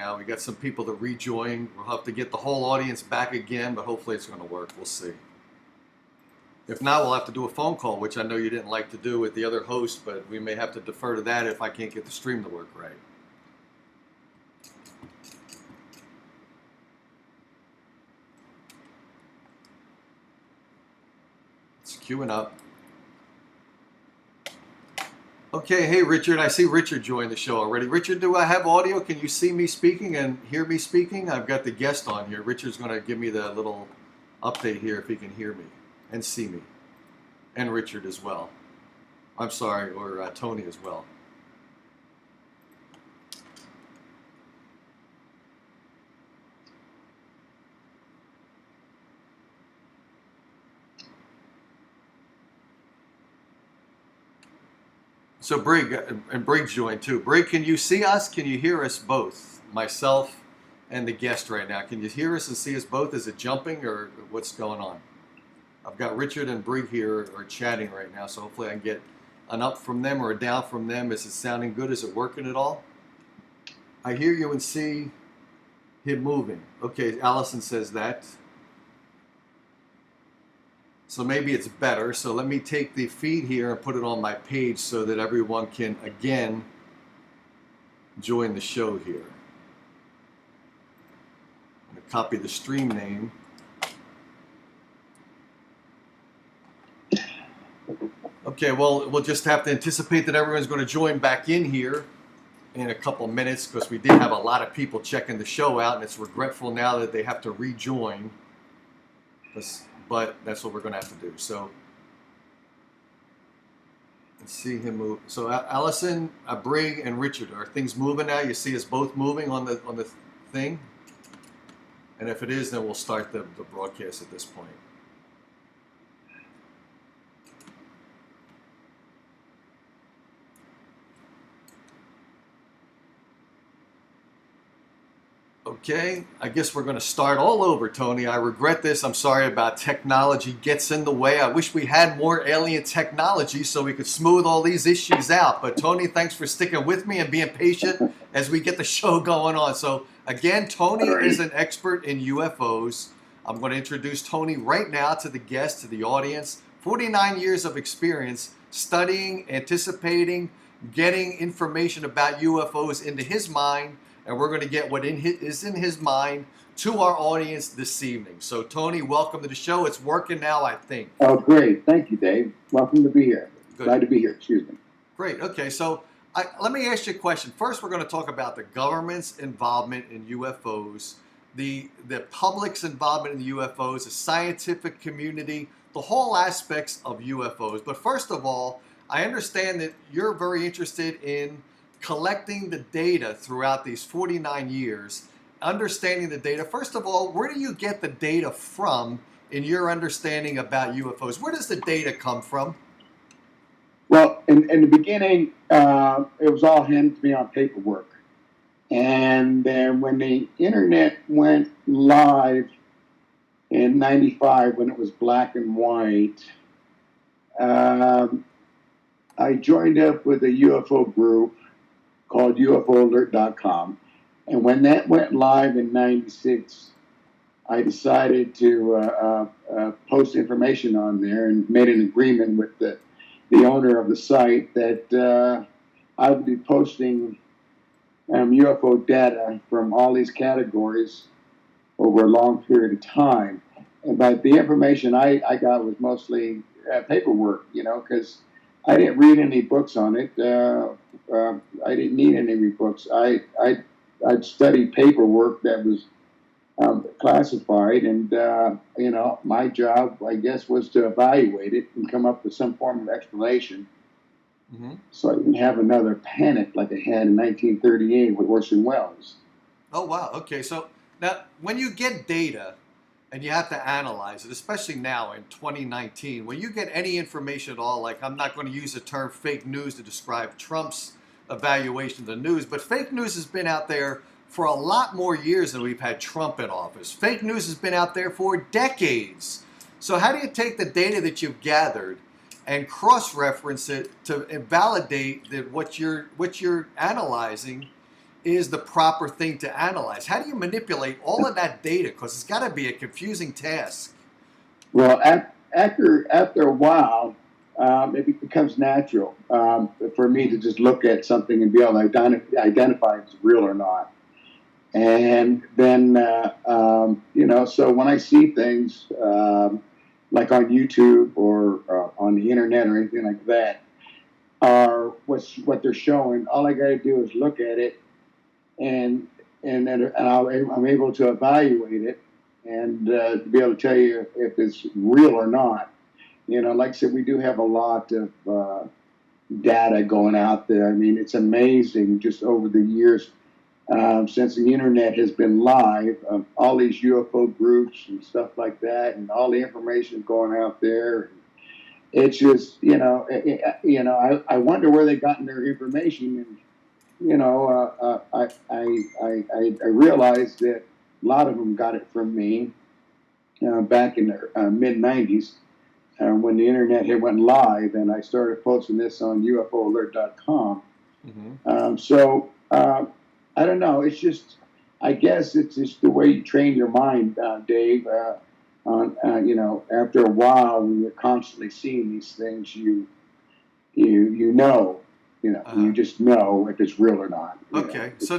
now. We got some people to rejoin. We'll have to get the whole audience back again, but hopefully it's going to work. We'll see. If not, we'll have to do a phone call, which I know you didn't like to do with the other host, but we may have to defer to that if I can't get the stream to work right. It's queuing up. Okay, hey Richard, I see Richard joined the show already. Richard, do I have audio? Can you see me speaking and hear me speaking? I've got the guest on here. Richard's going to give me the little update here if he can hear me and see me. And Richard as well. I'm sorry, or Tony as well. So Brig, and Brig's joined too. Brig, can you see us? Can you hear us both? Myself and the guest right now. Can you hear us and see us both? Is it jumping or what's going on? I've got Richard and Brig here are chatting right now, so hopefully I can get an up from them or a down from them. Is it sounding good? Is it working at all? I hear you and see him moving. Okay, Allison says that. So maybe it's better. So let me take the feed here and put it on my page so that everyone can, again, join the show here. I'm going to copy the stream name. Okay, well, we'll just have to anticipate that everyone's going to join back in here in a couple minutes because we did have a lot of people checking the show out, and it's regretful now that they have to rejoin. But that's what we're going to have to do. So let's see him move. So Allison, Brig, and Richard, are things moving now? You see us both moving on the thing? And if it is, then we'll start the broadcast at this point. Okay, I guess we're going to start all over, Tony. I regret this. I'm sorry about technology gets in the way. I wish we had more alien technology so we could smooth all these issues out. But Tony, thanks for sticking with me and being patient as we get the show going on. So again, Tony is an expert in UFOs. I'm going to introduce Tony right now to the guest, to the audience. 49 years of experience studying, anticipating, getting information about UFOs into his mind. And we're going to get what is in his mind to our audience this evening. So, Tony, welcome to the show. It's working now, I think. Oh, great. Thank you, Dave. Welcome to be here. Good. Glad to be here. Excuse me. Great. Okay, so let me ask you a question. First, we're going to talk about the government's involvement in UFOs, the public's involvement in the UFOs, the scientific community, the whole aspects of UFOs. But first of all, I understand that you're very interested in collecting the data throughout these 49 years, understanding the data. First of all, where do you get the data from in your understanding about UFOs? Where does the data come from? Well, in the beginning, it was all handed to me on paperwork. And then when the internet went live in 95, when it was black and white, I joined up with a UFO group called UFOalert.com. And when that went live in 96, I decided to post information on there and made an agreement with the owner of the site that I would be posting UFO data from all these categories over a long period of time. But the information I got was mostly paperwork, because I didn't read any books on it. I didn't need any books. I'd studied paperwork that was classified, and my job, I guess, was to evaluate it and come up with some form of explanation. Mm-hmm. So I didn't have another panic like I had in 1938 with Orson Welles. Oh wow! Okay, so now when you get data and you have to analyze it, especially now in 2019, when you get any information at all, like I'm not going to use the term fake news to describe Trump's evaluation of the news, but fake news has been out there for a lot more years than we've had Trump in office. Fake news has been out there for decades. So how do you take the data that you've gathered and cross-reference it to validate that what you're analyzing is the proper thing to analyze? How do you manipulate all of that data? Because it's got to be a confusing task. Well, after a while, it becomes natural for me to just look at something and be able to identify if it's real or not. And then, so when I see things like on YouTube or on the internet or anything like that, or what they're showing, all I got to do is look at it, and I'm able to evaluate it and to be able to tell you if it's real or not. Like I said, we do have a lot of data going out there. I mean, it's amazing just over the years since the internet has been live, all these UFO groups and stuff like that, and all the information going out there. It's just, I wonder where they gotten their information, and I realized that a lot of them got it from me back in the mid '90s when the internet had went live, and I started posting this on UFOalert.com. I don't know. It's just, I guess it's just the way you train your mind, Dave. After a while, when you're constantly seeing these things, you just know if it's real or not. Okay, so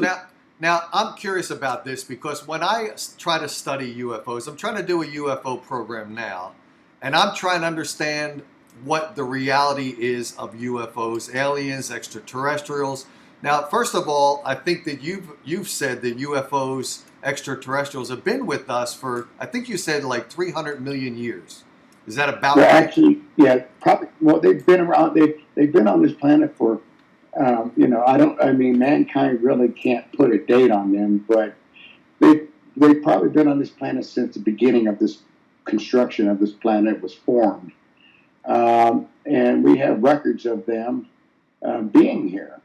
now I'm curious about this because when I try to study UFOs, I'm trying to do a UFO program now, and I'm trying to understand what the reality is of UFOs, aliens, extraterrestrials. Now, first of all, I think that you've said that UFOs, extraterrestrials, have been with us for, I think you said like 300 million years. Is that about right? Actually, yeah, probably. Well, they've been around. They've been on this planet for, mankind really can't put a date on them, but they've probably been on this planet since the beginning of this construction of this planet was formed, and we have records of them being here,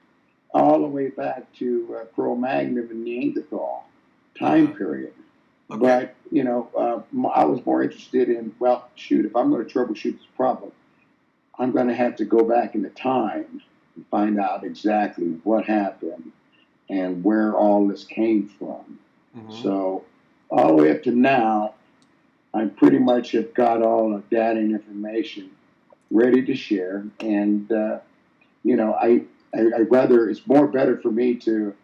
all the way back to Cro-Magnon and Neanderthal time period. Okay. But, I was more interested in, if I'm going to troubleshoot this problem, I'm going to have to go back into time and find out exactly what happened and where all this came from. So all the way up to now, I pretty much have got all the data and information ready to share. And, I rather, it's better for me to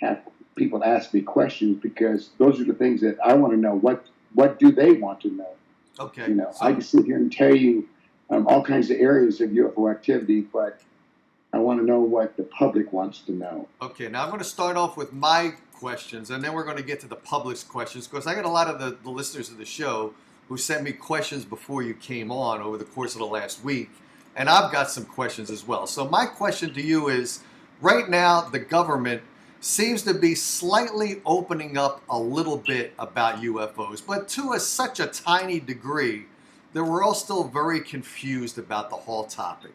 have people ask me questions because those are the things that I want to know. What do they want to know? Okay. I can sit here and tell you all kinds of areas of UFO activity, but I want to know what the public wants to know. Okay, now I'm going to start off with my questions, and then we're going to get to the public's questions, because I got a lot of the listeners of the show who sent me questions before you came on over the course of the last week, and I've got some questions as well. So my question to you is, right now the government seems to be slightly opening up a little bit about UFOs, but to such a tiny degree that we're all still very confused about the whole topic.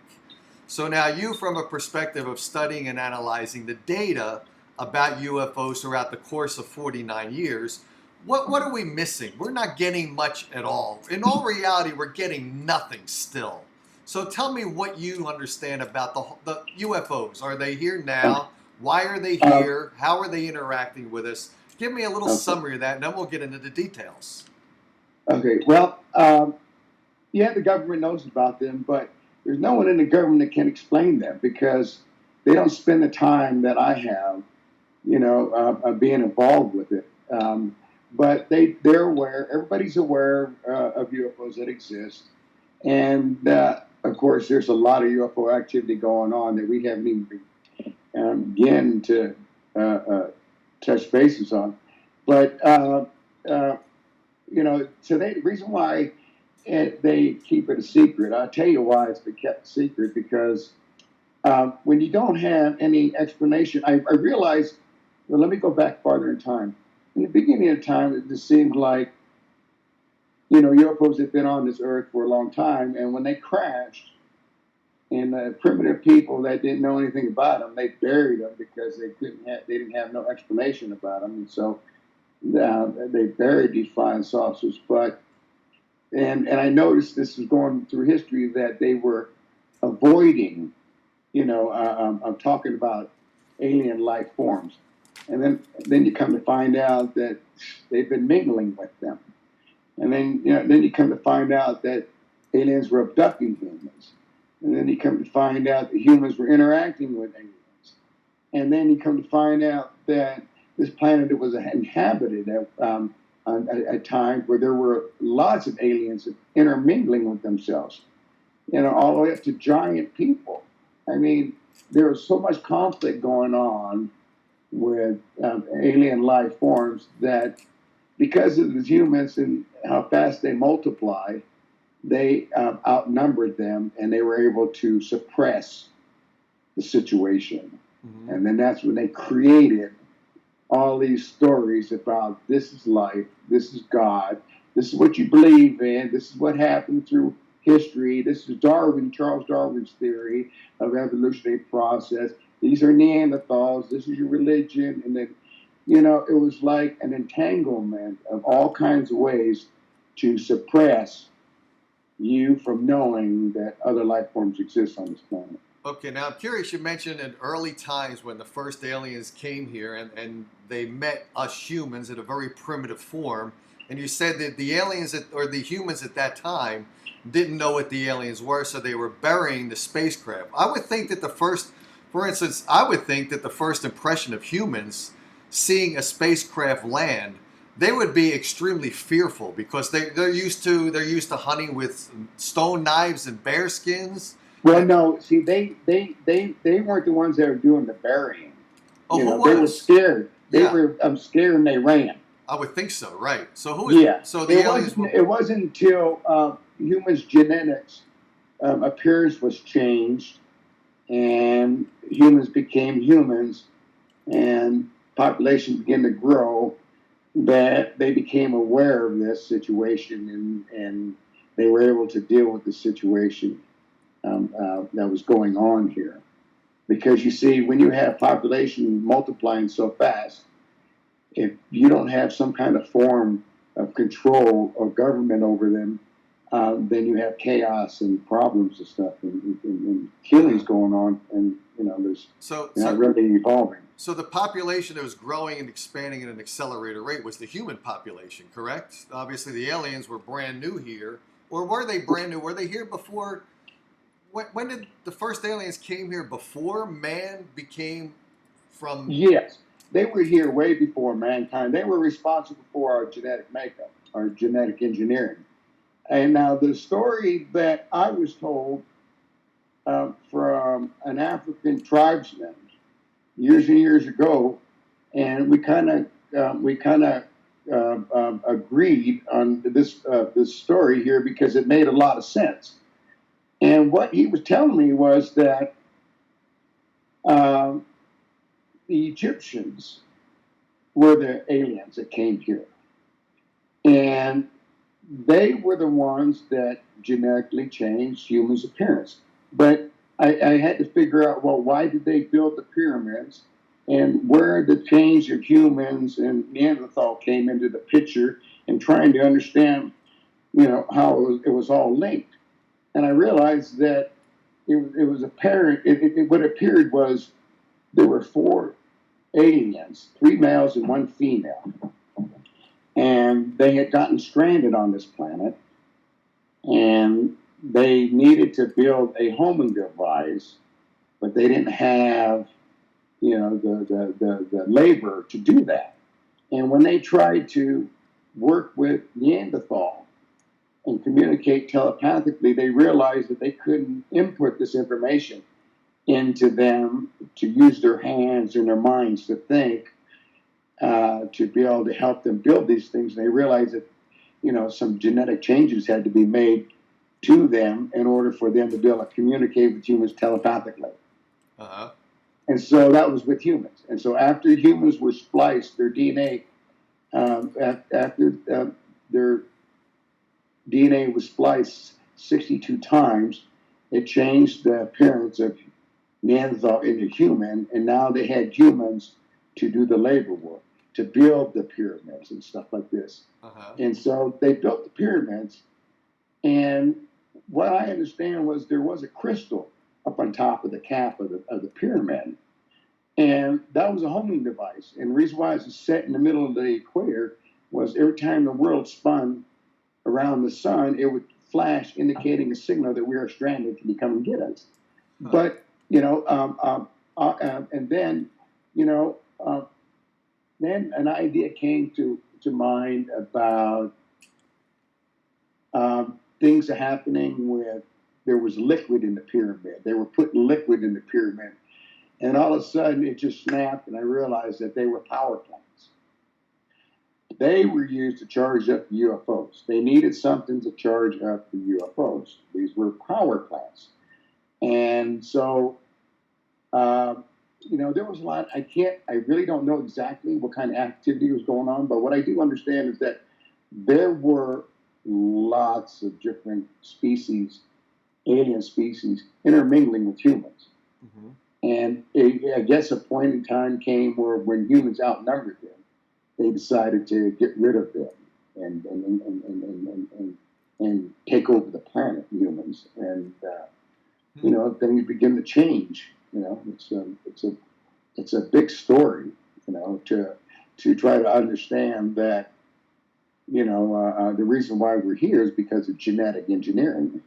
So now you, from a perspective of studying and analyzing the data about UFOs throughout the course of 49 years, what are we missing? We're not getting much at all. In all reality, we're getting nothing still. So tell me what you understand about the UFOs. Are they here now? Why are they here? How are they interacting with us? Give me a little summary of that, and then we'll get into the details. Okay, well, the government knows about them, but there's no one in the government that can explain them because they don't spend the time that I have, being involved with it. But they're aware. Everybody's aware of UFOs that exist, and of course, there's a lot of UFO activity going on that we haven't even begun to touch bases on. But so the reason why they keep it a secret, I'll tell you why it's been kept secret, because when you don't have any explanation, I realized, let me go back farther in time. In the beginning of time, it just seemed like, UFOs had been on this earth for a long time, and when they crashed, and the primitive people that didn't know anything about them, they buried them because they didn't have no explanation about them, and so they buried these flying saucers. And I noticed this was going through history that they were avoiding, I'm talking about alien life forms. And then you come to find out that they've been mingling with them. And then you come to find out that aliens were abducting humans. And then you come to find out that humans were interacting with aliens. And then you come to find out that this planet was inhabited at times where there were lots of aliens intermingling with themselves, all the way up to giant people. I mean, there was so much conflict going on with alien life forms that because of the humans and how fast they multiply, they outnumbered them and they were able to suppress the situation. Mm-hmm. And then that's when they created all these stories about this is life, this is God, this is what you believe in, this is what happened through history, this is Charles Darwin's theory of evolutionary process, these are Neanderthals, this is your religion, and then, it was like an entanglement of all kinds of ways to suppress you from knowing that other life forms exist on this planet. Okay, now I'm curious, you mentioned in early times when the first aliens came here and they met us humans in a very primitive form, and you said that the aliens or the humans at that time didn't know what the aliens were, so they were burying the spacecraft. I would think that for instance, I would think that the first impression of humans seeing a spacecraft land, they would be extremely fearful because they're used to hunting with stone knives and bear skins. Well, no. See, they weren't the ones that were doing the burying. Oh, who was? They were scared. They were scared and they ran. I would think so, right? So who was? Yeah. So the aliens. It wasn't until humans' genetics appearance was changed, and humans became humans, and population began to grow, that they became aware of this situation, and they were able to deal with the situation. That was going on here. Because you see, when you have population multiplying so fast, if you don't have some kind of form of control or government over them, then you have chaos and problems and stuff, and killings going on, and there's not really evolving. So the population that was growing and expanding at an accelerated rate was the human population, correct? Obviously, the aliens were brand new here, or were they brand new? Were they here before? When did the first aliens came here? Before man became from? Yes, they were here way before mankind. They were responsible for our genetic makeup, our genetic engineering. And now the story that I was told from an African tribesman years and years ago, and we kind of agreed on this story here because it made a lot of sense. And what he was telling me was that the Egyptians were the aliens that came here. And they were the ones that genetically changed humans' appearance. But I had to figure out, well, why did they build the pyramids? And where the change of humans and Neanderthal came into the picture, and trying to understand, how it was all linked. And I realized that it was apparent, what appeared was there were 4 aliens, 3 males and 1 female. And they had gotten stranded on this planet, and they needed to build a homing device, but they didn't have, the labor to do that. And when they tried to work with Neanderthal and communicate telepathically, they realized that they couldn't input this information into them to use their hands and their minds to think, to be able to help them build these things. And they realized that, some genetic changes had to be made to them in order for them to be able to communicate with humans telepathically. Uh-huh. And so that was with humans. And so after humans were spliced, their DNA, after their DNA was spliced 62 times, it changed the appearance of Neanderthal into human, and now they had humans to do the labor work, to build the pyramids and stuff like this. Uh-huh. And so they built the pyramids, and what I understand was there was a crystal up on top of the cap of the pyramid, And that was a homing device. And the reason why it was set in the middle of the equator was every time the world spun around the sun, it would flash indicating a signal that we are stranded. Can you come and get us? But, and then, then an idea came to mind about things are happening with, there was liquid in the pyramid. They were putting liquid in the pyramid. And all of a sudden it just snapped, and I realized that they were power plants. They were used to charge up the UFOs. They needed something to charge up the UFOs. These were power plants. And so, there was a lot. I really don't know exactly what kind of activity was going on, but what I do understand is that there were lots of different species, alien species, intermingling with humans. Mm-hmm. And I guess a point in time came where when humans outnumbered them, they decided to get rid of them and take over the planet, humans. And, things begin to change. It's a big story, to try to understand that, the reason why we're here is because of genetic engineering,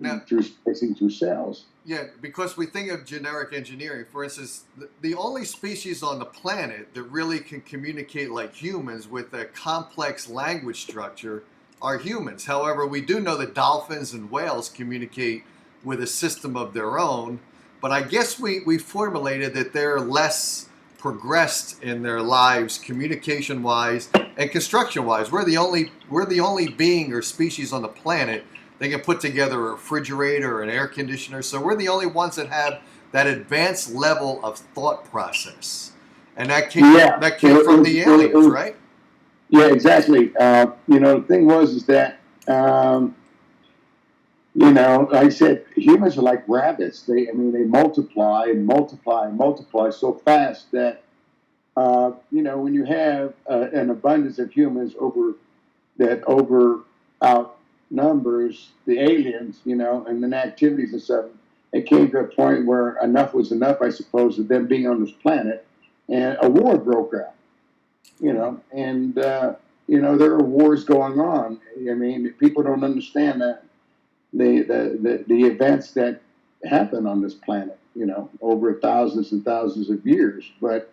now, through splicing through cells. Yeah, because we think of genetic engineering. For instance, the only species on the planet that really can communicate like humans with a complex language structure are humans. However, we do know that dolphins and whales communicate with a system of their own, but I guess we formulated that they're less progressed in their lives communication-wise and construction-wise. We're the only being or species on the planet that can put together a refrigerator or an air conditioner. So we're the only ones that have that advanced level of thought process. And that came from the aliens, right? Yeah, exactly. The thing is that, like I said, humans are like rabbits. They multiply and multiply and multiply so fast that, when you have an abundance of humans outnumbers the aliens, and then activities and stuff, it came to a point where enough was enough, I suppose, of them being on this planet, and a war broke out, and, there are wars going on. I mean, people don't understand that the events that happen on this planet, over thousands and thousands of years. But,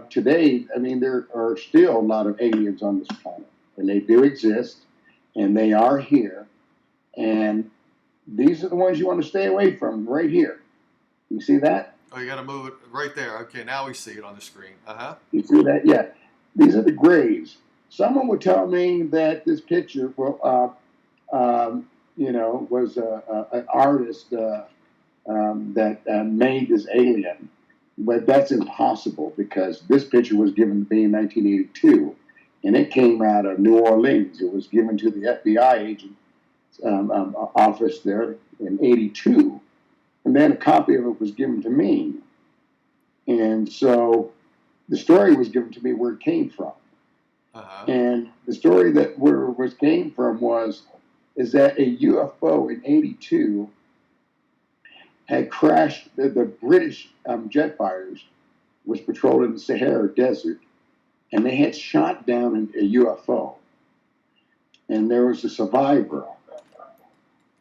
today, there are still a lot of aliens on this planet, and they do exist, and they are here. And these are the ones you want to stay away from right here. You see that? Oh, you got to move it right there. Okay, now we see it on the screen. Uh-huh. You see that? Yeah. These are the grays. Someone would tell me that this picture, was an artist that made this alien. But that's impossible, because this picture was given to me in 1982, and it came out of New Orleans. It was given to the FBI agent office there in 82, and then a copy of it was given to me. And so the story was given to me where it came from. Uh-huh. And the story that where it came from is that a UFO in 82 had crashed. The British jet fighters was patrolling the Sahara Desert, and they had shot down a UFO. And there was a survivor.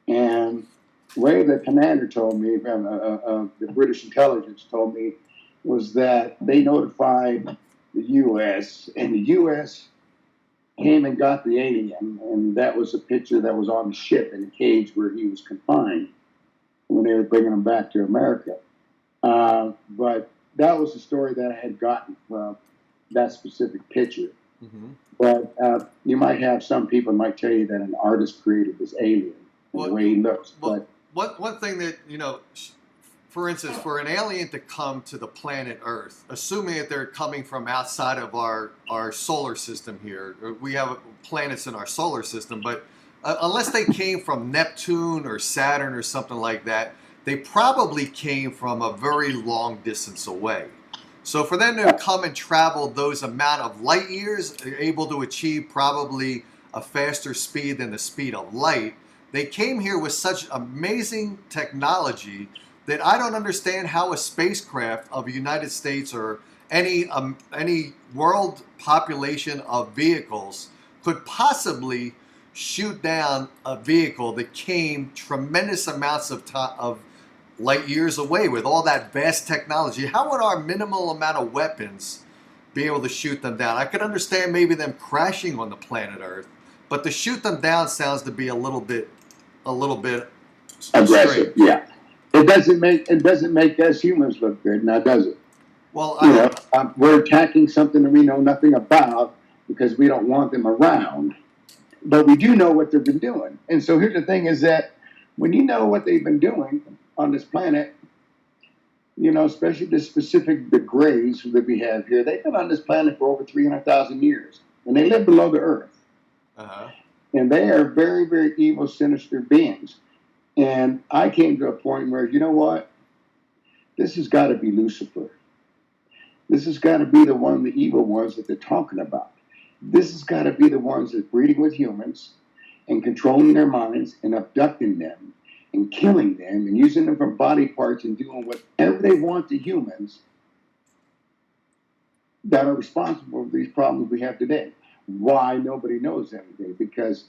And the way the commander told me, the British intelligence told me, was that they notified the U.S., and the U.S. came and got the alien, and that was a picture that was on the ship in the cage where he was confined when they were bringing him back to America. But that was the story that I had gotten from that specific picture. Mm-hmm. But you might have some people might tell you that an artist created this alien and the way he looks. But one thing that, for instance, for an alien to come to the planet Earth, assuming that they're coming from outside of our solar system here, we have planets in our solar system, but unless they came from Neptune or Saturn or something like that, they probably came from a very long distance away. So for them to come and travel those amount of light years, they're able to achieve probably a faster speed than the speed of light. They came here with such amazing technology that I don't understand how a spacecraft of the United States or any world population of vehicles could possibly shoot down a vehicle that came tremendous amounts of time, of light years away with all that vast technology. How would our minimal amount of weapons be able to shoot them down? I could understand maybe them crashing on the planet Earth, but to shoot them down sounds to be a little bit aggressive. strange. Yeah, it doesn't make us humans look good, now does it? Well, we're attacking something that we know nothing about because we don't want them around, but we do know what they've been doing. And so here's the thing: is that when you know what they've been doing on this planet, especially the grays that we have here, they've been on this planet for over 300,000 years, and they live below the Earth. uh-huh. And they are very, very evil, sinister beings. And I came to a point where, you know what? This has got to be Lucifer. This has got to be the evil ones that they're talking about. This has got to be the ones that are breeding with humans and controlling their minds and abducting them and killing them and using them for body parts and doing whatever they want to humans that are responsible for these problems we have today. Why? Nobody knows anything. Because,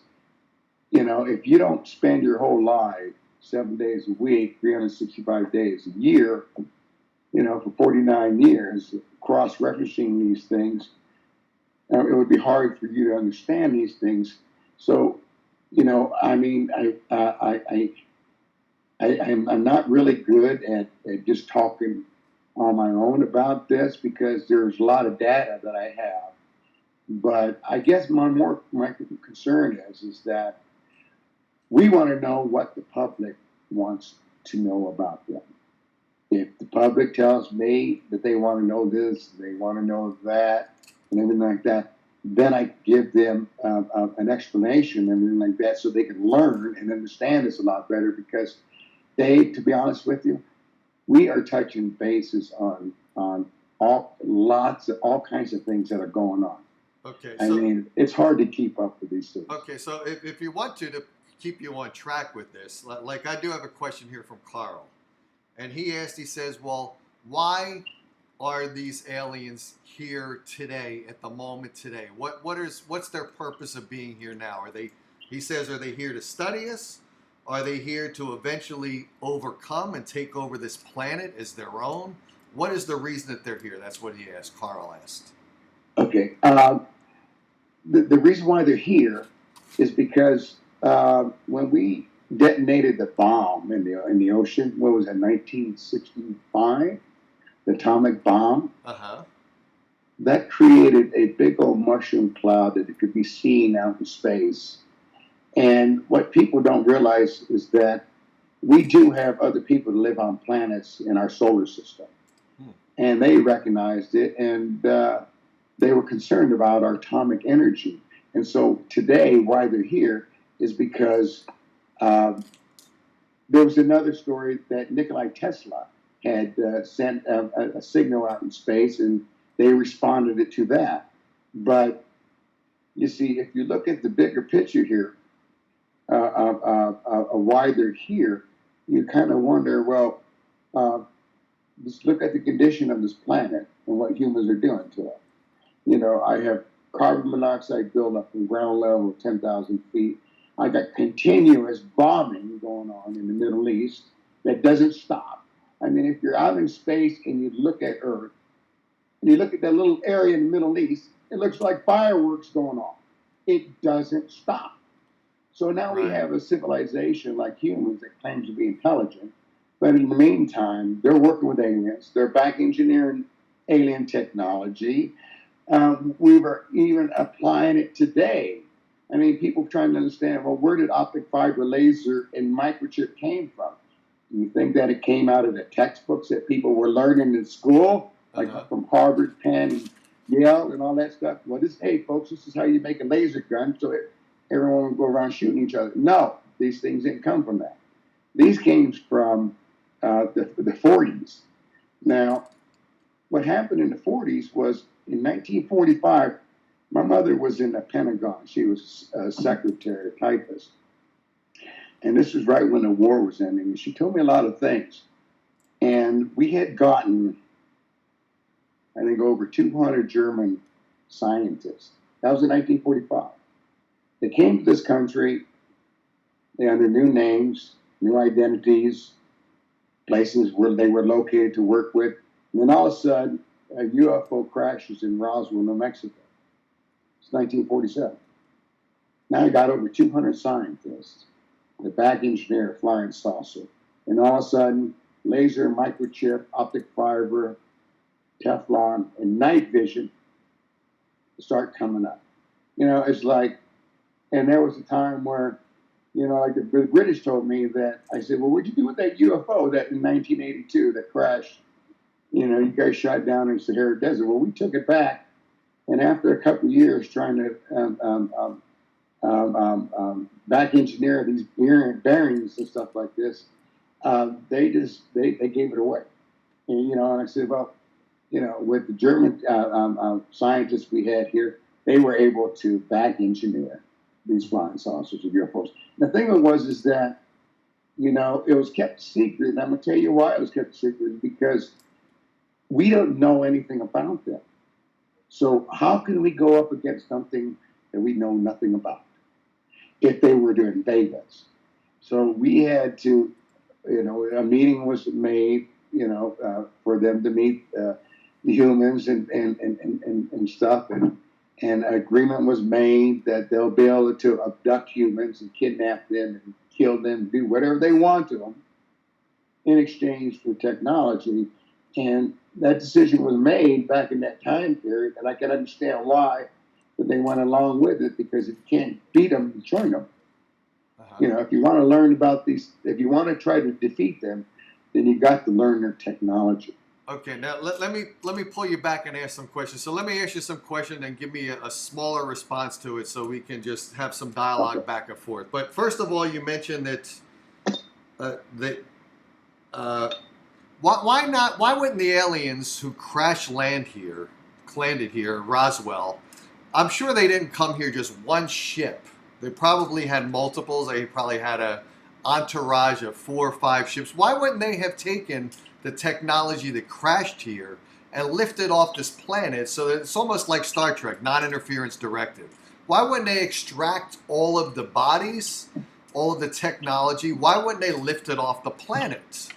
if you don't spend your whole life 7 days a week, 365 days a year, for 49 years, cross-referencing these things, it would be hard for you to understand these things. So, I'm not really good at just talking on my own about this because there's a lot of data that I have. But I guess my concern is that we want to know what the public wants to know about them. If the public tells me that they want to know this, they want to know that, and everything like that, then I give them an explanation and everything like that so they can learn and understand this a lot better because to be honest with you, we are touching bases on all kinds of things that are going on. Okay. I mean, it's hard to keep up with these things. Okay, so if you want to keep you on track with this, like I do have a question here from Carl. And he says, well, why are these aliens here today, at the moment today? What's their purpose of being here now? He says, are they here to study us? Are they here to eventually overcome and take over this planet as their own? What is the reason that they're here? That's what he asked. Carl asked. Okay. The reason why they're here is because when we detonated the bomb in the ocean, what was that, 1965? The atomic bomb? Uh-huh. That created a big old mushroom cloud that could be seen out in space. And what people don't realize is that we do have other people that live on planets in our solar system. And they recognized it, and they were concerned about our atomic energy. And so today, why they're here is because there was another story that Nikola Tesla had sent a signal out in space, and they responded to that. But you see, if you look at the bigger picture here, why they're here, you kind of wonder, well, just look at the condition of this planet and what humans are doing to it. I have carbon monoxide buildup from ground level of 10,000 feet. I got continuous bombing going on in the Middle East that doesn't stop. I mean, if you're out in space and you look at Earth, and you look at that little area in the Middle East, it looks like fireworks going off. It doesn't stop. So now we have a civilization like humans that claims to be intelligent, but in the meantime, they're working with aliens. They're back engineering alien technology. We were even applying it today. I mean, people trying to understand, well, where did optic fiber laser and microchip came from? Do you think that it came out of the textbooks that people were learning in school, like from Harvard, Penn, Yale, and all that stuff? Well, hey, folks, this is how you make a laser gun, so everyone would go around shooting each other. No, these things didn't come from that. These came from the 40s. Now, what happened in the 40s was in 1945, my mother was in the Pentagon. She was a secretary, a typist. And this was right when the war was ending. And she told me a lot of things. And we had gotten, I think, over 200 German scientists. That was in 1945. They came to this country, they under new names, new identities, places where they were located to work with. And then all of a sudden, a UFO crashes in Roswell, New Mexico. It's 1947. Now I got over 200 scientists, the back engineer, flying saucer. And all of a sudden, laser, microchip, optic fiber, Teflon, and night vision start coming up. It's like, and there was a time where, like the British told me that, I said, well, what'd you do with that UFO that in 1982 that crashed? You guys shot down in Sahara Desert. Well, we took it back. And after a couple of years trying to back engineer these bearings and stuff like this, they gave it away. And I said, well, with the German scientists we had here, they were able to back engineer these flying saucers of UFOs. The thing is that, it was kept secret. And I'm going to tell you why it was kept secret, because we don't know anything about them. So how can we go up against something that we know nothing about if they were to invade us? So we had to, a meeting was made, for them to meet the humans and stuff, and an agreement was made that they'll be able to abduct humans and kidnap them and kill them, do whatever they want to them in exchange for technology. And that decision was made back in that time period, and I can understand why, but they went along with it, because if you can't beat them, join them. If you want to learn about these, if you want to try to defeat them, then you got to learn their technology. Okay, now let me pull you back and ask some questions. So let me ask you some questions and give me a smaller response to it, so we can just have some dialogue back and forth. But first of all, you mentioned that why wouldn't the aliens who landed here, Roswell? I'm sure they didn't come here just one ship. They probably had multiples. They probably had a entourage of 4 or 5 ships. Why wouldn't they have taken the technology that crashed here and lifted off this planet? So that it's almost like Star Trek, non-interference directive. Why wouldn't they extract all of the bodies, all of the technology? Why wouldn't they lift it off the planet?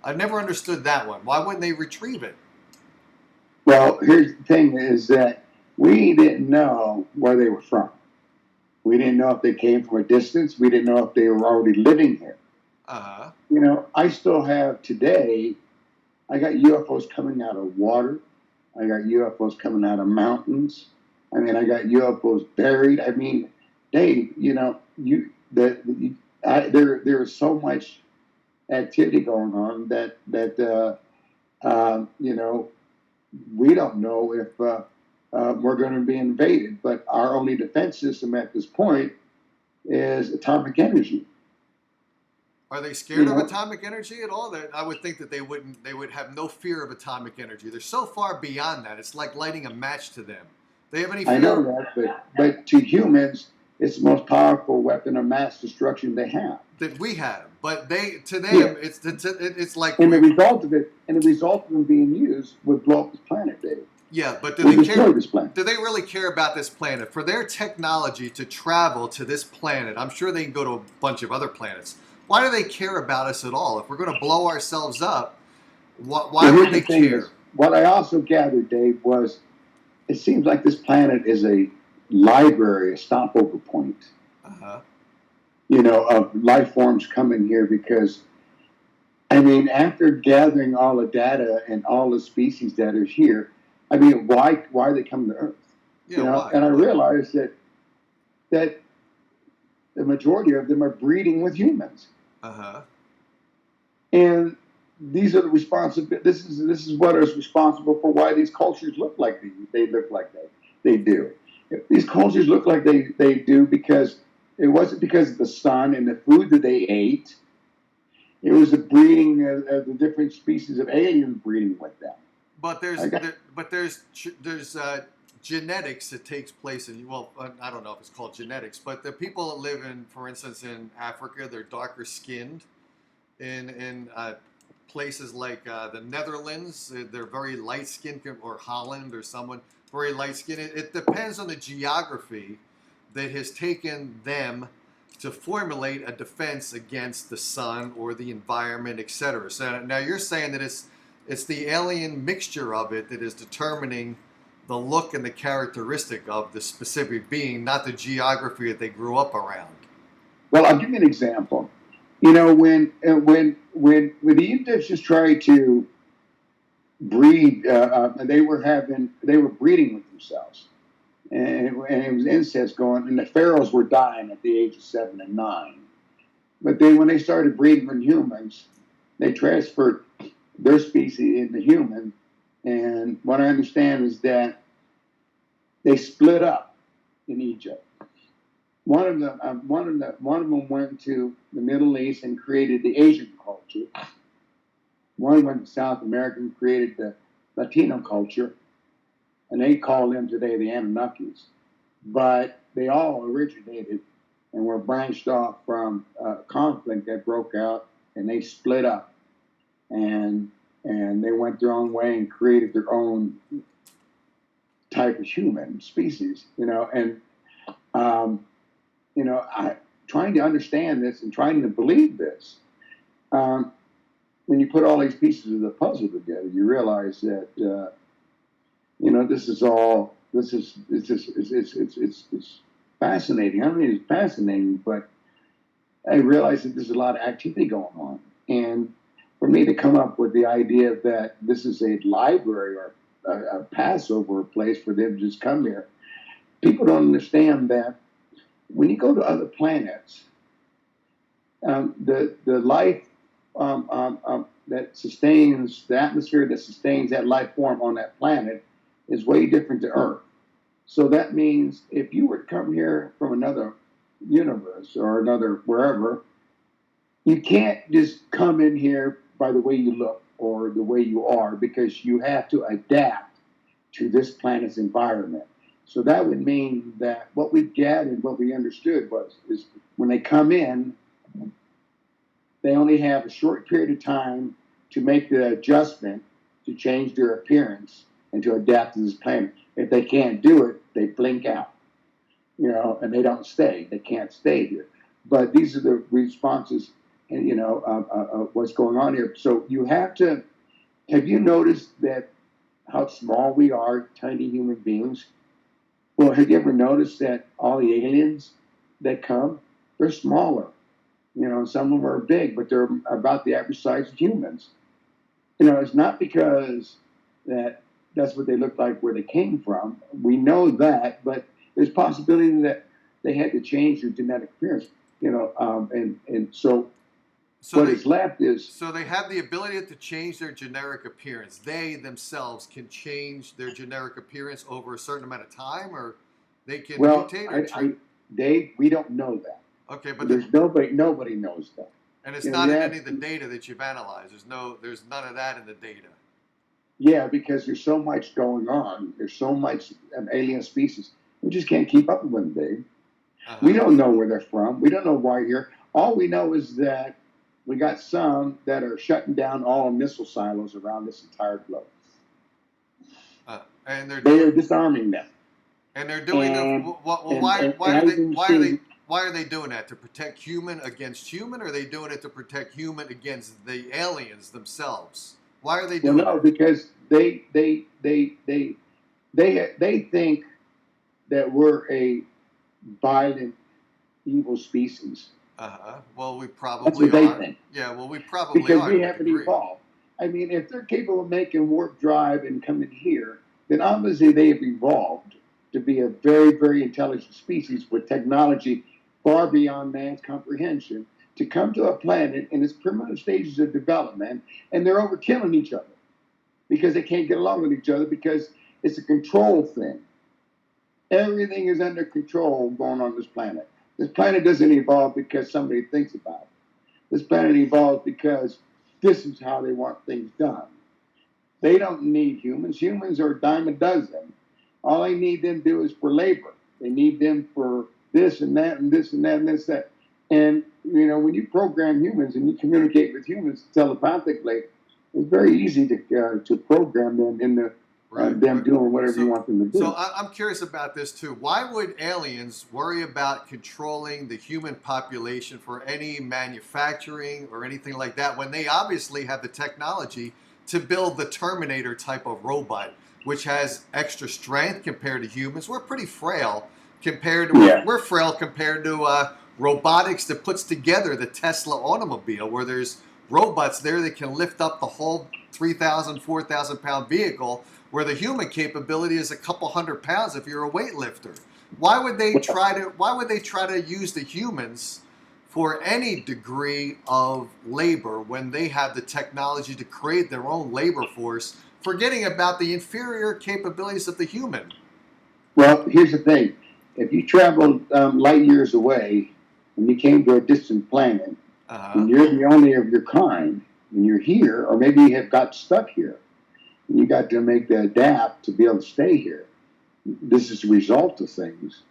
I've never understood that one. Why wouldn't they retrieve it? Well, here's the thing, is that we didn't know where they were from. We didn't know if they came from a distance. We didn't know if they were already living here. I still have today, I got UFOs coming out of water. I got UFOs coming out of mountains. I got UFOs buried. Dave, there is so much activity going on that we don't know if we're going to be invaded. But our only defense system at this point is atomic energy. Are they scared of atomic energy at all? That I would think that they wouldn't. They would have no fear of atomic energy. They're so far beyond that. It's like lighting a match to them. They have any fear? I know that, but to humans, it's the most powerful weapon of mass destruction they have. That we have, but to them, it's like. And the result of them being used would blow up this planet, Dave. Yeah, but do they care? This planet. Do they really care about this planet? For their technology to travel to this planet, I'm sure they can go to a bunch of other planets. Why do they care about us at all? If we're going to blow ourselves up, why would they care? What I also gathered, Dave, was it seems like this planet is a library, a stopover point. Of life forms coming here, because, after gathering all the data and all the species that are here, why they come to Earth? Yeah, why? And I realized that the majority of them are breeding with humans. And these are the this is what is responsible for why these cultures look like they look like they do. If these cultures look like they do, because it wasn't because of the sun and the food that they ate. It was the breeding of the different species of aliens breeding with them. But there's genetics that takes place in, I don't know if it's called genetics, but the people that live in, for instance, in Africa, they're darker skinned. In places like the Netherlands. They're very light skinned, or Holland or someone very light skinned. It depends on the geography that has taken them to formulate a defense against the sun or the environment, etc. So now you're saying that it's the alien mixture of it that is determining the look and the characteristic of the specific being, not the geography that they grew up around. Well, I'll give you an example. You know, when the Egyptians tried to breed, they were breeding with themselves, and it was incest going, and the pharaohs were dying at the age of 7 and 9. But then when they started breeding with humans, they transferred their species into human. And what I understand is that they split up in Egypt. One of them went to the Middle East and created the Asian culture. One went to South America and created the Latino culture, and they call them today the Anunnakis. But they all originated and were branched off from a conflict that broke out, and they split up, and they went their own way and created their own type of human species, and I trying to understand this and trying to believe this. When you put all these pieces of the puzzle together, you realize that it's fascinating. I mean, it's fascinating, but I realize that there's a lot of activity going on, and for me to come up with the idea that this is a library or a Passover place for them to just come here, people don't understand that when you go to other planets, the life that sustains the atmosphere that sustains that life form on that planet is way different to Earth. So that means if you were to come here from another universe or another wherever, you can't just come in here by the way you look or the way you are, because you have to adapt to this planet's environment. So that would mean that what we gathered, what we understood is when they come in, they only have a short period of time to make the adjustment to change their appearance and to adapt to this planet. If they can't do it, they blink out, and they don't stay. They can't stay here. But these are the responses, and what's going on here. So you have you noticed that how small we are, tiny human beings? Well, have you ever noticed that all the aliens that come, they're smaller? Some of them are big, but they're about the average size of humans. It's not because that's what they look like where they came from. We know that, but there's possibility that they had to change their genetic appearance. And so what is left is... So they have the ability to change their generic appearance. They themselves can change their generic appearance over a certain amount of time, or they can mutate? We don't know that. Okay, but there's nobody knows that. And it's not in any of the data that you've analyzed. There's none of that in the data. Yeah, because there's so much going on. There's so much alien species. We just can't keep up with them, Dave. Uh-huh. We don't know where they're from. We don't know why they're here. All we know is that we got some that are shutting down all missile silos around this entire globe. And they are disarming them. And they're doing why are they doing that? To protect human against human, or are they doing it to protect human against the aliens themselves? Why are they doing that? No, because they think that we're a violent, evil species. Well, we probably That's what they think. Yeah, well, we probably because are. Because we haven't evolved. I mean, if they're capable of making warp drive and coming here, then obviously they have evolved to be a very, very intelligent species with technology far beyond man's comprehension, to come to a planet in its primitive stages of development, and they're overkilling each other because they can't get along with each other, because it's a control thing. Everything is under control going on this planet. This planet doesn't evolve because somebody thinks about it. This planet evolves because this is how they want things done. They don't need humans. Humans are a dime a dozen. All they need them to do is for labor. They need them for this and that and this and that and this and that. And, when you program humans and you communicate with humans telepathically, It's very easy to program them into them doing whatever you want them to do. So I'm curious about this too. Why would aliens worry about controlling the human population for any manufacturing or anything like that when they obviously have the technology to build the Terminator type of robot, which has extra strength compared to humans? We're pretty frail compared to we're frail compared to robotics that puts together the Tesla automobile, where there's robots there that can lift up the whole 3,000, 4,000 pound vehicle, where the human capability is a couple hundred pounds if you're a weightlifter. Why would they try to use the humans for any degree of labor when they have the technology to create their own labor force, forgetting about the inferior capabilities of the human? Well, here's the thing. If you traveled light years away and you came to a distant planet, and you're the only of your kind, and you're here, or maybe you have got stuck here, and you got to make the adapt to be able to stay here. This is the result of things,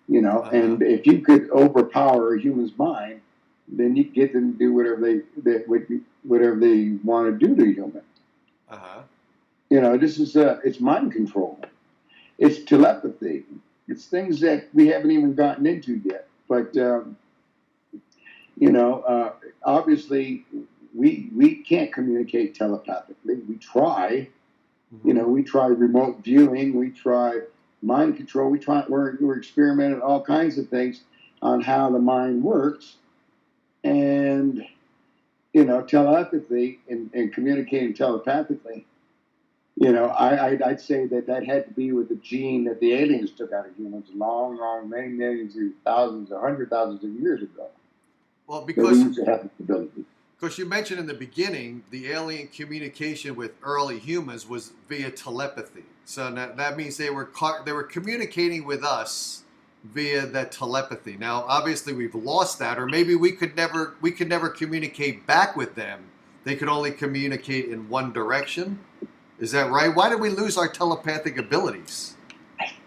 you know. And if you could overpower a human's mind, then you get them to do whatever they want to do to a human. You know, this is it's mind control. It's telepathy. It's things that we haven't even gotten into yet. But you know, obviously, we can't communicate telepathically. We try. You know, we try remote viewing. We try mind control. We're experimenting all kinds of things on how the mind works. And, you know, telepathy and communicating telepathically, you know, I'd say that had to be with the gene that the aliens took out of humans long, many millions, thousands, or hundred thousands of years ago. Well, because you mentioned in the beginning, the alien communication with early humans was via telepathy. So that means they were communicating with us via that telepathy. Now, obviously, we've lost that, or maybe we could never communicate back with them. They could only communicate in one direction. Is that right? Why did we lose our telepathic abilities?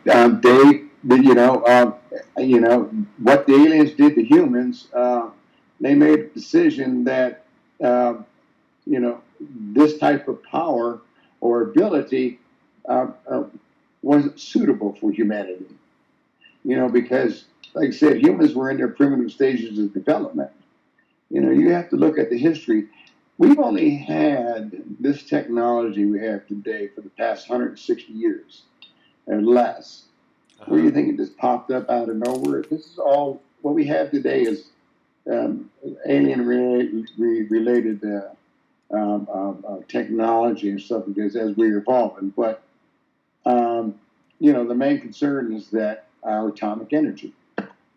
You know, what the aliens did to humans. They made a decision that, you know, this type of power or ability wasn't suitable for humanity. You know, because, like I said, humans were in their primitive stages of development. You know, you have to look at the history. We've only had this technology we have today for the past 160 years and less. Where do you think it just popped up out of nowhere? This is all what we have today is alien-related technology and stuff as we're evolving. But, you know, the main concern is that our atomic energy,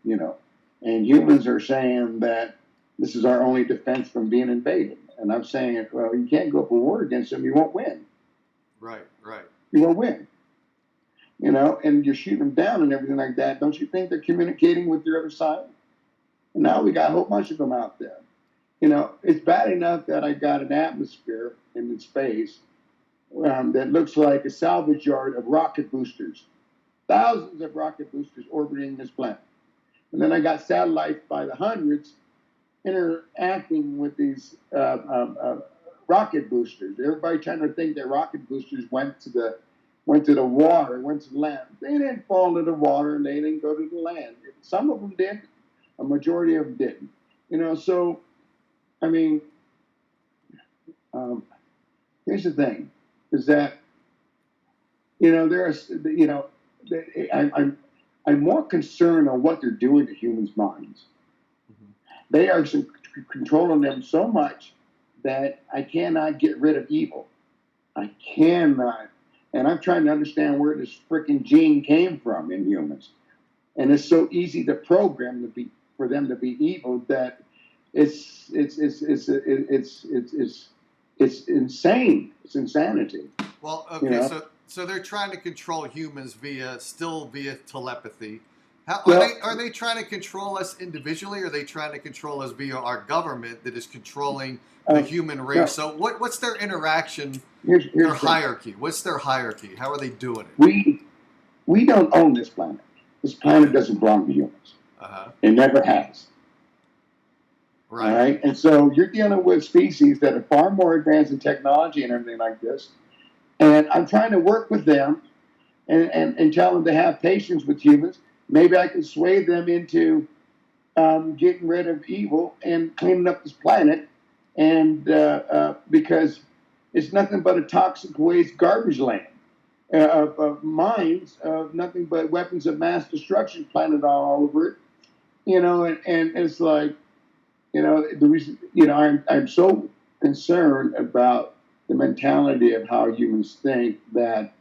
you know, and humans are saying that this is our only defense from being invaded. And I'm saying, well, you can't go for war against them. You won't win. Right. You won't win. You know, and you're shooting them down and everything like that. Don't you think they're communicating with your other side? And now we got a whole bunch of them out there. You know, it's bad enough that I got an atmosphere in space that looks like a salvage yard of rocket boosters. Thousands of rocket boosters orbiting this planet. And then I got satellites by the hundreds interacting with these rocket boosters. Everybody trying to think that rocket boosters went to the water, went to the land. They didn't fall into the water and they didn't go to the land. Some of them did. A majority of them didn't. You know, so, I mean, here's the thing, is that, you know, I'm more concerned on what they're doing to humans' minds. They are controlling them so much that I cannot get rid of evil. I cannot. And I'm trying to understand where this freaking gene came from in humans. And it's so easy to program for them to be evil that it's insane. It's insanity. Well, okay, you know? So they're trying to control humans via telepathy. Are they trying to control us individually, or are they trying to control us via our government that is controlling the human race? No. So what's their interaction, their hierarchy? What's their hierarchy? How are they doing it? We don't own this planet. This planet doesn't belong to humans. It never has. All Right. right. And so you're dealing with species that are far more advanced in technology and everything like this. And I'm trying to work with them and tell them to have patience with humans. Maybe I can sway them into getting rid of evil and cleaning up this planet. And because it's nothing but a toxic waste garbage land of mines of nothing but weapons of mass destruction planted all over it. And it's like, the reason, I'm so concerned about the mentality of how humans think that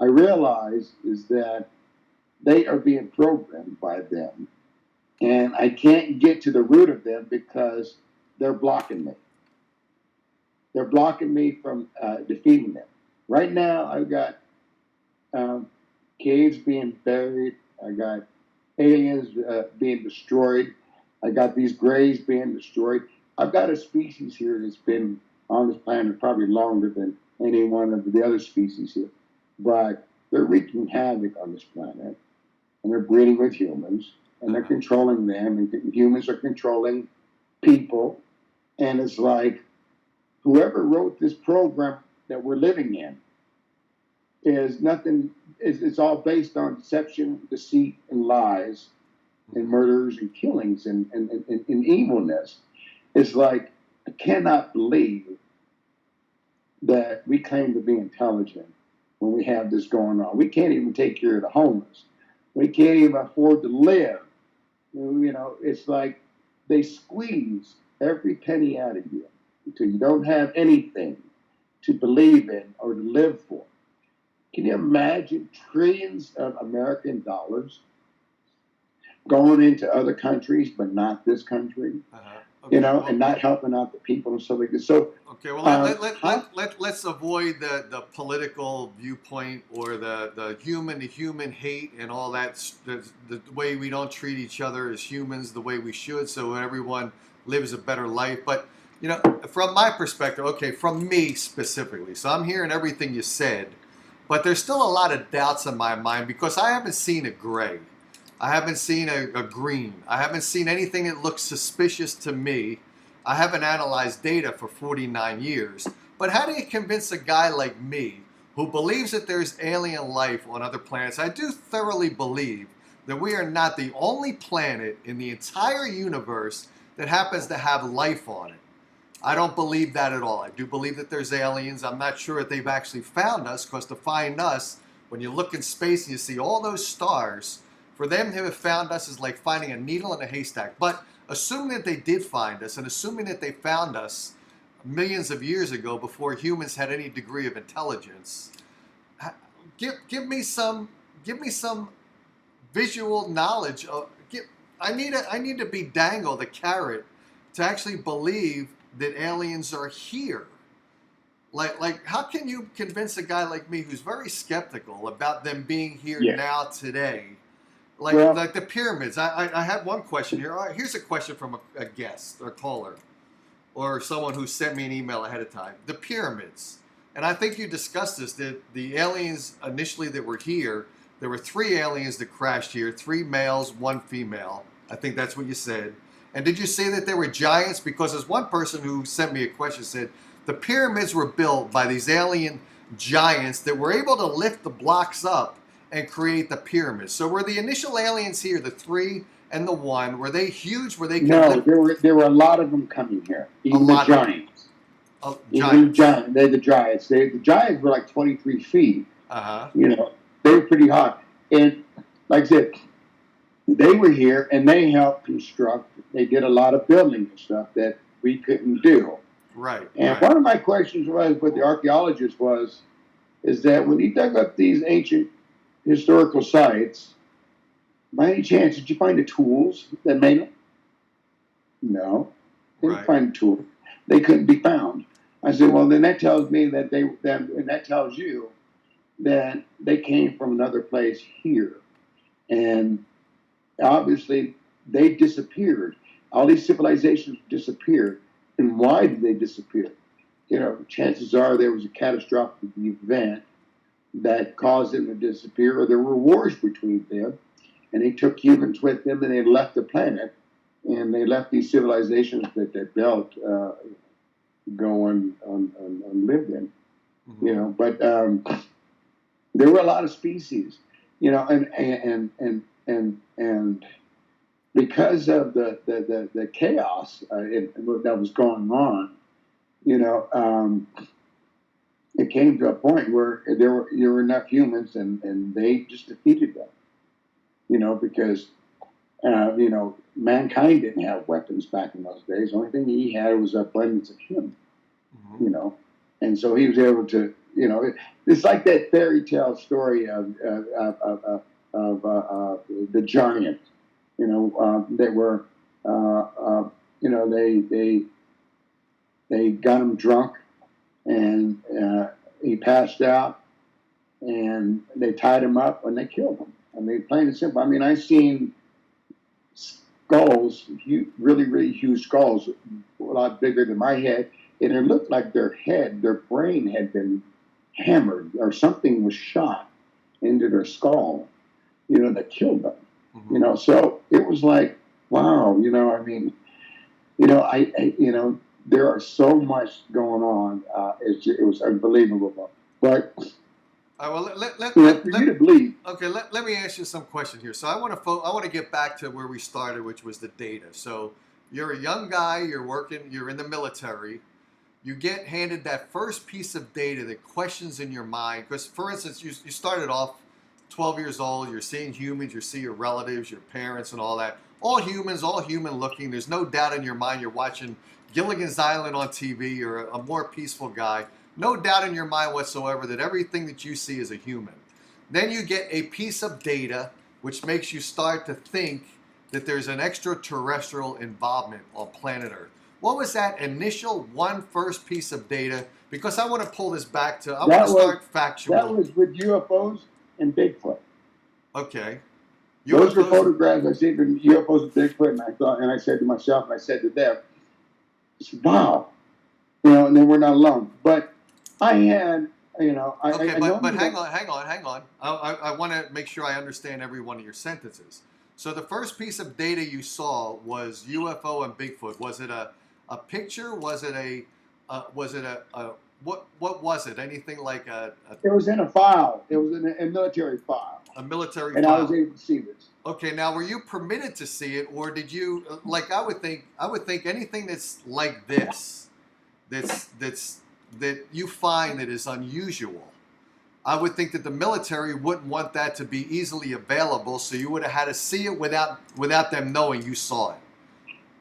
I realize is that they are being programmed by them. And I can't get to the root of them because they're blocking me. They're blocking me from defeating them. Right now, I've got caves being buried. I got aliens being destroyed. I got these grays being destroyed. I've got a species here that's been on this planet probably longer than any one of the other species here. But they're wreaking havoc on this planet. And they're breeding with humans. And they're controlling them. And humans are controlling people. And it's like, whoever wrote this program that we're living in is nothing, it's all based on deception, deceit, and lies, and murders, and killings, and evilness. It's like, I cannot believe that we claim to be intelligent when we have this going on. We can't even take care of the homeless. We can't even afford to live. It's like they squeeze every penny out of you until you don't have anything to believe in or to live for. Can you imagine trillions of American dollars going into other countries, but not this country? Okay, well, and not helping out the people and stuff like this. So, okay, well, let's avoid the political viewpoint or the human to human hate and all that, the way we don't treat each other as humans the way we should, so everyone lives a better life. But, from my perspective, okay, from me specifically, so I'm hearing everything you said, but there's still a lot of doubts in my mind because I haven't seen a gray. I haven't seen a green. I haven't seen anything that looks suspicious to me. I haven't analyzed data for 49 years. But how do you convince a guy like me who believes that there's alien life on other planets? I do thoroughly believe that we are not the only planet in the entire universe that happens to have life on it. I don't believe that at all. I do believe that there's aliens. I'm not sure that they've actually found us, because to find us, when you look in space and you see all those stars, for them to have found us is like finding a needle in a haystack. But assuming that they did find us, and assuming that they found us millions of years ago before humans had any degree of intelligence, give me some visual knowledge. I need to be dangled a carrot to actually believe that aliens are here. Like, how can you convince a guy like me who's very skeptical about them being here now today? Like the pyramids. I have one question here. All right, here's a question from a guest or caller or someone who sent me an email ahead of time. The pyramids. And I think you discussed this, that the aliens initially that were here, there were 3 aliens that crashed here, 3 males, 1 female. I think that's what you said. And did you say that they were giants? Because there's one person who sent me a question, said the pyramids were built by these alien giants that were able to lift the blocks up and create the pyramids. So were the initial aliens here, the 3 and the 1, were they huge? Were they? No, there were a lot of them coming here. Even the giants. Giants. They're the giants. The giants were like 23 feet. They were pretty hot. And like I said, they were here and they helped construct. They did a lot of building and stuff that we couldn't do. Right. And one of my questions was, with the archaeologist is that when he dug up these ancient historical sites, by any chance, did you find the tools that made them? No. They didn't find the tools. They couldn't be found. I said, well, then that tells me and that tells you that they came from another place here. And obviously, they disappeared. All these civilizations disappeared. And why did they disappear? Chances are there was a catastrophic event that caused them to disappear, or there were wars between them, and they took humans with them and they left the planet. and they left these civilizations that they built go and lived in, you know. But there were a lot of species, you know, and because of the chaos that was going on, you know, it came to a point where there were enough humans, and they just defeated them, you know, because you know, mankind didn't have weapons back in those days. The only thing he had was abundance of him, you know, and so he was able to, you know, it's like that fairy tale story of the giant, you know, that were, you know, they got him drunk, and he passed out, and they tied him up and they killed him. I mean, plain and simple. I mean, I've seen skulls, really, really huge skulls, a lot bigger than my head, and it looked like their brain had been hammered, or something was shot into their skull, you know, that killed them. You know, so it was like, wow, you know, I mean, you know, you know, there are so much going on. It was unbelievable. But all right, well, for you to believe. Okay, let me ask you some question here. So I want to get back to where we started, which was the data. So you're a young guy, you're in the military. You get handed that first piece of data that questions in your mind. Because, for instance, you started off 12 years old, you're seeing humans, you see your relatives, your parents, and all that. All humans, all human looking. There's no doubt in your mind you're watching Gilligan's Island on TV. You're a more peaceful guy. No doubt in your mind whatsoever that everything that you see is a human. Then you get a piece of data which makes you start to think that there's an extraterrestrial involvement on planet Earth. What was that initial first piece of data? Because I want to pull this back to, I want to start factual. That was with UFOs and Bigfoot. Okay. Those were photographs I seen from UFOs and Bigfoot, and I thought, and I said to myself, and I said to them, wow, you know, and then we're not alone. But I had, you know, but hang on. I want to make sure I understand every one of your sentences. So the first piece of data you saw was UFO and Bigfoot. Was it a picture? Was it what was it? Anything like It was in a file. It was in a military file. A military and file. And I was able to see this. Okay, now were you permitted to see it, or did you, like I would think anything that's like this, that you find that is unusual, I would think that the military wouldn't want that to be easily available, so you would have had to see it without them knowing you saw it.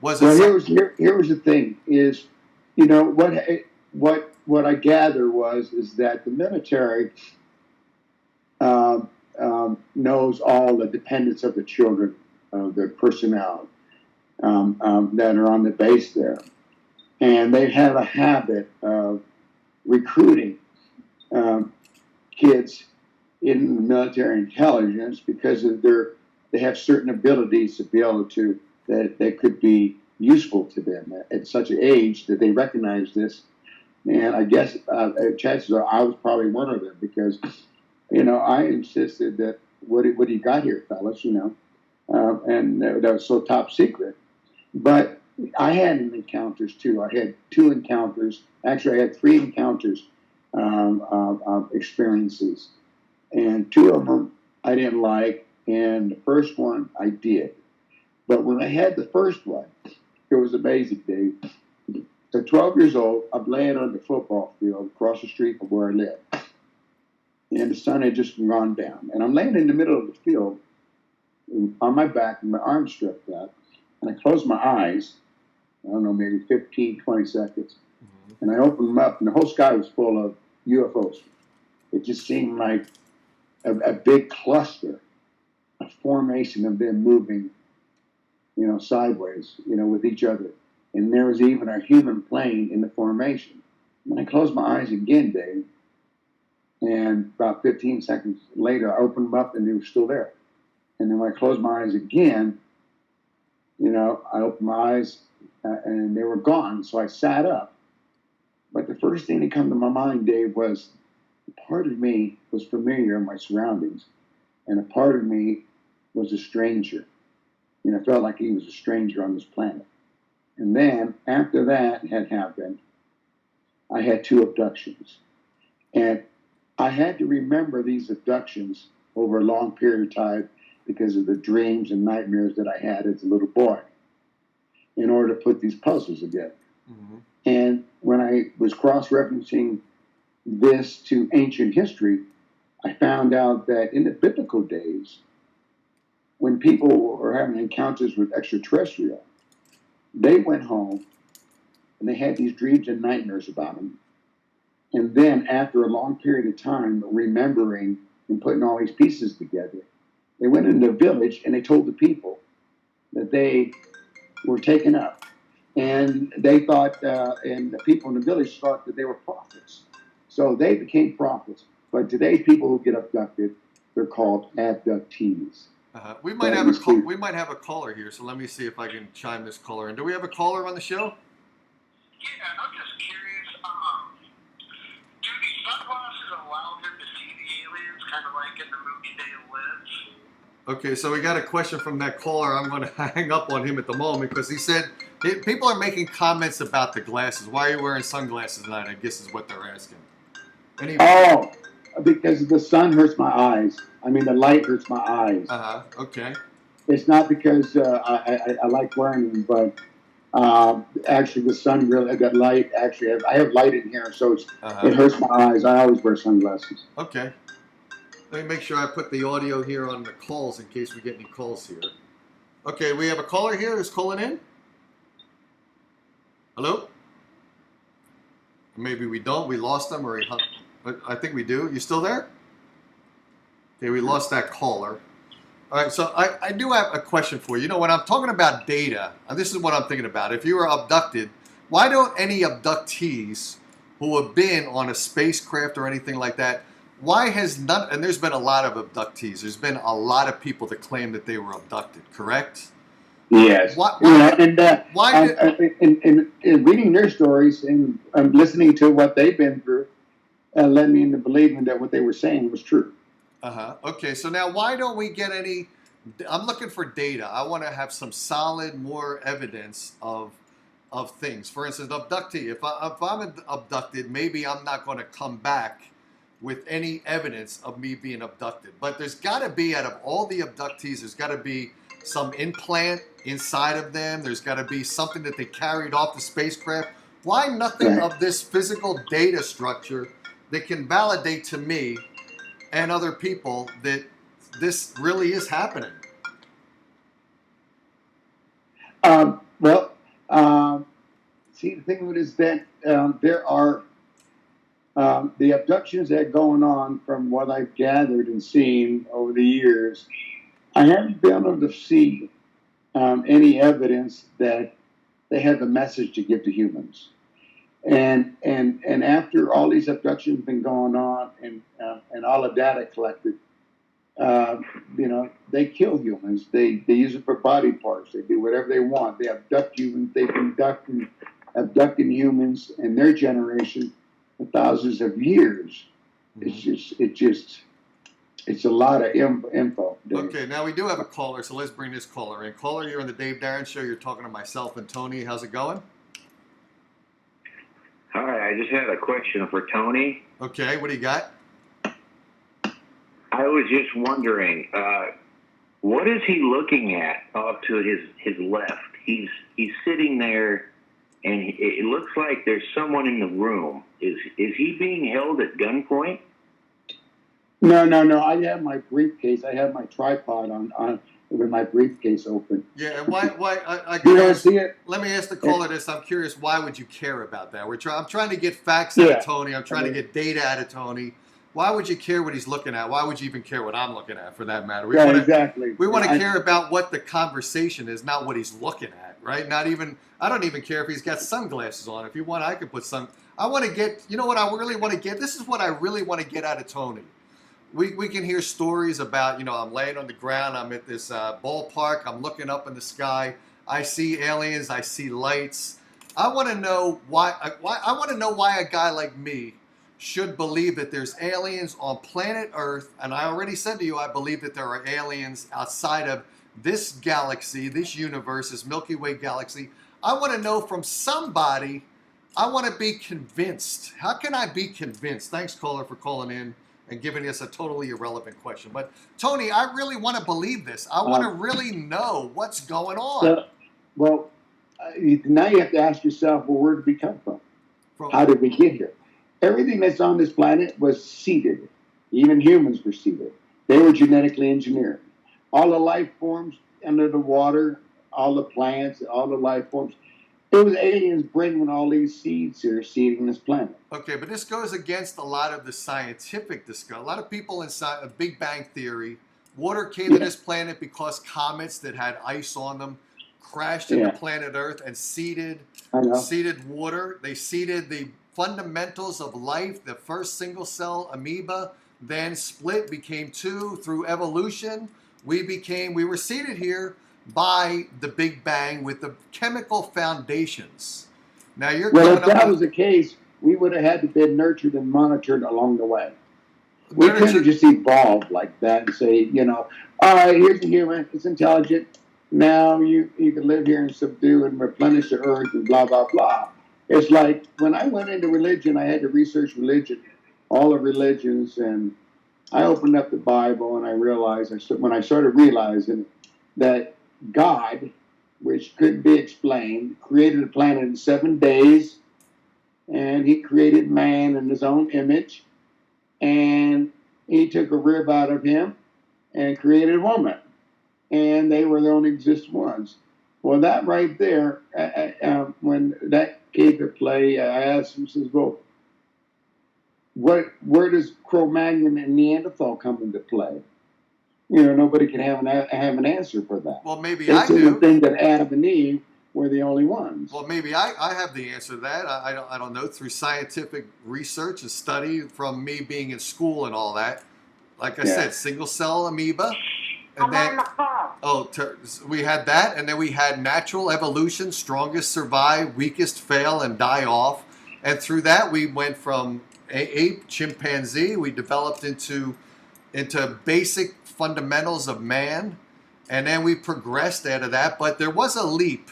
Here was the thing: is, you know, what I gather is that the military knows all the dependents of the children, the personnel that are on the base there, and they have a habit of recruiting kids in the military intelligence because of they have certain abilities to be able to, that they could be useful to them at such an age that they recognize this. And I guess chances are I was probably one of them, because, you know, I insisted that what do you got here, fellas, you know, and that was so top secret. But I had encounters too. I had 2 encounters. Actually, I had 3 encounters, experiences, and 2 of them I didn't like, and the first one I did. But when I had the first one, it was amazing, Dave. At 12 years old, I'm laying on the football field across the street from where I live, and the sun had just gone down, and I'm laying in the middle of the field on my back with my arms stretched out, and I closed my eyes. I don't know, maybe 15, 20 seconds. And I opened them up, and the whole sky was full of UFOs. It just seemed like a big cluster, a formation of them moving, you know, sideways, you know, with each other. And there was even a human plane in the formation. And I closed my eyes again, Dave, and about 15 seconds later, I opened them up, and they were still there. And then when I closed my eyes again, you know, I opened my eyes, and they were gone. So I sat up. But the first thing that came to my mind, Dave, was a part of me was familiar in my surroundings, and a part of me was a stranger. felt like he was a stranger on this planet. And then after that had happened, I had 2 abductions. And I had to remember these abductions over a long period of time because of the dreams and nightmares that I had as a little boy in order to put these puzzles together. Mm-hmm. And when I was cross-referencing this to ancient history, I found out that in the biblical days, when people were having encounters with extraterrestrial, they went home and they had these dreams and nightmares about them. And then after a long period of time, remembering and putting all these pieces together, they went into the village and they told the people that they were taken up. And they thought, and the people in the village thought that they were prophets. So they became prophets. But today, people who get abducted, they're called abductees. We might have a caller here, so let me see if I can chime this caller in. Do we have a caller on the show? Yeah, I'm just curious. Do these sunglasses allow him to see the aliens, kind of like in the movie Day of Lives? Okay, so we got a question from that caller. I'm going to hang up on him at the moment because he said people are making comments about the glasses. Why are you wearing sunglasses tonight? I guess is what they're asking. Oh, because the sun hurts my eyes. I mean, the light hurts my eyes. Okay. It's not because I like wearing them, but actually the sun really, that light actually, I have light in here, so it hurts my eyes. I always wear sunglasses. Okay. Let me make sure I put the audio here on the calls in case we get any calls here. Okay, we have a caller here who's calling in. Hello? Maybe we don't. We lost them, or he hung. But I think we do. You still there? Okay, we lost that caller. All right, so I do have a question for you. You know, when I'm talking about data, and this is what I'm thinking about. If you were abducted, why don't any abductees who have been on a spacecraft or anything like that, why has none, and there's been a lot of abductees. There's been a lot of people that claim that they were abducted, correct? Yes. In reading their stories and listening to what they've been through, led me into believing that what they were saying was true. Okay, so now why don't we get any, I'm looking for data. I want to have some solid, more evidence of things. For instance, abductee. If I'm abducted, maybe I'm not going to come back with any evidence of me being abducted. But there's got to be, out of all the abductees, there's got to be some implant inside of them. There's got to be something that they carried off the spacecraft. Why nothing of this physical data structure that can validate to me and other people that this really is happening? See, the thing is that there are the abductions that are going on, from what I've gathered and seen over the years. I haven't been able to see any evidence that they have a message to give to humans. And after all these abductions have been going on and all the data collected, they kill humans. They use it for body parts. They do whatever they want. They abduct humans. They've been abducting humans and their generation for thousands of years. Mm-hmm. It's a lot of info. Dave. Okay, now we do have a caller, so let's bring this caller in. Caller, you're on the Dave Darren Show. You're talking to myself and Tony. How's it going? Hi, I just had a question for Tony. Okay, what do you got? I was just wondering, what is he looking at off to his left? He's sitting there, and it looks like there's someone in the room. Is he being held at gunpoint? No. I have my briefcase. I have my tripod on with my briefcase open. Yeah, and why? You don't see it? Let me ask the caller this. I'm curious. Why would you care about that? I'm trying to get facts out of Tony. I'm trying to get data out of Tony. Why would you care what he's looking at? Why would you even care what I'm looking at, for that matter? We want to care about what the conversation is, not what he's looking at, right? I don't even care if he's got sunglasses on. If you want, I could put some. I want to get, you know what I really want to get? This is what I really want to get out of Tony. We can hear stories about, I'm laying on the ground, I'm at this ballpark, I'm looking up in the sky, I see aliens, I see lights. I want to know why a guy like me should believe that there's aliens on planet Earth, and I already said to you, I believe that there are aliens outside of this galaxy, this universe, this Milky Way galaxy. I want to know from somebody. I want to be convinced. How can I be convinced? Thanks, caller, for calling in and giving us a totally irrelevant question. But Tony, I really want to believe this. I want to really know what's going on. Now you have to ask yourself, well, where did we come from? How did we get here? Everything that's on this planet was seeded. Even humans were seeded. They were genetically engineered. All the life forms under the water, all the plants, all the life forms. It was aliens bringing all these seeds here, seeding this planet. Okay, but this goes against a lot of the scientific discussion. A lot of people inside of Big Bang Theory, water came to this planet because comets that had ice on them crashed into planet Earth and seeded water. They seeded the fundamentals of life, the first single cell amoeba, then split, became two through evolution. We were seeded here by the Big Bang with the chemical foundations. Now you're if that was the case, we would have had to be nurtured and monitored along the way. We couldn't just evolve like that and say, all right, here's a human, it's intelligent. Now you can live here and subdue and replenish the earth and blah, blah, blah. It's like when I went into religion, I had to research religion, all the religions, and I opened up the Bible and I realized, when I started realizing that God, which couldn't be explained, created the planet in 7 days, and he created man in his own image, and he took a rib out of him and created a woman. And they were the only existing ones. Well, that right there, when that came to play, I asked him, says, well, where does Cro-Magnon and Neanderthal come into play? Nobody can have an answer for that. Well, maybe I do. It's the thing that Adam and Eve were the only ones. Well, maybe I have the answer to that. I don't know, through scientific research and study from me being in school and all that. Like I said, single cell amoeba. And then, we had that, and then we had natural evolution, strongest survive, weakest fail and die off. And through that, we went from ape, chimpanzee, we developed into basic fundamentals of man, and then we progressed out of that. But there was a leap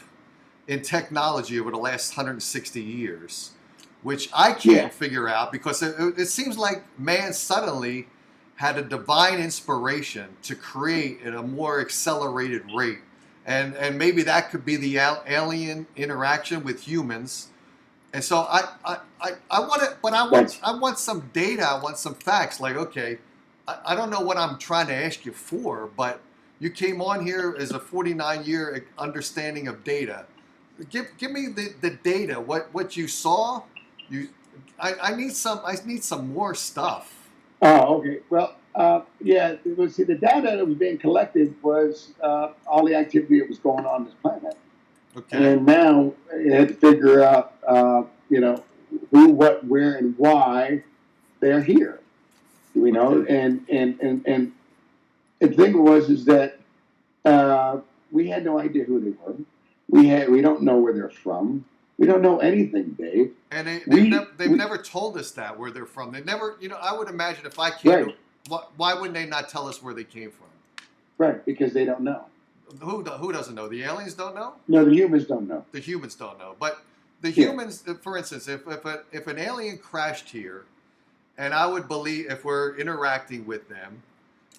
in technology over the last 160 years, which I can't figure out, because it seems like man suddenly had a divine inspiration to create at a more accelerated rate. And maybe that could be the alien interaction with humans. And so I want some data, I want some facts. Like, okay, I don't know what I'm trying to ask you for, but you came on here as a 49-year understanding of data. Give me the data, what you saw. I need some more stuff. Oh, okay. Well, the data that was being collected was all the activity that was going on this planet. Okay. And now you had to figure out, who, what, where, and why they're here. And the thing is that we had no idea who they were. We don't know where they're from. We don't know anything, Dave. And they've never told us that, where they're from. They never, I would imagine if I came, why wouldn't they not tell us where they came from? Right, because they don't know. Who doesn't know? The aliens don't know? No, the humans don't know. The humans don't know. But the humans, for instance, if an alien crashed here, and I would believe if we're interacting with them,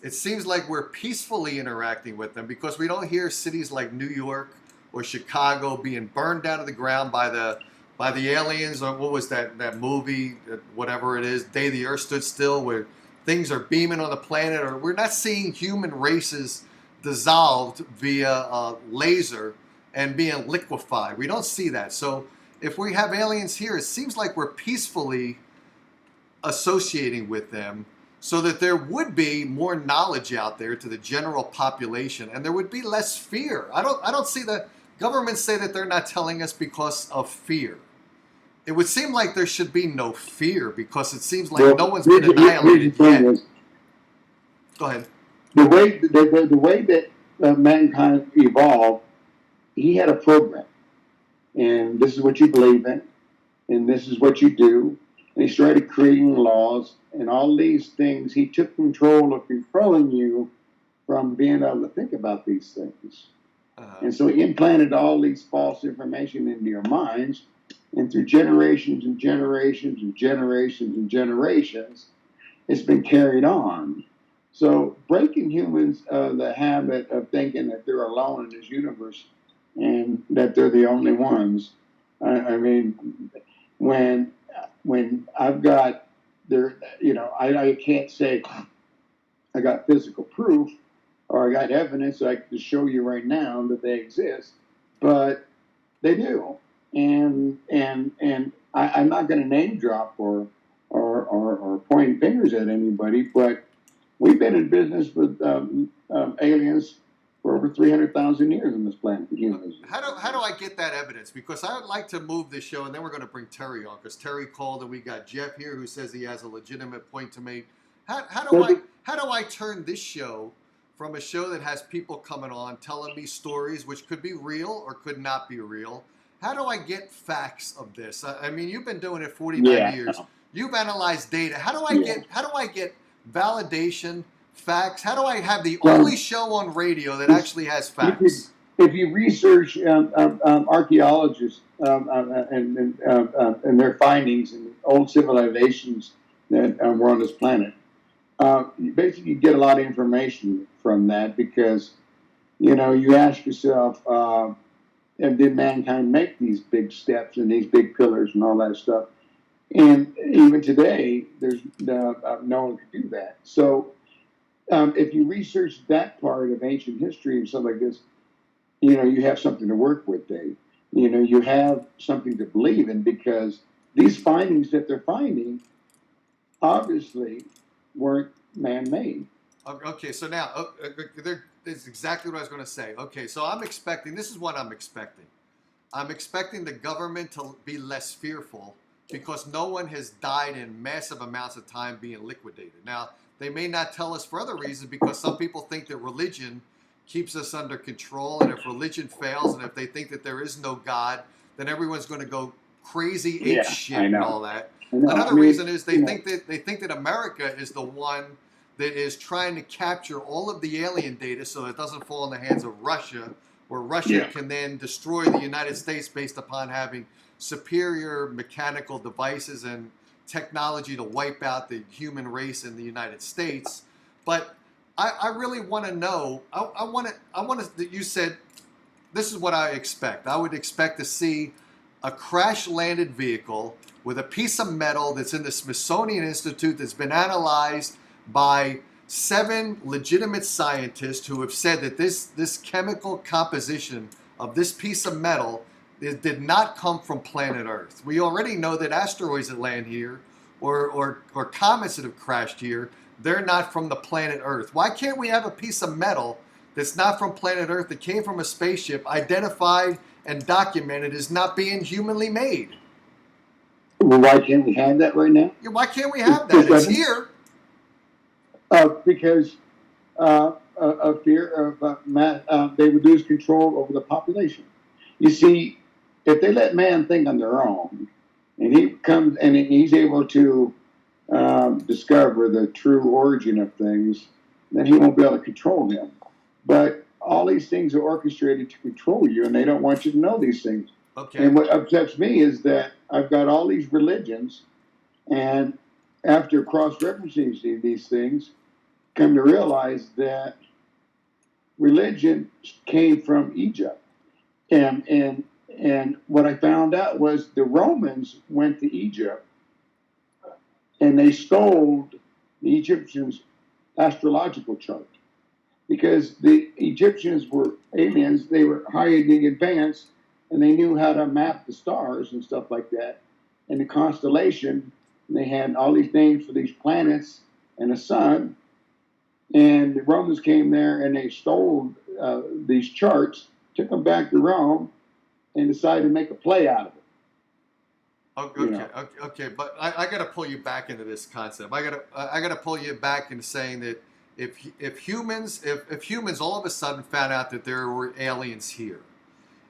it seems like we're peacefully interacting with them, because we don't hear cities like New York or Chicago being burned down to the ground by the aliens. Or what was that movie, whatever it is, Day the Earth Stood Still, where things are beaming on the planet. Or we're not seeing human races dissolved via laser and being liquefied. We don't see that. So if we have aliens here, it seems like we're peacefully associating with them, so that there would be more knowledge out there to the general population, and there would be less fear. I don't see the governments say that they're not telling us because of fear. It would seem like there should be no fear, because it seems like no one's been annihilated yet. Go ahead. The way that mankind evolved, he had a program, and this is what you believe in, and this is what you do. And he started creating laws and all these things. He took control of controlling you from being able to think about these things. Uh-huh. And so he implanted all these false information into your minds, and through generations and generations and generations and generations, it's been carried on. So breaking humans the habit of thinking that they're alone in this universe and that they're the only ones. I mean, when I've got there, I can't say I got physical proof or I got evidence I can show you right now that they exist, but they do. And I'm not going to name drop or point fingers at anybody, but we've been in business with aliens for over 300,000 years on this planet. Humans. How do I get that evidence? Because I would like to move this show, and then we're going to bring Terry on, because Terry called, and we got Jeff here who says he has a legitimate point to make. How do I turn this show from a show that has people coming on telling me stories which could be real or could not be real? How do I get facts of this? I mean, you've been doing it 49 years. You've analyzed data. How do I get validation, facts? How do I have the only show on radio that actually has facts? If you research archaeologists and their findings in old civilizations that were on this planet, you basically get a lot of information from that, because you ask yourself, and did mankind make these big steps and these big pillars and all that stuff? And even today, there's no one can do that. So if you research that part of ancient history and stuff like this, you have something to work with, Dave. You have something to believe in, because these findings that they're finding obviously weren't man-made. Okay, so now, this is exactly what I was going to say. Okay, so this is what I'm expecting. I'm expecting the government to be less fearful, because no one has died in massive amounts of time being liquidated. Now, they may not tell us for other reasons, because some people think that religion keeps us under control, and if religion fails, and if they think that there is no God, then everyone's going to go crazy ape shit and all that. Another reason is they think that America is the one that is trying to capture all of the alien data so it doesn't fall in the hands of Russia, where Russia can then destroy the United States based upon having superior mechanical devices and technology to wipe out the human race in the United States. But I really want to know. I want to. You said this is what I expect. I would expect to see a crash-landed vehicle with a piece of metal that's in the Smithsonian Institute that's been analyzed by 7 legitimate scientists who have said that this chemical composition of this piece of metal did not come from planet Earth. We already know that asteroids that land here or comets that have crashed here, they're not from the planet Earth. Why can't we have a piece of metal that's not from planet Earth, that came from a spaceship, identified and documented as not being humanly made? Well, why can't we have that right now? Yeah, why can't we have that? It's here. Because of fear of they would lose control over the population. You see, if they let man think on their own, and he comes and he's able to discover the true origin of things, then he won't be able to control him. But all these things are orchestrated to control you, and they don't want you to know these things. Okay. And what upsets me is that I've got all these religions, and after cross-referencing these things, come to realize that religion came from Egypt. And what I found out was the Romans went to Egypt and they stole the Egyptians' astrological chart, because the Egyptians were aliens. They were highly advanced, and they knew how to map the stars and stuff like that, and the constellation. And they had all these names for these planets and the sun. And the Romans came there and they stole these charts, took them back to Rome, and decided to make a play out of it. Okay, but I got to pull you back into this concept. I got to pull you back into saying that if humans all of a sudden found out that there were aliens here,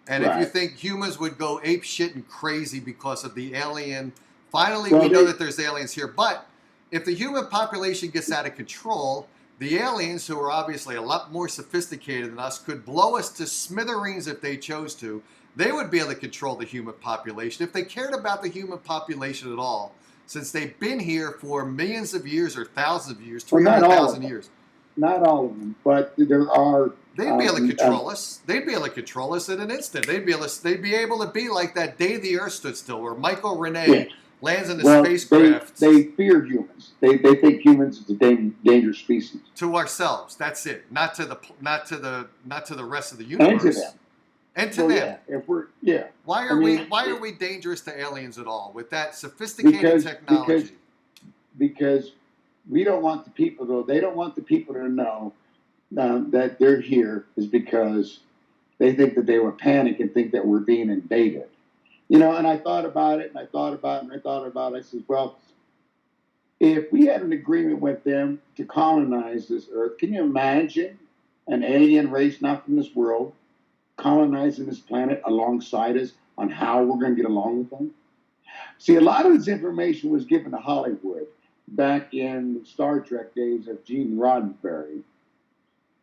and if you think humans would go ape shit and crazy because of the alien, finally we know that there's aliens here. But if the human population gets out of control, the aliens, who are obviously a lot more sophisticated than us, could blow us to smithereens if they chose to. They would be able to control the human population if they cared about the human population at all, since they've been here for millions of years or thousands of years, Well, not all of 300,000 them. years. Not all of them, but there are. They'd be able to control us. They'd be able to control us in an instant. They'd be able to be like that day the Earth stood still, where Michael Rene lands in the spacecraft. They fear humans. They think humans is a dangerous species. To ourselves, that's it. Not to the rest of the universe. And to them. And to them. Yeah, if we're Why are we dangerous to aliens at all with that sophisticated technology? Because we don't want the people to. They don't want the people to know that they're here is because they think that they will panic and think that we're being invaded. And I thought about it, and I thought about it, and I thought about it. I said, well, if we had an agreement with them to colonize this Earth, can you imagine an alien race not from this world colonizing this planet alongside us on how we're going to get along with them? See, a lot of this information was given to Hollywood back in the Star Trek days of Gene Roddenberry.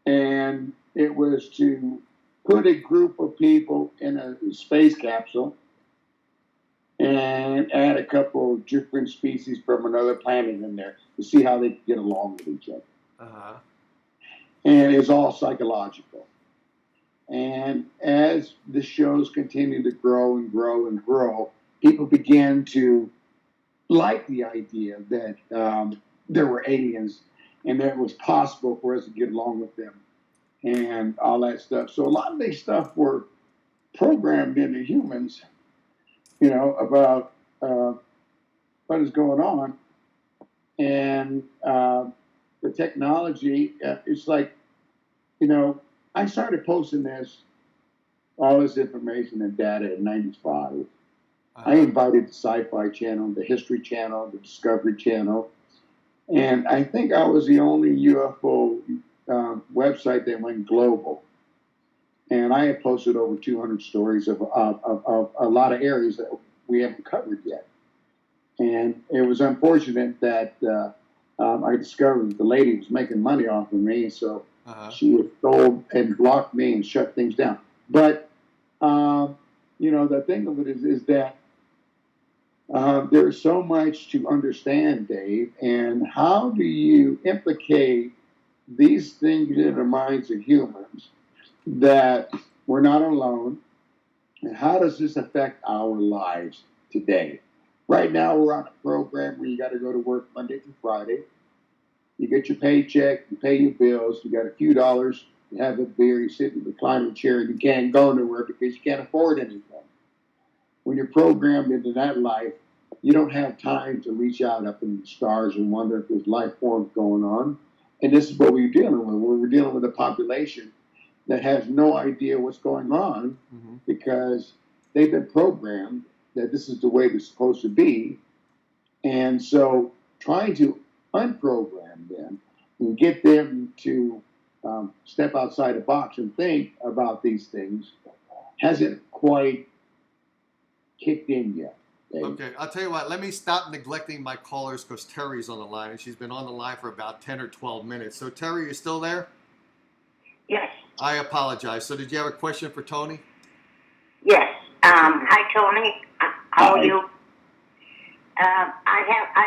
And it was to put a group of people in a space capsule and add a couple of different species from another planet in there to see how they could get along with each other. Uh-huh. And it's all psychological. And as the shows continue to grow and grow and grow, people began to like the idea that there were aliens and that it was possible for us to get along with them and all that stuff. So a lot of these stuff were programmed into humans, about what is going on. And the technology, it's like, I started posting all this information and data in 95. I invited the Sci-Fi Channel, the History Channel, the Discovery Channel, and I think I was the only UFO website that went global. And I had posted over 200 stories of a lot of areas that we haven't covered yet. And it was unfortunate that I discovered that the lady was making money off of me, so she was told and blocked me and shut things down. But, the thing of it is that there's so much to understand, Dave, and how do you implicate these things in the minds of humans that we're not alone, and how does this affect our lives today? Right now, we're on a program where you got to go to work Monday through Friday. You get your paycheck, you pay your bills, you got a few dollars, you have a beer, you sit in the recliner chair, and you can't go nowhere because you can't afford anything. When you're programmed into that life, you don't have time to reach out up in the stars and wonder if there's life forms going on. And this is what we're dealing with. We're dealing with a population that has no idea what's going on because they've been programmed that this is the way they're supposed to be. And so trying to unprogram them and get them to step outside the box and think about these things hasn't quite kicked in yet. Dave. Okay, I'll tell you what, let me stop neglecting my callers because Terry's on the line, and she's been on the line for about 10 or 12 minutes. So, Terry, you're still there? Yes. I apologize. So, did you have a question for Tony? Yes. Hi, Tony. How are you? I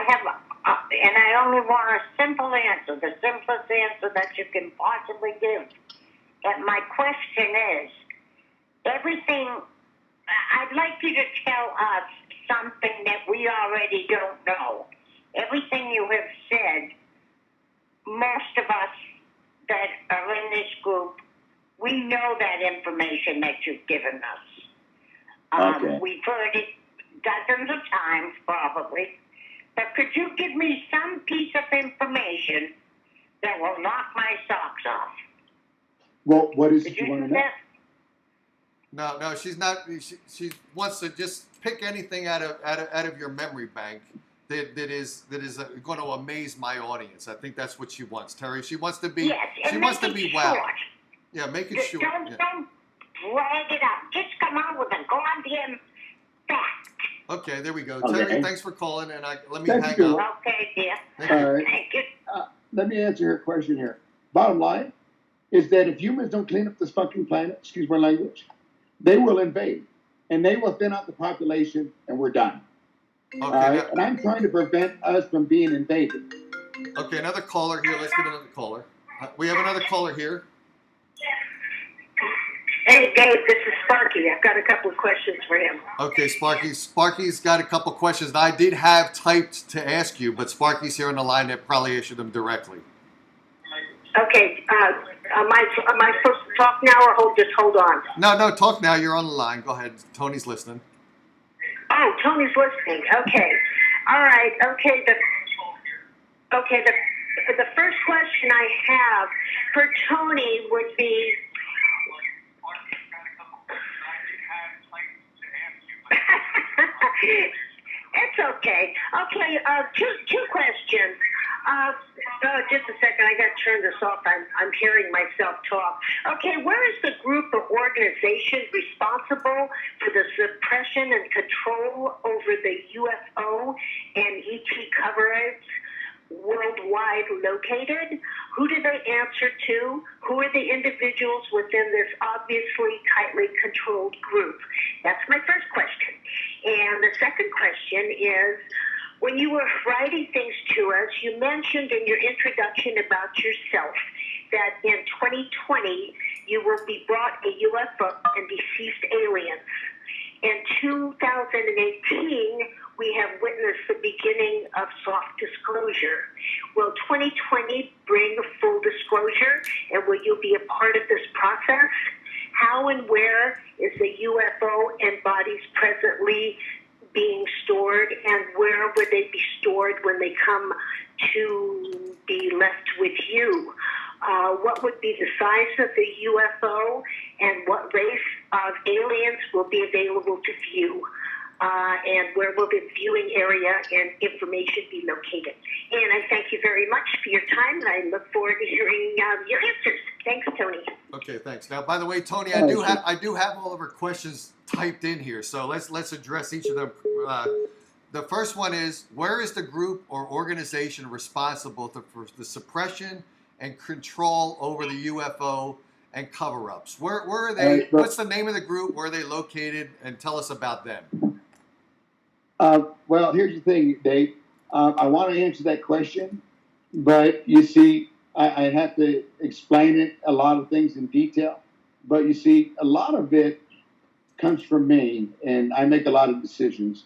have, and I only want a simple answer, the simplest answer that you can possibly give. And my question is, I'd like you to tell us something that we already don't know. Everything you have said, most of us that are in this group, we know that information that you've given us. Okay. We've heard it dozens of times, probably. But could you give me some piece of information that will knock my socks off? Well, what is Could it you you want do to know? that? No, she's not. She wants to just pick anything out of your memory bank that is going to amaze my audience. I think that's what she wants, Terry. She wants to be. Yes, and she make wants to it be short. wowed. Yeah, make it short. Don't drag it out. Just come out with a goddamn fact. Okay, there we go. Okay. Terry, thanks for calling, and let me Thank hang you. up. Okay, dear. Thank you. All right. Thank you. let me answer your question here. Bottom line is that if humans don't clean up this fucking planet, excuse my language, they will invade. And they will thin out the population, and we're done. Okay, All right? And I'm trying to prevent us from being invaded. okay, another caller here. Let's get another caller. We have another caller here. Hey, Dave, this is Sparky. I've got a couple of questions for him. Okay, Sparky. Sparky's got a couple questions that I did have typed to ask you, but Sparky's here on the line that probably answered them directly. Okay, am I supposed to talk now or just hold on? No, talk now. You're on the line. Go ahead. Tony's listening. Oh, Tony's listening. Okay. All right. Okay. The first question I have for Tony would be. It's okay. Okay. Two questions. Just a second. I got to turn this off. I'm hearing myself talk. Okay. Where is the group or organization responsible for the suppression and control over the UFO and ET cover-ups worldwide located? Who do they answer to? Who are the individuals within this obviously tightly controlled group? That's my first question. And the second question is, when you were writing things to us, you mentioned in your introduction about yourself that in 2020 you will be brought a UFO and deceased aliens. In 2018, we have witnessed the beginning of soft disclosure. Will 2020 bring full disclosure, and will you be a part of this process? How and where is the UFO and bodies presently being stored, and where would they be stored when they come to be left with you? What would be the size of the UFO, and what race of aliens will be available to view? And where will the viewing area and information be located? And I thank you very much for your time, and I look forward to hearing your answers. Thanks, Tony. Okay, thanks. Now, by the way, Tony, I do have all of our questions typed in here, so let's address each of them. The first one is, where is the group or organization responsible for the suppression and control over the UFO and cover-ups? Where are they? What's the name of the group? Where are they located? And tell us about them. Well, here's the thing, Dave. I want to answer that question, but you see, I have to explain it, a lot of things in detail. But you see, a lot of it comes from me, and I make a lot of decisions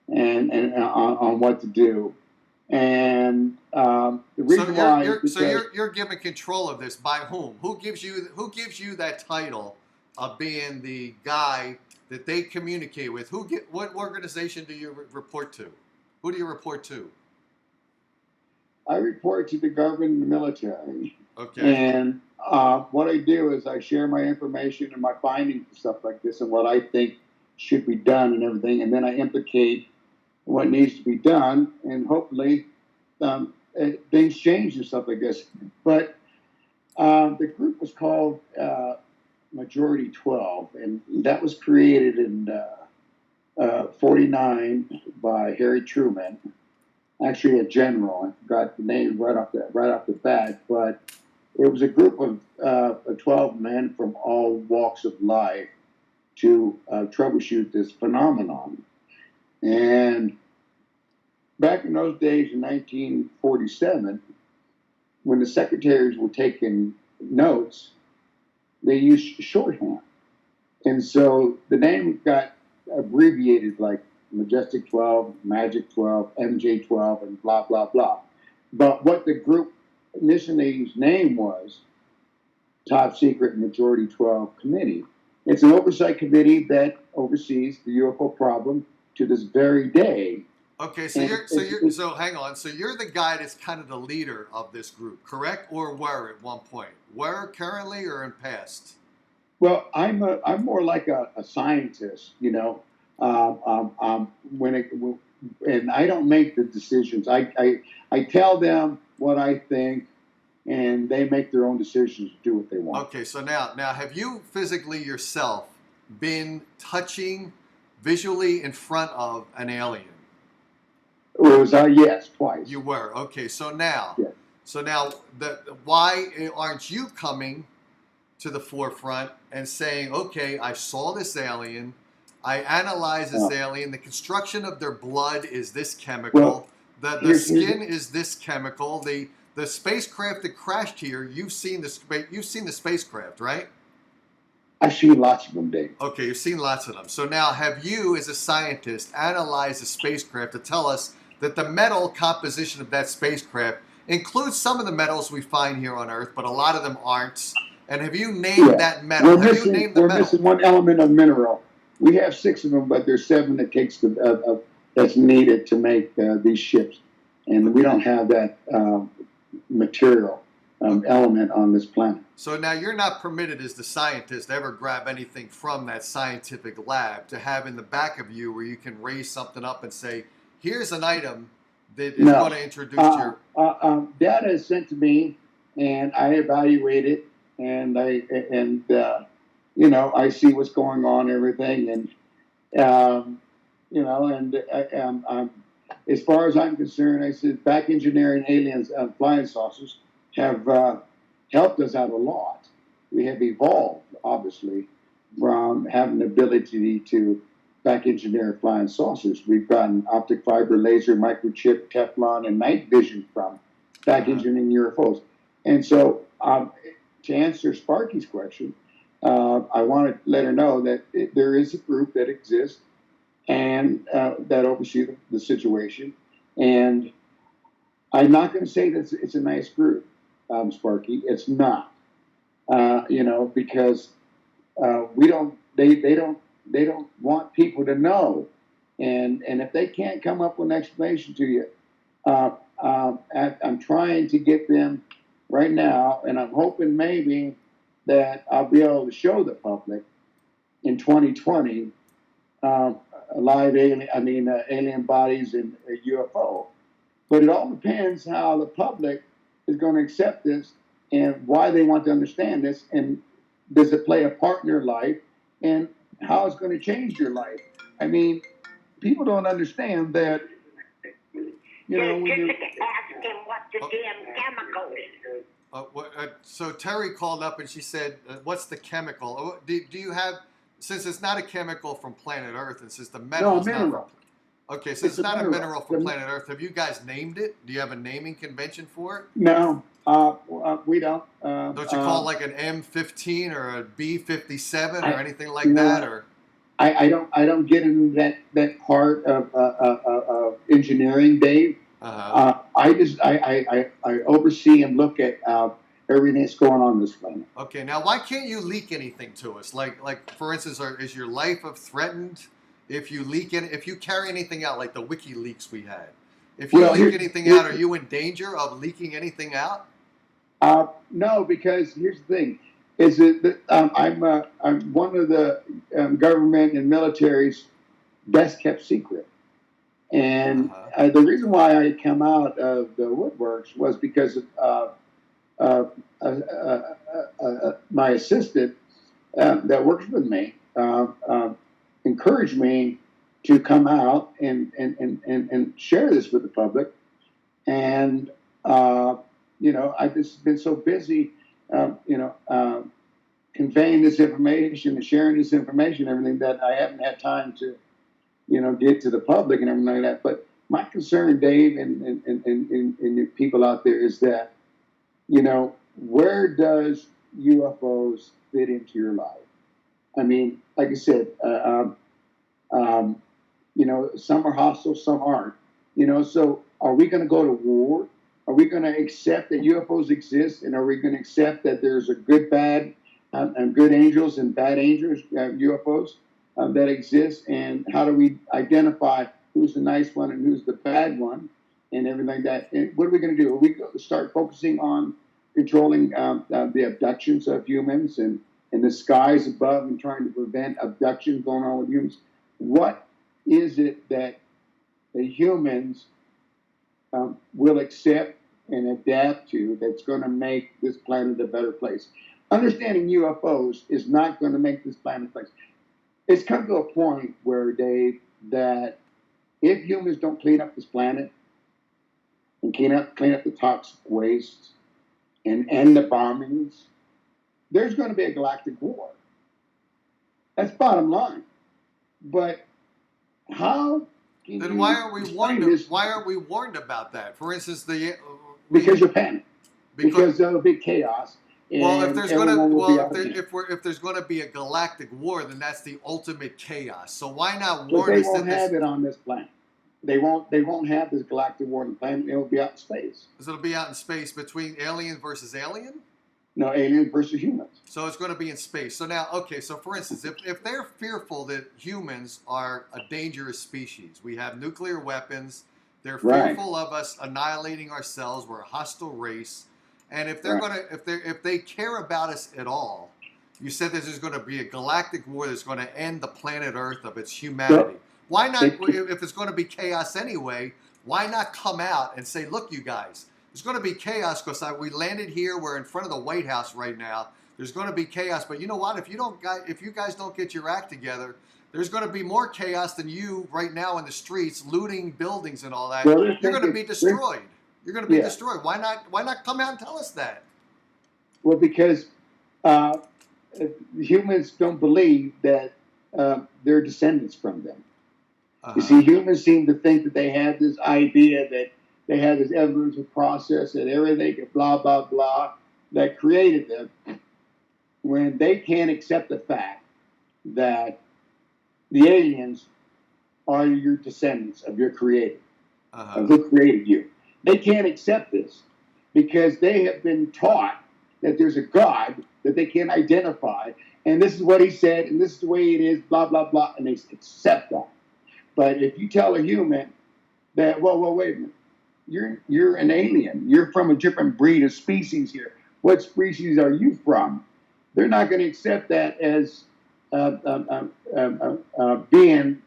and on what to do. And the reason why you're given control of this by whom? Who gives you that title of being the guy that they communicate with? What organization do you report to? Who do you report to? I report to the government and the military. Okay. And what I do is I share my information and my findings and stuff like this and what I think should be done and everything. And then I implicate what needs to be done. And hopefully things change and stuff like this. But the group was called Majority 12. And that was created in 49 by Harry Truman. Actually, a general. I forgot the name right off the bat, but it was a group of 12 men from all walks of life to troubleshoot this phenomenon. And back in those days, in 1947, when the secretaries were taking notes, they used shorthand, and so the name got abbreviated like Majestic 12, Magic 12, MJ 12, and blah, blah, blah. But what the group initially's name was, Top Secret Majority 12 Committee. It's an oversight committee that oversees the UFO problem to this very day. Okay, so hang on. So you're the guy that's kind of the leader of this group, correct? Or were at one point? Were currently or in past? Well, I'm more like a scientist, you know. And I don't make the decisions. I tell them what I think, and they make their own decisions to do what they want. Okay, so now have you physically yourself been touching visually in front of an alien? It was yes, twice. You were. Okay, so now, Yeah. So now, why aren't you coming to the forefront and saying, okay, I saw this alien, I analyzed this alien, the construction of their blood is this chemical, Well, the skin is this chemical, the spacecraft that crashed here, you've seen the spacecraft, right? I've seen lots of them, Dave. Okay, you've seen lots of them. So now, have you, as a scientist, analyzed the spacecraft to tell us that the metal composition of that spacecraft includes some of the metals we find here on Earth, but a lot of them aren't? And have you named that metal? We're missing one element of mineral. We have 6 of them, but there's 7 that takes that's needed to make these ships, and we don't have that material element on this planet. So now you're not permitted as the scientist to ever grab anything from that scientific lab to have in the back of you where you can raise something up and say, here's an item that is going to introduce your... Data is sent to me, and I evaluate it, and I see what's going on, everything, and as far as I'm concerned, I said back engineering aliens, flying saucers have helped us out a lot. We have evolved, obviously, from having the ability to back engineer flying saucers. We've gotten optic fiber, laser, microchip, Teflon, and night vision from back engineering UFOs. And so, to answer Sparky's question, I want to let her know that there is a group that exists and that oversees the situation. And I'm not going to say that it's a nice group, Sparky. It's not, because they don't want people to know. And if they can't come up with an explanation to you, I'm trying to get them right now, and I'm hoping maybe that I'll be able to show the public in 2020 alien bodies and a UFO. But it all depends how the public is going to accept this and why they want to understand this, and does it play a part in your life, and how it's going to change your life. I mean, people don't understand that. When you ask him what the damn chemical is. So Terry called up and she said, what's the chemical? Do you have, since it's not a chemical from planet Earth, and since the metal is mineral. Okay, so it's not a mineral from planet Earth. Have you guys named it? Do you have a naming convention for it? No, we don't. Don't you call it like an M15 or a B57 or anything like that? Or I don't get into that part of engineering, Dave. I oversee and look at everything that's going on this planet. Okay, now why can't you leak anything to us? Like for instance, is your life threatened if you leak it? If you carry anything out, like the WikiLeaks we had, if you leak anything out, are you in danger of leaking anything out? No, because here's the thing: is that I'm one of the government and military's best kept secret. And the reason why I come out of the woodworks was because my assistant that works with me encouraged me to come out and share this with the public. And I've just been so busy, conveying this information and sharing this information, everything, that I haven't had time to get to the public and everything like that. But my concern, Dave, and people out there is that, where does UFOs fit into your life? I mean, like I said, some are hostile, some aren't. So are we going to go to war? Are we going to accept that UFOs exist? And are we going to accept that there's a good, bad, and good angels and bad angels, UFOs? That exists, and how do we identify who's the nice one and who's the bad one, and everything like that? And what are we going to do? Are we going to start focusing on controlling the abductions of humans and the skies above, and trying to prevent abductions going on with humans? What is it that the humans will accept and adapt to that's going to make this planet a better place? Understanding UFOs is not going to make this planet a place. It's come to a point where, Dave, that if humans don't clean up this planet, and clean up the toxic waste and end the bombings, there's going to be a galactic war. That's bottom line. But how can Then you why are we explain warned? this? Why are we warned about that? For instance, Because you're panicked. because Because there'll be chaos. well, if And there's everyone will be out of hand. if there's gonna be a galactic war, then that's the ultimate chaos. So why not But warn they us that won't have it on this planet. They won't have this galactic war on the planet. It'll be out in space. it'll be out in space between alien versus alien? No, aliens versus humans. So it's going to be in space. So now, okay, so for instance, if they're fearful that humans are a dangerous species, we have nuclear weapons, they're Right. fearful of us annihilating ourselves, we're a hostile race, and if they're Right. if they care about us at all, you said that there's going to be a galactic war that's going to end the planet Earth of its humanity. Why not, if it's going to be chaos anyway, why not come out and say, look, you guys, there's going to be chaos because we landed here. We're in front of the White House right now. There's going to be chaos, but you know what? If you guys don't get your act together, there's going to be more chaos than you right now in the streets, looting buildings and all that. Well, You're going to be destroyed. You're going to be destroyed. Why not come out and tell us that? Well, because humans don't believe that they're descendants from them. You see, humans seem to think that they have this idea that they have this evolutionary process and everything, blah, blah, blah, that created them, when they can't accept the fact that the aliens are your descendants of your creator, of who created you. They can't accept this because they have been taught that there's a God that they can't identify, and this is what he said, and this is the way it is, blah, blah, blah, and they accept that. But if you tell a human that, well, wait a minute, you're an alien. You're from a different breed of species here. What species are you from? They're not going to accept that as being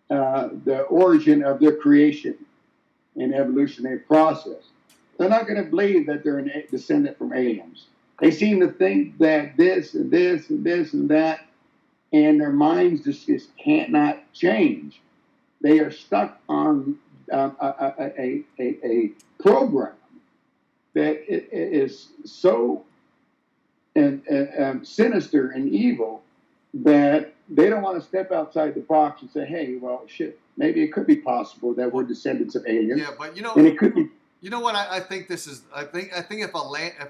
the origin of their creation and evolutionary process. They're not going to believe that they're a descendant from aliens. They seem to think that this and this and this and that, and their minds just cannot change. They are stuck on a program that is so sinister and evil that they don't want to step outside the box and say, hey, well, shit, maybe it could be possible that we're descendants of aliens. Yeah, but you know, and it could be. You know what? I think this is. I think if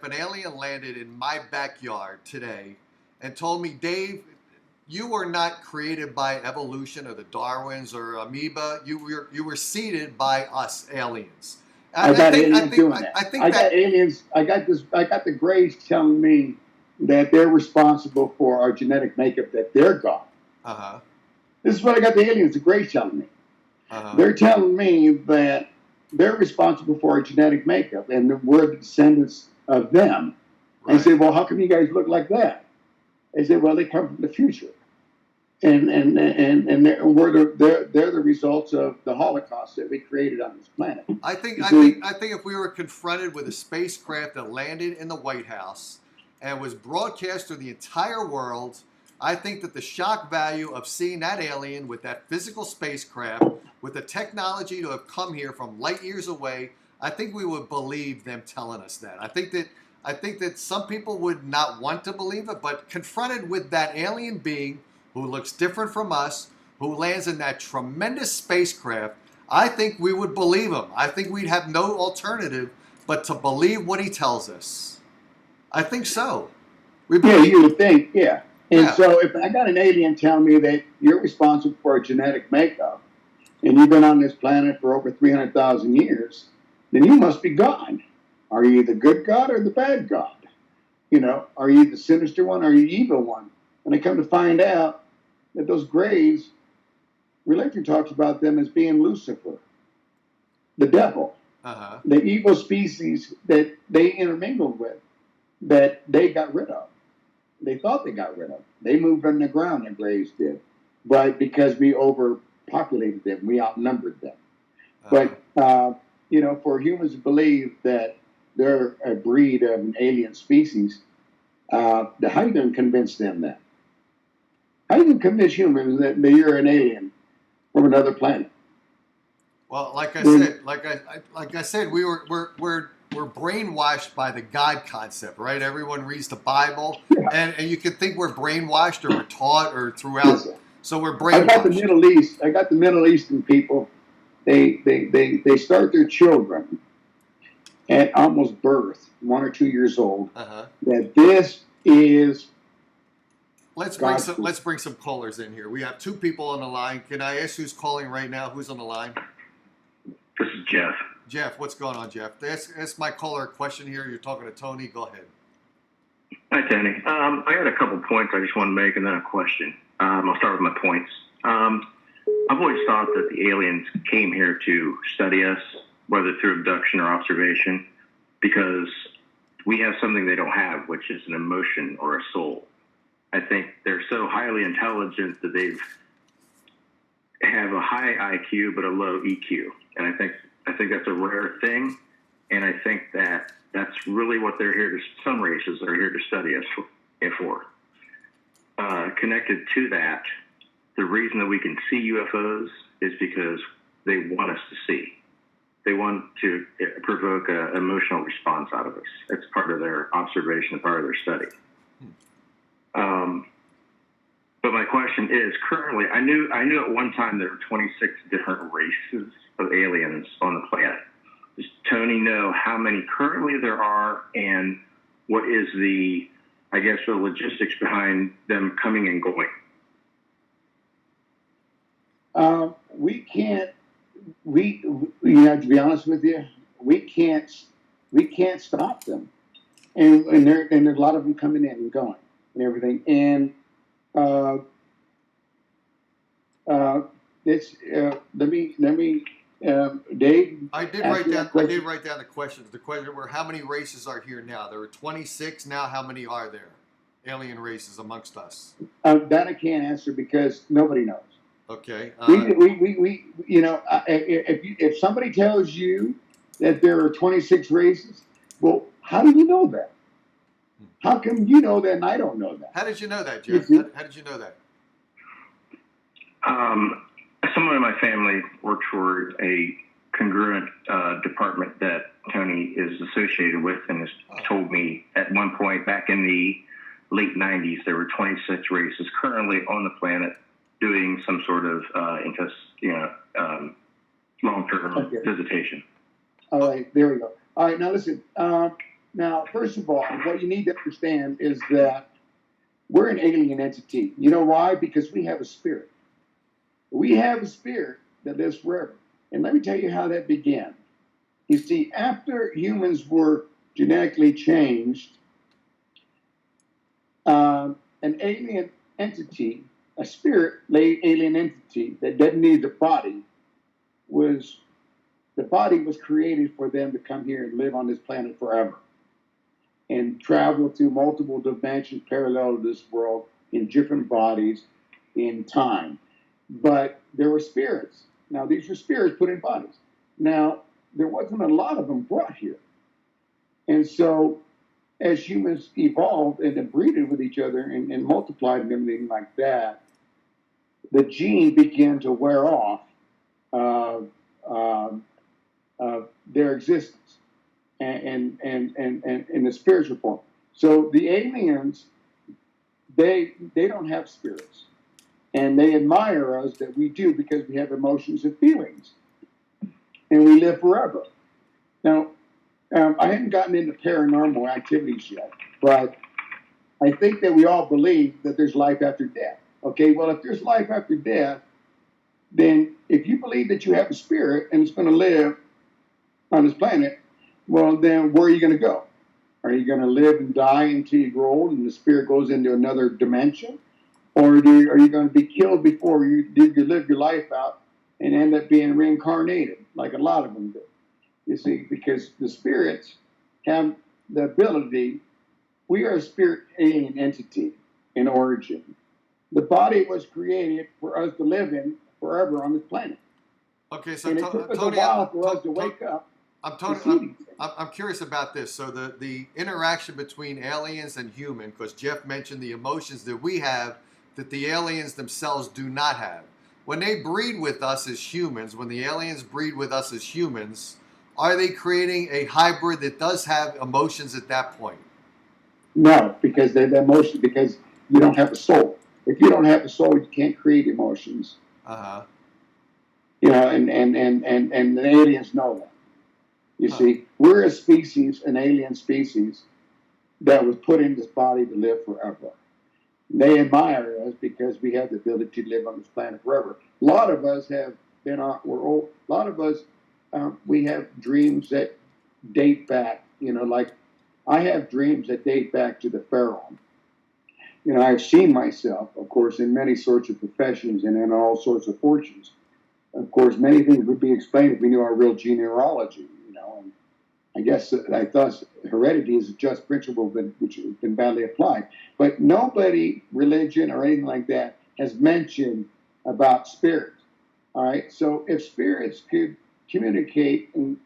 an alien landed in my backyard today and told me, Dave, you were not created by evolution or the Darwins or amoeba. You were seeded by us aliens. I got aliens. I got the Greys telling me that they're responsible for our genetic makeup, that they're God. This is what I got the aliens, the Greys telling me. They're telling me that they're responsible for our genetic makeup, and we're the descendants of them. Right. I say, well, how come you guys look like that? They say, well, they come from the future, and they're the results of the Holocaust that we created on this planet. I think if we were confronted with a spacecraft that landed in the White House and was broadcast to the entire world, I think that the shock value of seeing that alien with that physical spacecraft, with the technology to have come here from light years away, I think we would believe them telling us that. I think that some people would not want to believe it, but confronted with that alien being who looks different from us, who lands in that tremendous spacecraft, I think we would believe him. I think we'd have no alternative but to believe what he tells us. I think so. You would think, yeah. And so if I got an alien telling me that you're responsible for a genetic makeup, and you've been on this planet for over 300,000 years, then you must be God. Are you the good God or the bad God? You know, are you the sinister one or are you the evil one? And I come to find out that those Greys, religion talks about them as being Lucifer, the devil, the evil species that they intermingled with, that they got rid of. They thought they got rid of. They moved on the ground, the Greys did. But because we overpopulated them, we outnumbered them. But, for humans to believe that they're a breed of an alien species, how are you going to convince them that? How are you going to convince humans that you're an alien from another planet? Well, like I When- said, like I said, we're brainwashed by the God concept, right? Everyone reads the Bible, and you can think we're brainwashed or we're taught or throughout. Listen, So we're I got the brainwashed. Middle East. I got the Middle Eastern people. They start their children at almost birth, 1 or 2 years old. Uh-huh. That this is Let's God. bring some callers in here. We have 2 people on the line. Can I ask who's calling right now? Who's on the line? This is Jeff. Jeff, what's going on, Jeff? Ask my caller a question here. You're talking to Tony. Go ahead. Hi, Tony. I got a couple points I just want to make and then a question. I'll start with my points. I've always thought that the aliens came here to study us, whether through abduction or observation, because we have something they don't have, which is an emotion or a soul. I think they're so highly intelligent that they have a high IQ but a low EQ, and I think that's a rare thing, and I think that's really what they're here to. Some races are here to study us for. Connected to that, the reason that we can see UFOs is because they want us to see. They want to provoke an emotional response out of us. It's part of their observation, part of their study. But my question is, currently, I knew at one time there were 26 different races of aliens on the planet. Does Tony know how many currently there are, and what is the logistics behind them coming and going? We can't. We have to be honest with you. We can't stop them, and there's a lot of them coming in and going and everything. And Dave. I did write down the questions. The question were, how many races are here now? There were 26 now. How many are there? Alien races amongst us. That I can't answer because nobody knows. Okay. If somebody tells you that there are 26 races, well, how do you know that? How come you know that and I don't know that? How did you know that, Jeff? How did you know that? Someone in my family works for a congruent department that Tony is associated with, and has told me at one point back in the late 90s there were 26 races currently on the planet doing some sort of long-term visitation. All right, there we go. All right, now listen. Now, first of all, what you need to understand is that we're an alien entity. You know why? Because we have a spirit. We have a spirit that lives forever. And let me tell you how that began. You see, after humans were genetically changed, an alien entity, a spirit alien entity that doesn't need the body, was created for them to come here and live on this planet forever and travel through multiple dimensions parallel to this world in different bodies in time. But there were spirits. Now, these were spirits put in bodies. Now, there wasn't a lot of them brought here. And so, as humans evolved and breeded with each other and multiplied and everything like that, the gene began to wear off their existence and in the spiritual form. So the aliens, they don't have spirits. And they admire us that we do because we have emotions and feelings. And we live forever. Now, I haven't gotten into paranormal activities yet, but I think that we all believe that there's life after death. Okay, well, if there's life after death, then if you believe that you have a spirit and it's going to live on this planet, well, then where are you going to go? Are you going to live and die until you grow old and the spirit goes into another dimension? Or are you going to be killed before you live your life out and end up being reincarnated, like a lot of them do? You see, because the spirits have the ability, we are a spirit alien entity in origin. The body was created for us to live in forever on this planet. Okay, so and it took us Tony, a while for us to wake up. I'm curious about this. So the interaction between aliens and human, because Jeff mentioned the emotions that we have that the aliens themselves do not have. when they breed with us as humans, when the aliens breed with us as humans, are they creating a hybrid that does have emotions at that point? No, because they're the emotion. Because you don't have a soul. If you don't have a soul, you can't create emotions. Uh-huh. You know, and the aliens know that. You Huh. see, we're a species, an alien species, that was put in this body to live forever. They admire us because we have the ability to live on this planet forever. A lot of us have been on. We're old. A lot of us, we have dreams that date back. You know, like I have dreams that date back to the pharaoh. You know, I've seen myself, of course, in many sorts of professions and in all sorts of fortunes. Of course, many things would be explained if we knew our real genealogy. You know, and I guess I thought heredity is a just principle, which has been badly applied. But nobody, religion or anything like that, has mentioned about spirit. All right. So if spirits could communicate in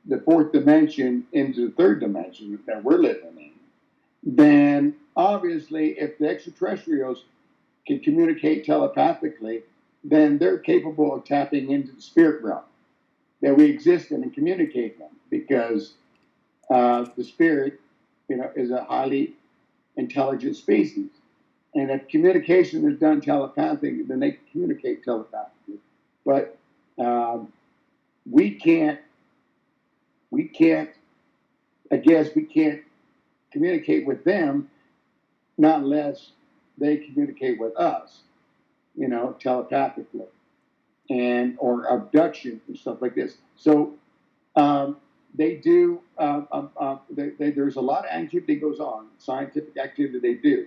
the fourth dimension into the third dimension that we're living in, then obviously, if the extraterrestrials can communicate telepathically, then they're capable of tapping into the spirit realm that we exist in and communicate them, because the spirit, you know, is a highly intelligent species. And if communication is done telepathically, then they communicate telepathically. But we can't, I guess we can't communicate with them, not unless they communicate with us, you know, telepathically, and or abduction and stuff like this. So they do. There's a lot of activity goes on, scientific activity they do,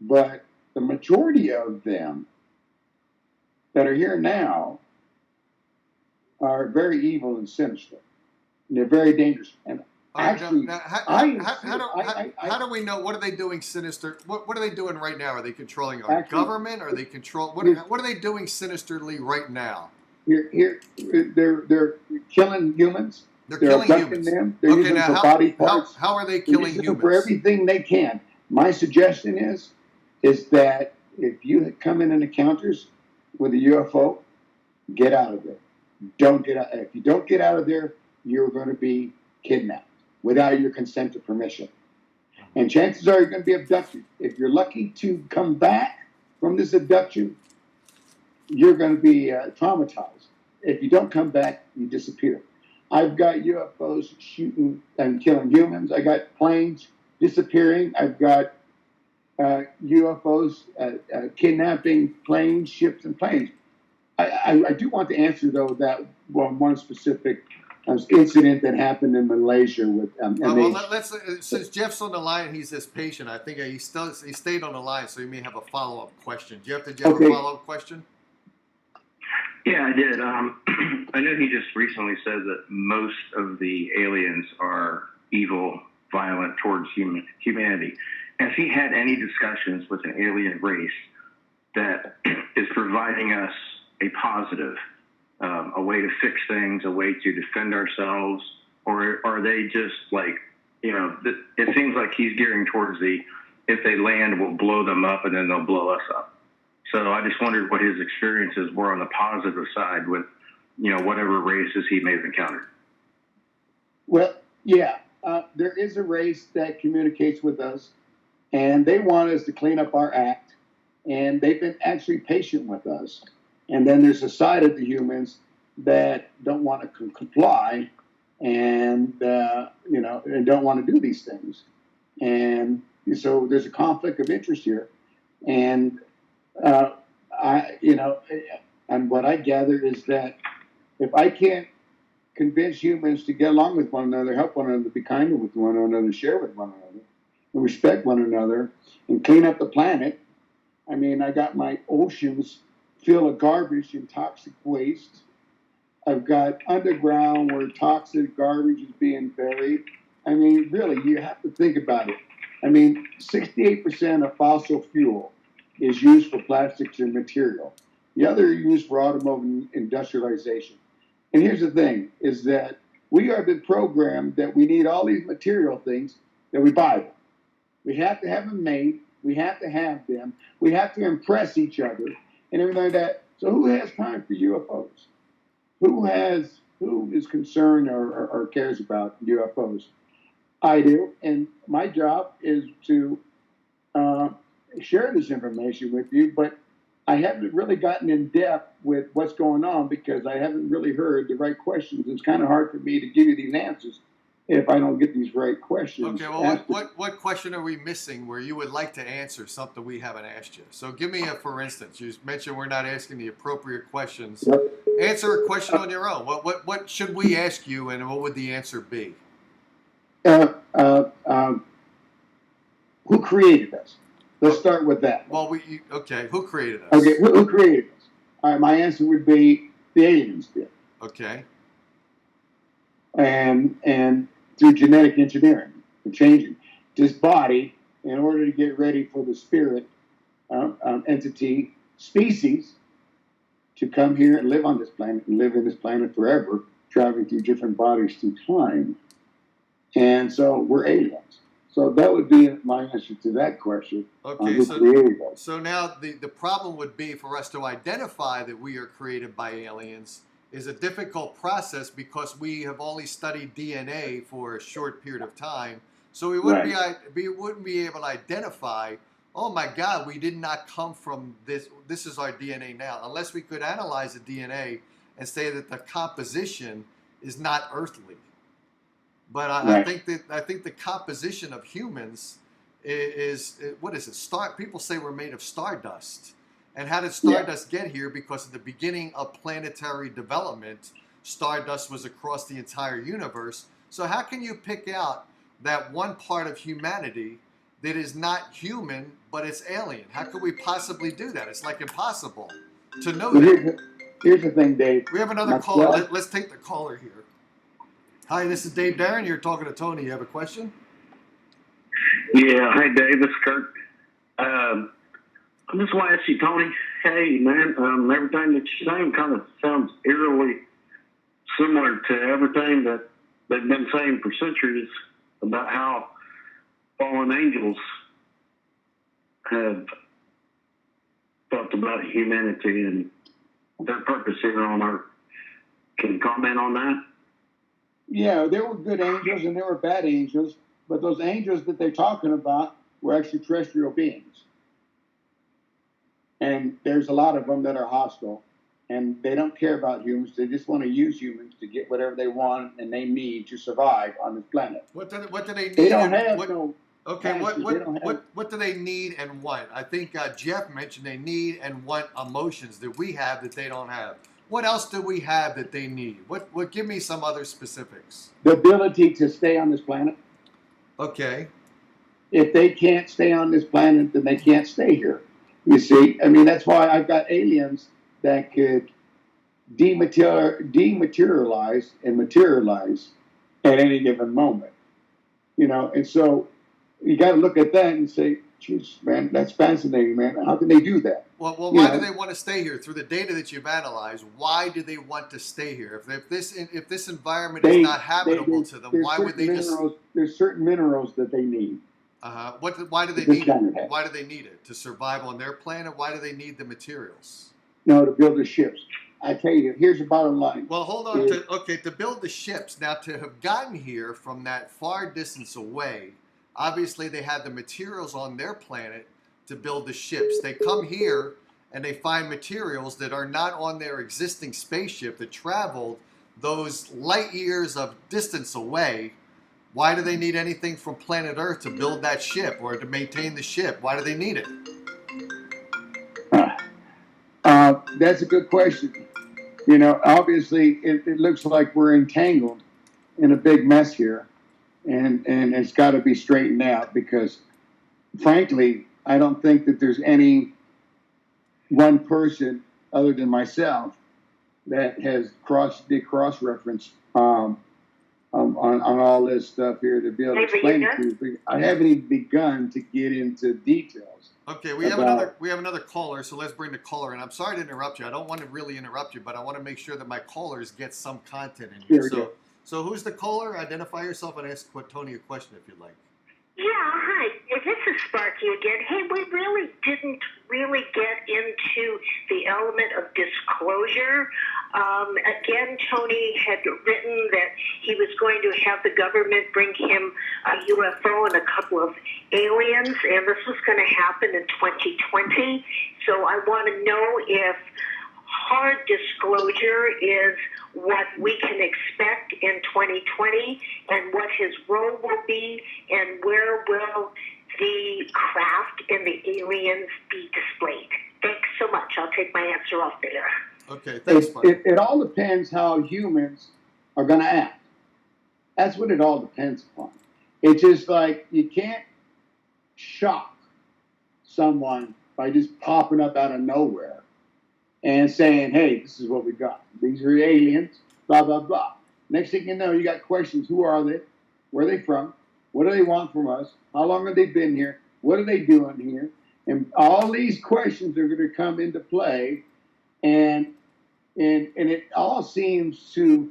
but the majority of them that are here now are very evil and sinister. And they're very dangerous. And actually, How do we know? What are they doing sinister? What are they doing right now? Are they controlling our government? Are they control? What are they doing sinisterly right now? They're killing humans. They're killing abducting humans. them. They're using them for body parts. How are they killing humans? For everything they can. My suggestion is that if you come in encounters with a UFO, get out of there. Don't get out. If you don't get out of there, you're going to be kidnapped without your consent or permission. And chances are you're going to be abducted. If you're lucky to come back from this abduction, you're going to be traumatized. If you don't come back, you disappear. I've got UFOs shooting and killing humans. I got planes disappearing. I've got UFOs kidnapping planes, ships, and planes. I do want to answer, though, that one specific incident that happened in Malaysia with. Let's since Jeff's on the line and he's this patient, I think he stayed on the line, so he may have a follow-up question. Jeff, did you have a follow-up question? Yeah, I did. I know he just recently said that most of the aliens are evil, violent towards humanity. Has he had any discussions with an alien race that is providing us a positive, a way to fix things, a way to defend ourselves, or are they just like, you know, it seems like he's gearing towards if they land, we'll blow them up and then they'll blow us up. So I just wondered what his experiences were on the positive side with, you know, whatever races he may have encountered. Well, yeah, there is a race that communicates with us, and they want us to clean up our act, and they've been actually patient with us. And then there's a side of the humans that don't want to comply, and you know, and don't want to do these things. And so there's a conflict of interest here, and and what I gather is that if I can't convince humans to get along with one another, help one another, be kind with one another, share with one another, and respect one another, and clean up the planet. I mean, I got my oceans full of garbage and toxic waste. I've got underground where toxic garbage is being buried. I mean, really, you have to think about it. I mean, 68% of fossil fuel is used for plastics and material. The other are used for automotive industrialization. And here's the thing, is that we have been programmed that we need all these material things, that we buy them. We have to have them made. We have to have them. We have to impress each other and everything like that. So who has time for UFOs? Who is concerned or cares about UFOs? I do, and my job is to uh, share this information with you, but I haven't really gotten in depth with what's going on because I haven't really heard the right questions. It's kind of hard for me to give you these answers if I don't get these right questions. Okay, well, what question are we missing where you would like to answer something we haven't asked you? So give me a for instance. You mentioned we're not asking the appropriate questions. Answer a question on your own. What should we ask you, and what would the answer be? Uh, uh, um, who created us? Let's start with that. Well, okay. Who created us? Okay, who created us? All right, my answer would be the aliens did. Okay. And through genetic engineering, and changing this body in order to get ready for the spirit entity species to come here and live on this planet and live in this planet forever, traveling through different bodies through time. And so we're aliens. So that would be my answer to that question. Okay, who created us. So now the problem would be for us to identify that we are created by aliens is a difficult process because we have only studied DNA for a short period of time. So we wouldn't be able to identify, oh my God, we did not come from this. This is our DNA now, unless we could analyze the DNA and say that the composition is not earthly. But I think the composition of humans is what is it? People say we're made of stardust. And how did stardust get here? Because at the beginning of planetary development, stardust was across the entire universe. So how can you pick out that one part of humanity that is not human, but it's alien? How could we possibly do that? It's like impossible to know that. Here's the thing, Dave. We have another caller. Let's take the caller here. Hi, this is Dave Darren. You're talking to Tony. You have a question? Yeah. Hey, Dave. This is Kurt. I just want to ask you, Tony. Hey, man. Everything that you're saying kind of sounds eerily similar to everything that they've been saying for centuries about how fallen angels have thought about humanity and their purpose here on Earth. Can you comment on that? Yeah, there were good angels and there were bad angels, but those angels that they're talking about were extraterrestrial beings. And there's a lot of them that are hostile, and they don't care about humans. They just want to use humans to get whatever they want and they need to survive on this planet. What do they need? They don't have no. Okay, what do they need and want? I think Jeff mentioned they need and want emotions that we have that they don't have. What else do we have that they need? What? Give me some other specifics. The ability to stay on this planet. Okay. If they can't stay on this planet, then they can't stay here. You see, I mean, that's why I've got aliens that could dematerialize and materialize at any given moment. You know, and so you got to look at that and say, geez, man, that's fascinating, man. How can they do that? Well, why do they want to stay here? Through the data that you've analyzed, why do they want to stay here? If this environment is not habitable to them, why would they just? There's certain minerals that they need. Why do they need it? Why do they need it? To survive on their planet? Why do they need the materials? No, to build the ships. I tell you, here's the bottom line. Well, hold on. To build the ships. Now, to have gotten here from that far distance away, obviously they had the materials on their planet to build the ships. They come here and they find materials that are not on their existing spaceship that traveled those light years of distance away. Why do they need anything from planet Earth to build that ship or to maintain the ship? Why do they need it? That's a good question. You know, obviously, it looks like we're entangled in a big mess here, and it's got to be straightened out because, frankly, I don't think that there's any one person other than myself that has cross-reference on all this stuff here to be able to explain it to you. I haven't even begun to get into details. Okay, we have another caller, so let's bring the caller in. I'm sorry to interrupt you. I don't want to really interrupt you, but I want to make sure that my callers get some content in here. So who's the caller? Identify yourself and ask Tony a question if you'd like. Yeah, hi. This is Sparky again. Hey, we really didn't really get into the element of disclosure. Again, Tony had written that he was going to have the government bring him a UFO and a couple of aliens, and this was going to happen in 2020. So I want to know if hard disclosure is what we can expect in 2020 and what his role will be and where will the craft and the aliens be displayed. Thanks so much. I'll take my answer off there. Okay, thanks, Mike. It all depends how humans are going to act. That's what it all depends upon. It's just like you can't shock someone by just popping up out of nowhere and saying, hey, this is what we got. These are aliens, blah, blah, blah. Next thing you know, you got questions. Who are they? Where are they from? What do they want from us? How long have they been here? What are they doing here? And all these questions are going to come into play. And it all seems to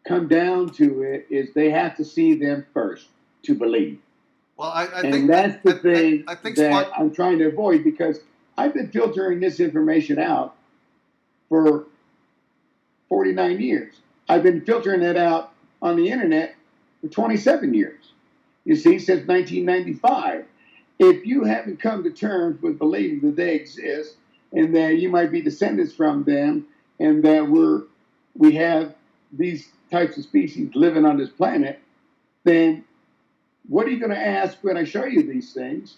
come down to it is they have to see them first to believe. Well, I And think that's the thing I think that I'm trying to avoid, because I've been filtering this information out for 49 years. I've been filtering it out on the internet for 27 years. You see, since 1995. If you haven't come to terms with believing that they exist and that you might be descendants from them and that we have these types of species living on this planet, then what are you going to ask when I show you these things?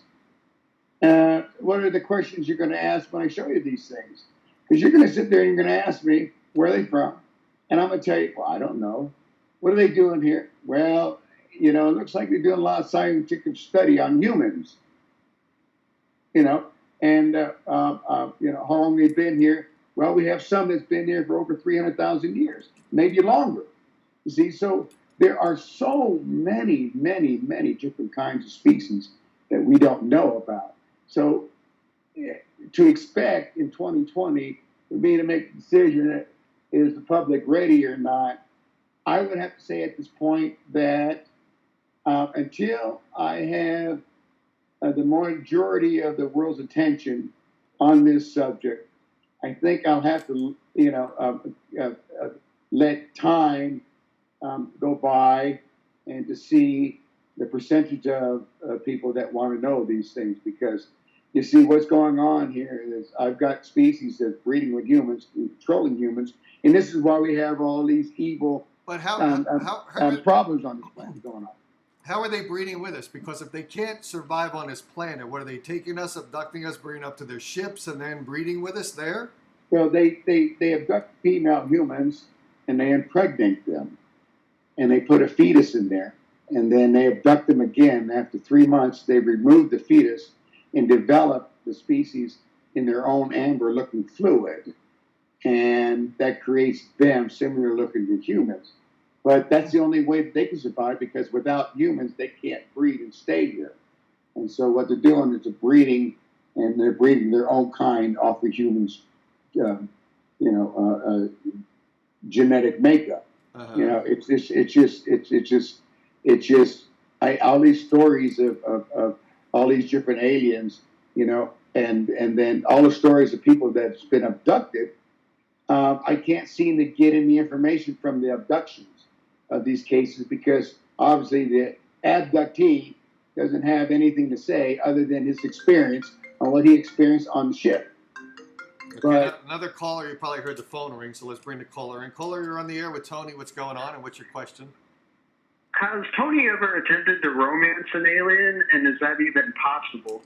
What are the questions you're going to ask when I show you these things? Because you're going to sit there and you're going to ask me, where are they from? And I'm going to tell you, well, I don't know. What are they doing here? Well, it looks like they're doing a lot of scientific study on humans. And how long they've been here. Well, we have some that's been here for over 300,000 years, maybe longer. You see, so there are so many, many, many different kinds of species that we don't know about. So to expect in 2020 for me to make a decision that is the public ready or not, I would have to say at this point that until I have the majority of the world's attention on this subject, I think I'll have to, let time go by and to see the percentage of people that want to know these things. Because you see, what's going on here is I've got species that's breeding with humans, controlling humans, and this is why we have all these evil problems on this planet going on. How are they breeding with us? Because if they can't survive on this planet, what are they taking us, abducting us, bringing up to their ships, and then breeding with us there? Well, they abduct female humans and they impregnate them, and they put a fetus in there, and then they abduct them again. After 3 months, they remove the fetus and develop the species in their own amber-looking fluid, and that creates them similar looking to humans. But that's the only way that they can survive, because without humans, they can't breed and stay here. And so what they're doing is they're breeding, and they're breeding their own kind off of humans' genetic makeup. Uh-huh. All these stories of all these different aliens, and then all the stories of people that's been abducted. I can't seem to get any information from the abductions of these cases, because obviously the abductee doesn't have anything to say other than his experience on what he experienced on the ship. Okay, But another caller. You probably heard the phone ring, so let's bring the caller in. Caller, you're on the air with Tony. What's going on, and what's your question? Has Tony ever attempted to romance an alien, and is that even possible?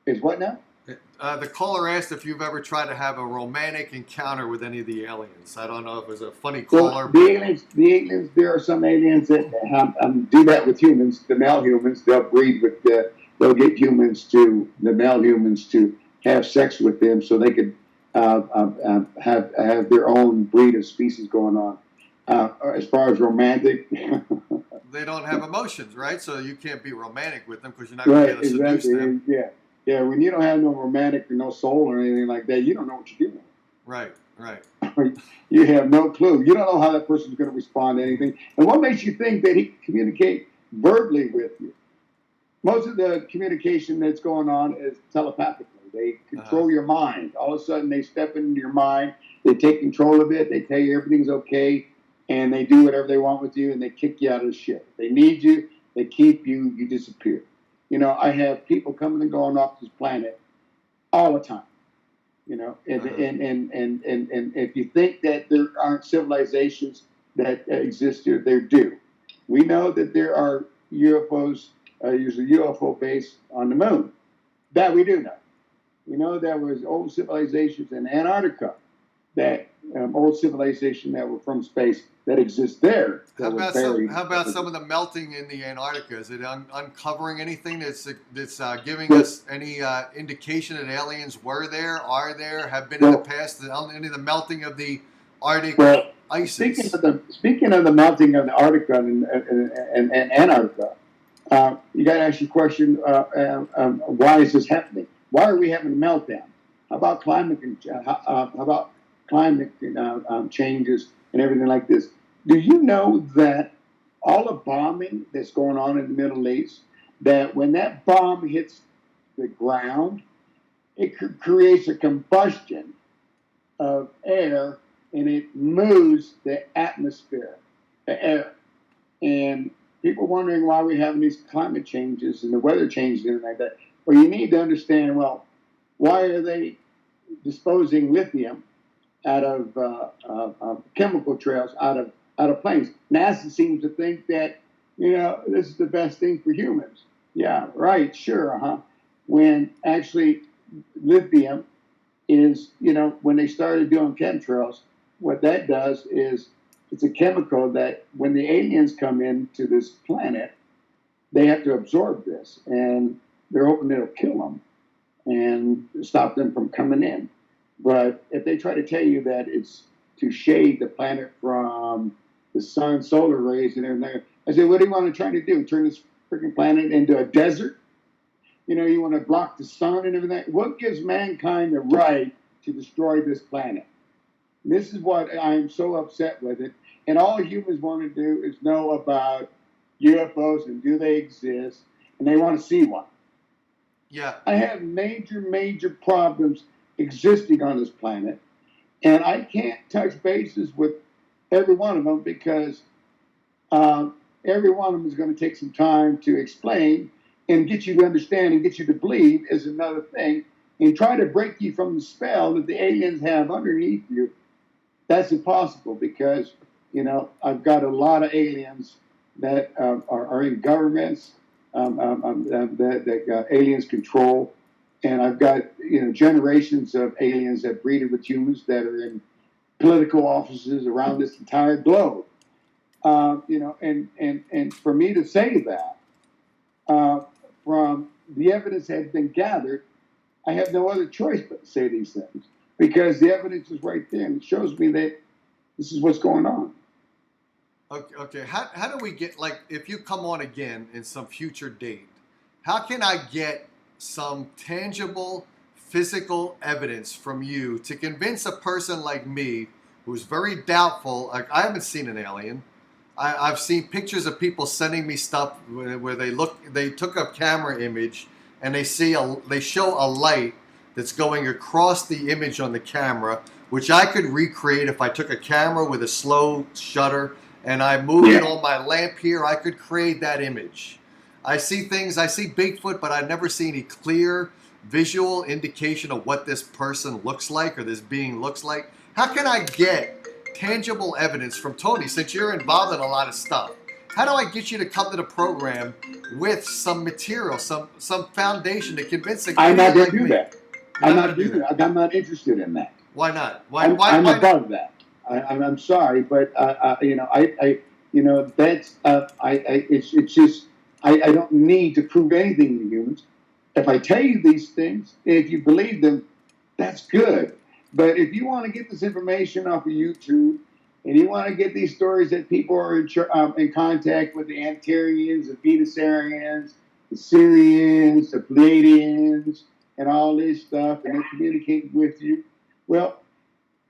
is what now? The caller asked if you've ever tried to have a romantic encounter with any of the aliens. I don't know if it was a funny caller. Well, the aliens. There are some aliens that do that with humans. The male humans, they'll breed with they'll get the male humans to have sex with them, so they could have their own breed of species going on. As far as romantic, They don't have emotions, right? So you can't be romantic with them because you're not going to right? be able to seduce them. Yeah. When you don't have no romantic or no soul or anything like that, you don't know what you're doing. Right. You have no clue. You don't know how that person's going to respond to anything. And what makes you think that he can communicate verbally with you? most of the communication that's going on is telepathically. They control your mind. All of a sudden, they step into your mind. They take control of it. They tell you everything's okay, and they do whatever they want with you, and they kick you out of the ship. If they need you, they keep you. You disappear. You know, I have people coming and going off this planet all the time. You know, and if you think that there aren't civilizations that exist here, there do. We know that there are UFOs. There's a UFO base on the moon. That we do know. We know there was old civilizations in Antarctica, that old civilization that were from space that exist there. How about some of the melting in the Antarctica? Is it uncovering anything that's giving us any indication that aliens were there, are there, have been in the past? Any of the melting of the Arctic ices? Speaking of the melting of the Arctica and Antarctica, you got to ask your question: why is this happening? Why are we having a meltdown? How about climate changes and everything like this? Do you know that all the bombing that's going on in the Middle East, that when that bomb hits the ground, it creates a combustion of air, and it moves the atmosphere, the air. And people wondering why we're having these climate changes and the weather changes and like that. Well, you need to understand, well, why are they disposing lithium out of chemical trails, out of planes? NASA seems to think that, you know, this is the best thing for humans. Yeah, right, sure, when actually lithium is, you know, when they started doing chemtrails, what that does is it's a chemical that when the aliens come into this planet, they have to absorb this, and they're hoping it'll kill them and stop them from coming in. But if they try to tell you that it's to shade the planet from the sun's solar rays and everything, I say, what do you want to try to do? Turn this freaking planet into a desert? You know, you want to block the sun and everything? What gives mankind the right to destroy this planet? And this is what I'm so upset with it. And all humans want to do is know about UFOs and do they exist, and they want to see one. Yeah. I have major problems existing on this planet, and I can't touch bases with every one of them because every one of them is going to take some time to explain and get you to understand and get you to believe is another thing, and try to break you from the spell that the aliens have underneath you. That's impossible because, you know, I've got a lot of aliens that are in governments that aliens control. And I've got, you know, generations of aliens that breeded with humans that are in political offices around this entire globe. You know, and for me to say that from the evidence that has been gathered, I have no other choice but to say these things because the evidence is right there and it shows me that this is what's going on. Okay. How do we get, like, if you come on again in some future date, how can I get some tangible physical evidence from you to convince a person like me who's very doubtful? Like, I haven't seen an alien. I've seen pictures of people sending me stuff where they took a camera image and they show a light that's going across the image on the camera, which I could recreate if I took a camera with a slow shutter and I moved it on my lamp here. I could create that image. I see things. I see Bigfoot, but I've never seen any clear visual indication of what this person looks like or this being looks like. How can I get tangible evidence from Tony, since you're involved in a lot of stuff? How do I get you to come to the program with some material, some foundation to convince a guy I'm not going like to do me? that. I'm not doing that. I'm not interested in that. Why not? I'm above that. I'm sorry, but you know, that's it's just I don't need to prove anything to humans. If I tell you these things, if you believe them, that's good. But if you want to get this information off of YouTube, and you want to get these stories that people are in contact with the Antareans, the Venusarians, the Syrians, the Pleiadians, and all this stuff, and they communicate with you, well.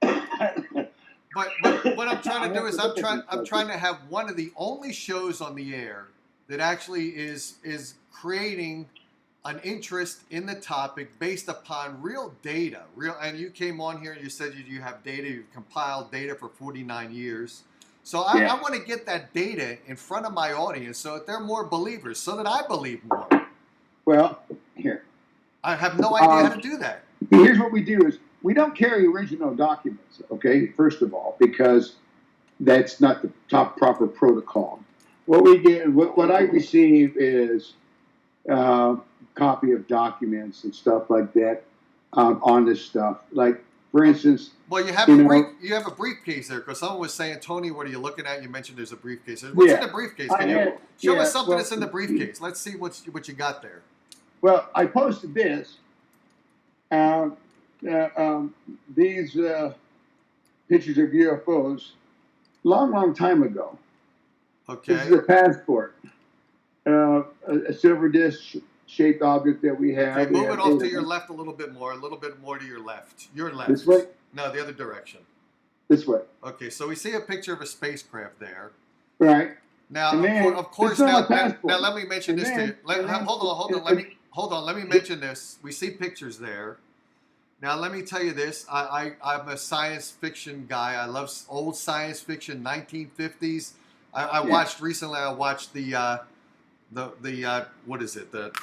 But what I'm trying to do is I'm trying to have one of the only shows on the air that actually is creating an interest in the topic based upon real data. And you came on here and you said you have data, you've compiled data for 49 years. So I want to get that data in front of my audience so that they're more believers, so that I believe more. Well, here. I have no idea how to do that. Here's what we do is we don't carry original documents, okay, first of all, because that's not the top proper protocol. What we get, what I receive is copy of documents and stuff like that on this stuff. Like, for instance, well, you have a briefcase there, because someone was saying, Tony, what are you looking at? You mentioned there's a briefcase. What's in the briefcase? Can you show us something that's in the briefcase? Let's see what you got there. Well, I posted this. These pictures of UFOs long time ago. Okay. This is a passport, a silver disc shaped object that we have. Okay, move it off to your left a little bit more to your left. Your left. This way? No, the other direction. This way. Okay, so we see a picture of a spacecraft there. Right. Now, then, of course, now let me mention this to you. Hold on. Let me mention this. We see pictures there. Now, let me tell you this. I'm a science fiction guy. I love old science fiction, 1950s. I watched recently. I watched the what is it? The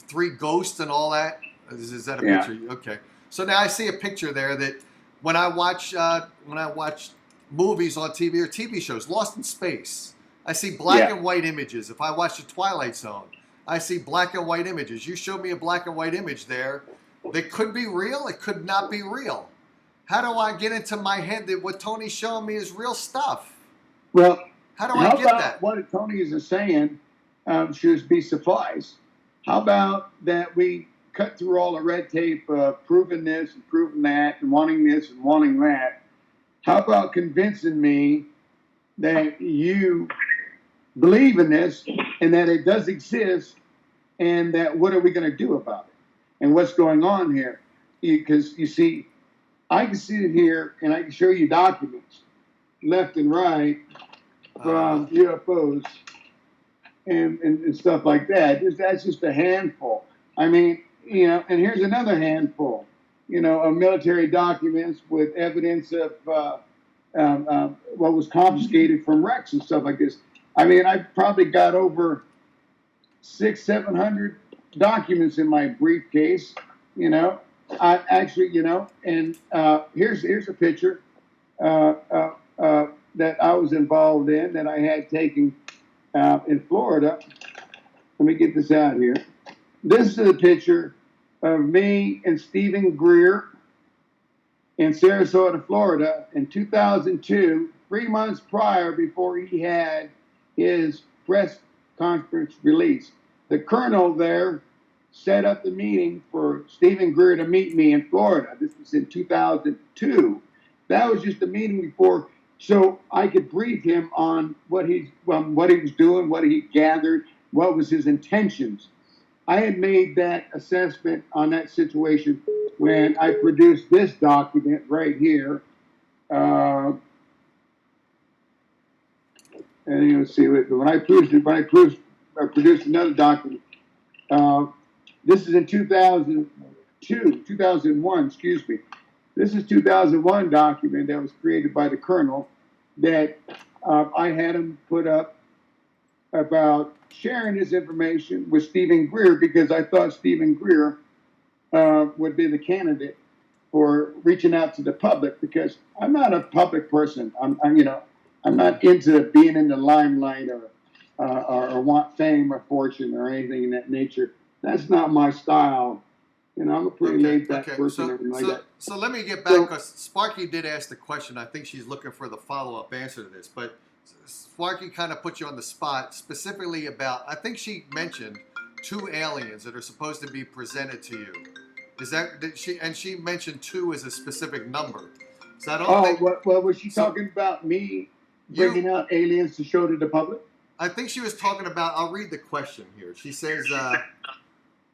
Three Ghosts and all that. Is that a picture? Okay. So now I see a picture there that when I watch movies on TV or TV shows, Lost in Space, I see black and white images. If I watch The Twilight Zone, I see black and white images. You showed me a black and white image there. That could be real. It could not be real. How do I get into my head that what Tony's showing me is real stuff? Well, how do I get that? What Tony is saying should be suffice. How about that we cut through all the red tape of proving this and proving that and wanting this and wanting that? How about convincing me that you believe in this and that it does exist, and that what are we going to do about it? And what's going on here? Because you see, I can sit here and I can show you documents left and right from UFOs and stuff like that. That's just a handful. I mean, and here's another handful, of military documents with evidence of what was confiscated from wrecks and stuff like this. I mean, I probably got over 600-700 documents in my briefcase, I actually, and here's a picture that I was involved in that I had taken in Florida. Let me get this out here. This is a picture of me and Stephen Greer in Sarasota, Florida in 2002, 3 months prior, before he had his press conference release. The colonel there set up the meeting for Stephen Greer to meet me in Florida. This was in 2002. That was just a meeting before, so I could brief him on what he was doing, what he gathered, what was his intentions. I had made that assessment on that situation when I produced this document right here. And you'll see when I produced another document. This is in 2001, excuse me. This is 2001 document that was created by the colonel that I had him put up about sharing this information with Stephen Greer, because I thought Stephen Greer would be the candidate for reaching out to the public, because I'm not a public person. I'm not into being in the limelight or want fame or fortune or anything in that nature. That's not my style. I'm a pretty laid-back person. So let me get back, because Sparky did ask the question. I think she's looking for the follow-up answer to this. But Sparky kind of put you on the spot, specifically about, I think she mentioned 2 aliens that are supposed to be presented to you. Is that, she mentioned 2 as a specific number. So I don't think... Well, was she talking about me bringing out aliens to show to the public? I think she was talking about, I'll read the question here. She says...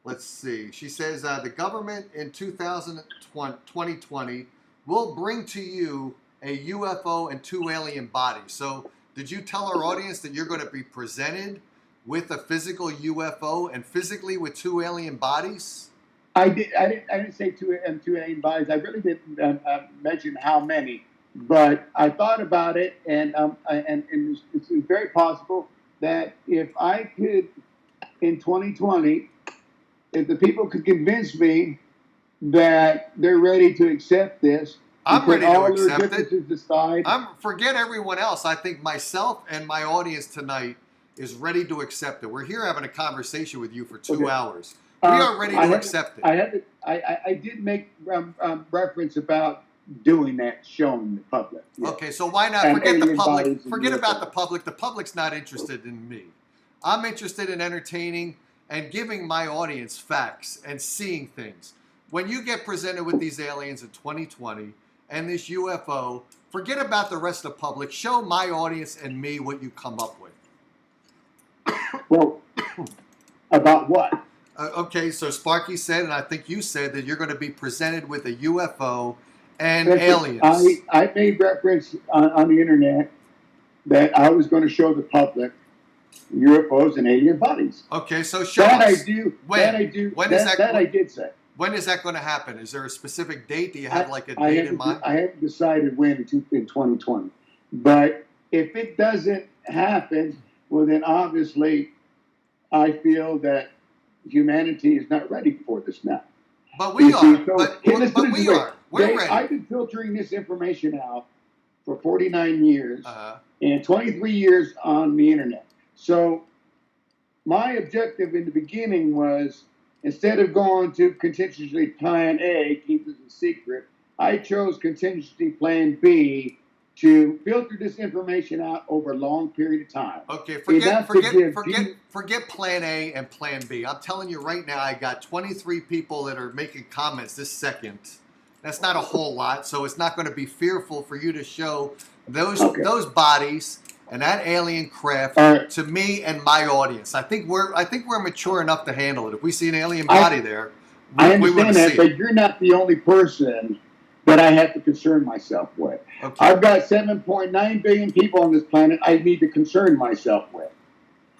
let's see. She says, the government in 2020 will bring to you a UFO and 2 alien bodies. So did you tell our audience that you're going to be presented with a physical UFO and physically with two alien bodies? I didn't say two alien bodies. I really didn't mention how many, but I thought about it, and it's very possible that if I could, in 2020, if the people could convince me that they're ready to accept this, I'm ready to accept it. Aside, Forget everyone else. I think myself and my audience tonight is ready to accept it. We're here having a conversation with you for 2 hours. We are ready to accept it. I did make reference about doing that, showing the public. Yeah. Okay, so why not forget the public? Forget about the public. The public's not interested in me. I'm interested in entertaining and giving my audience facts and seeing things. When you get presented with these aliens in 2020 and this UFO, forget about the rest of the public. Show my audience and me what you come up with. Well, about what? Okay, so Sparky said, and I think you said, that you're going to be presented with a UFO and aliens. I made reference on the internet that I was going to show the public UFOs and alien bodies. Okay, so show that us. I do. When? That I do. When that I did say. When is that going to happen? Is there a specific date? Do you have like a date in mind? I haven't decided when in 2020. But if it doesn't happen, well, then obviously I feel that humanity is not ready for this now. But we are. But we are. We're ready. I've been filtering this information out for 49 years and 23 years on the internet. So my objective in the beginning was, instead of going to contingency plan A, keep it a secret, I chose contingency plan B to filter this information out over a long period of time. Okay, forget plan A and plan B. I'm telling you right now, I got 23 people that are making comments this second. That's not a whole lot, so it's not going to be fearful for you to show those bodies and that alien craft to me and my audience. I think we're mature enough to handle it. If we see an alien body there, we want to see it. But you're not the only person that I have to concern myself with. Okay. I've got 7.9 billion people on this planet I need to concern myself with.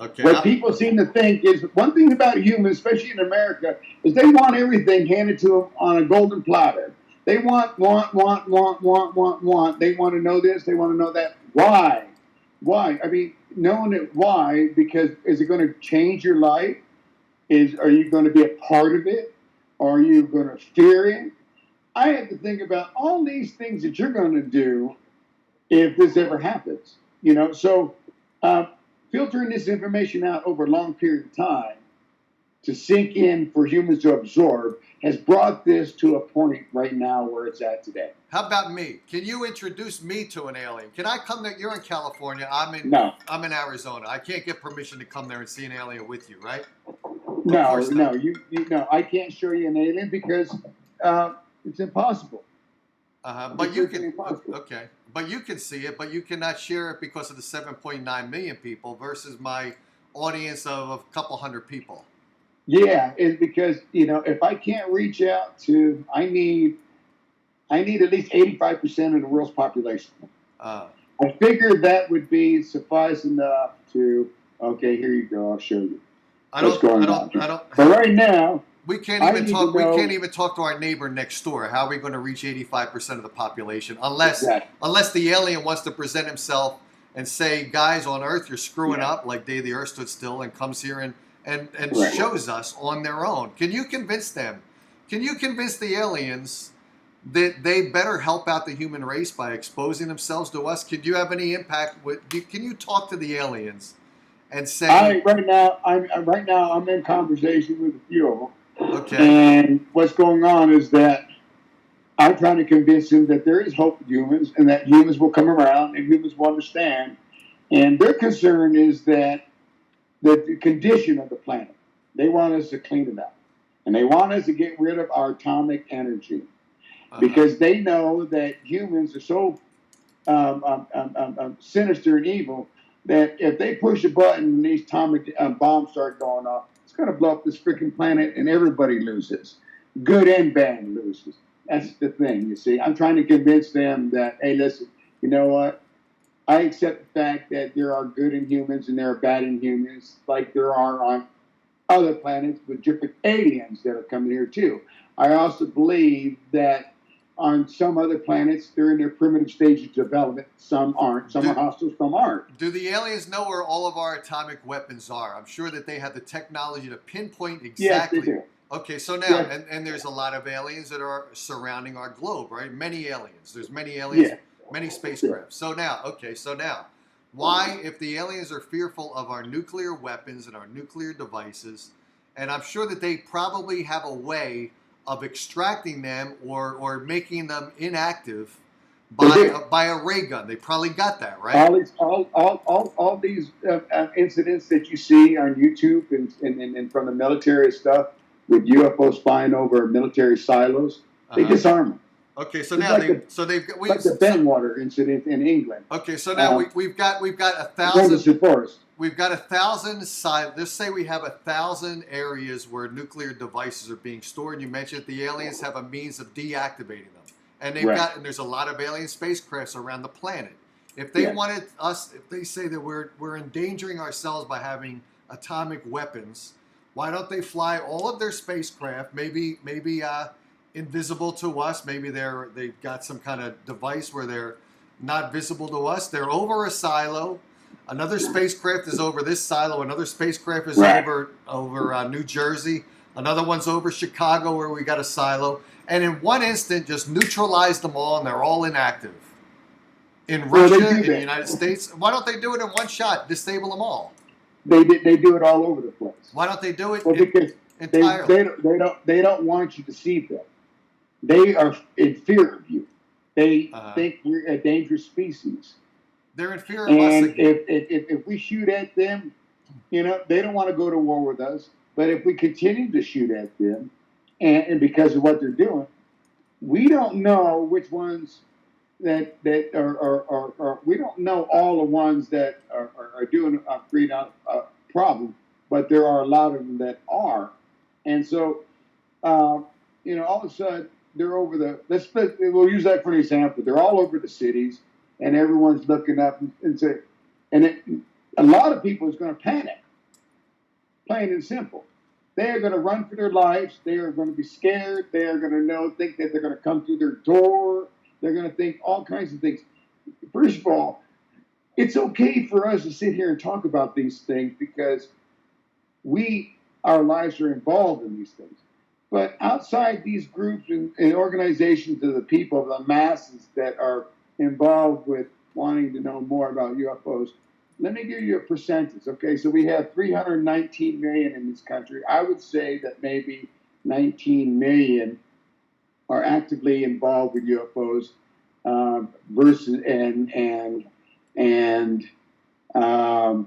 Okay. What people seem to think is, one thing about humans, especially in America, is they want everything handed to them on a golden platter. They want. They want to know this, they want to know that. Why? Why? I mean, knowing it, why? Because is it going to change your life? Are you going to be a part of it? Are you going to fear it? I have to think about all these things that you're going to do if this ever happens. You know, so filtering this information out over a long period of time to sink in for humans to absorb has brought this to a point right now where it's at today. How about me? Can you introduce me to an alien? Can I come there? You're in California. I'm in Arizona. I can't get permission to come there and see an alien with you, right? No, I can't show you an alien because it's impossible. But you can. Okay, but you can see it, but you cannot share it because of the 7.9 million people versus my audience of a couple hundred people. Yeah, it's because, if I can't reach out to, I need at least 85% of the world's population. I figured that would be suffice enough to, okay, here you go, I'll show you. But right now, we can't even talk. We can't even talk to our neighbor next door. How are we going to reach 85% of the population unless the alien wants to present himself and say, guys on Earth, you're screwing up, like Day the Earth stood still, and comes here and shows us on their own. Can you convince them? Can you convince the aliens that they better help out the human race by exposing themselves to us? Could you have any impact? Can you talk to the aliens and say? Right now I'm in conversation with a few of them. Okay. And what's going on is that I'm trying to convince them that there is hope for humans and that humans will come around and humans will understand. And their concern is that the condition of the planet. They want us to clean it up. And they want us to get rid of our atomic energy. Because they know that humans are so sinister and evil that if they push a button and these atomic bombs start going off, it's going to blow up this freaking planet and everybody loses. Good and bad loses. That's the thing, you see. I'm trying to convince them that, hey, listen, you know what? I accept the fact that there are good Inhumans and there are bad Inhumans, like there are on other planets with different aliens that are coming here too. I also believe that on some other planets, they're in their primitive stage of development. Some aren't. Some are hostile, some aren't. Do the aliens know where all of our atomic weapons are? I'm sure that they have the technology to pinpoint exactly. Yes, they do. Okay, so now, Yes. and there's a lot of aliens that are surrounding our globe, right? Many aliens. There's many aliens, Yeah. many spacecraft. So now, why, if the aliens are fearful of our nuclear weapons and our nuclear devices, and I'm sure that they probably have a way of extracting them or making them inactive by a ray gun. They probably got that, right? All these incidents that you see on YouTube and from the military stuff with UFOs flying over military silos, they disarm them. Okay, so It's now like like the Benwater incident in England. Okay, so now we've got 1,000 forest. We've got 1,000 silos. Let's say we have 1,000 areas where nuclear devices are being stored. You mentioned that the aliens have a means of deactivating them, and they've got, and there's a lot of alien spacecrafts around the planet. If they wanted us, if they say that we're endangering ourselves by having atomic weapons, why don't they fly all of their spacecraft? Maybe invisible to us. Maybe they've got some kind of device where they're not visible to us. They're over a silo. Another spacecraft is over this silo. Another spacecraft is over New Jersey. Another one's over Chicago where we got a silo. And in one instant, just neutralize them all, and they're all inactive. In Russia, in the United States, why don't they do it in one shot? Disable them all. They do it all over the place. Why don't they do it because entirely? They don't want you to see them. They are in fear of you. They think we're a dangerous species. They're in fear of us again. If we shoot at them, they don't want to go to war with us. But if we continue to shoot at them, and because of what they're doing, we don't know which ones that are we don't know all the ones that are doing creating a problem, but there are a lot of them that are, and so all of a sudden they're over we'll use that for an example. They're all over the cities, and everyone's looking up and say, a lot of people is going to panic. Plain and simple. They are going to run for their lives. They are going to be scared. They are going to think that they're going to come through their door. They're going to think all kinds of things. First of all, it's okay for us to sit here and talk about these things because our lives are involved in these things. But outside these groups and organizations of the people, the masses that are involved with wanting to know more about UFOs, let me give you a percentage. Okay, so we have 319 million in this country. I would say that maybe 19 million are actively involved with UFOs, versus and the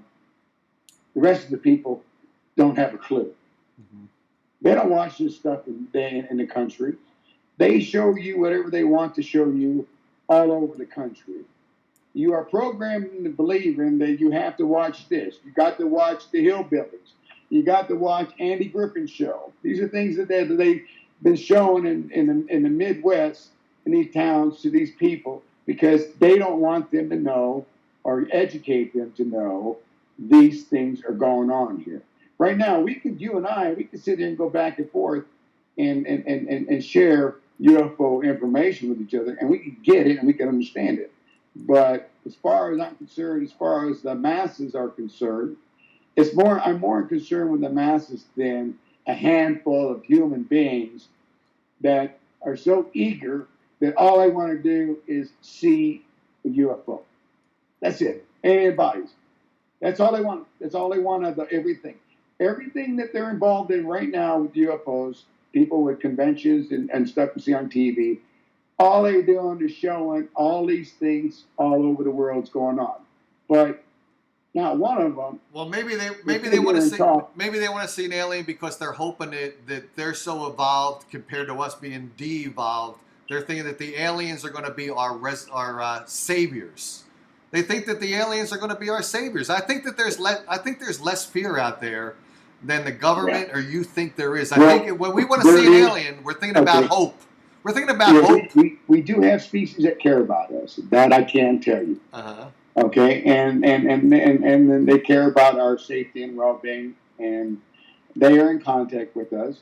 rest of the people don't have a clue. Mm-hmm. They don't watch this stuff in the country. They show you whatever they want to show you all over the country. You are programmed to believe in that you have to watch this. You got to watch the Hillbillies. You got to watch Andy Griffin's show. These are things that they've been showing in the Midwest, in these towns, to these people because they don't want them to know or educate them to know these things are going on here. Right now, you and I can sit here and go back and forth and share UFO information with each other, and we can get it and we can understand it. But as far as I'm concerned, as far as the masses are concerned, I'm more concerned with the masses than a handful of human beings that are so eager that all I want to do is see a UFO. That's it. Alien bodies. That's all they want. That's all they want of everything. Everything that they're involved in right now with UFOs, people with conventions and stuff you see on TV, all they're doing is showing all these things all over the world's going on. But not one of them. Well, maybe they want to see an alien because they're hoping that they're so evolved compared to us being de-evolved. They're thinking that the aliens are going to be our saviors. They think that the aliens are going to be our saviors. I think that there's less fear out there than the government or you think there is. I think when we want to see an alien, we're thinking about hope. We're thinking about hope. We do have species that care about us. That I can tell you. Okay, and then they care about our safety and well-being, and they are in contact with us,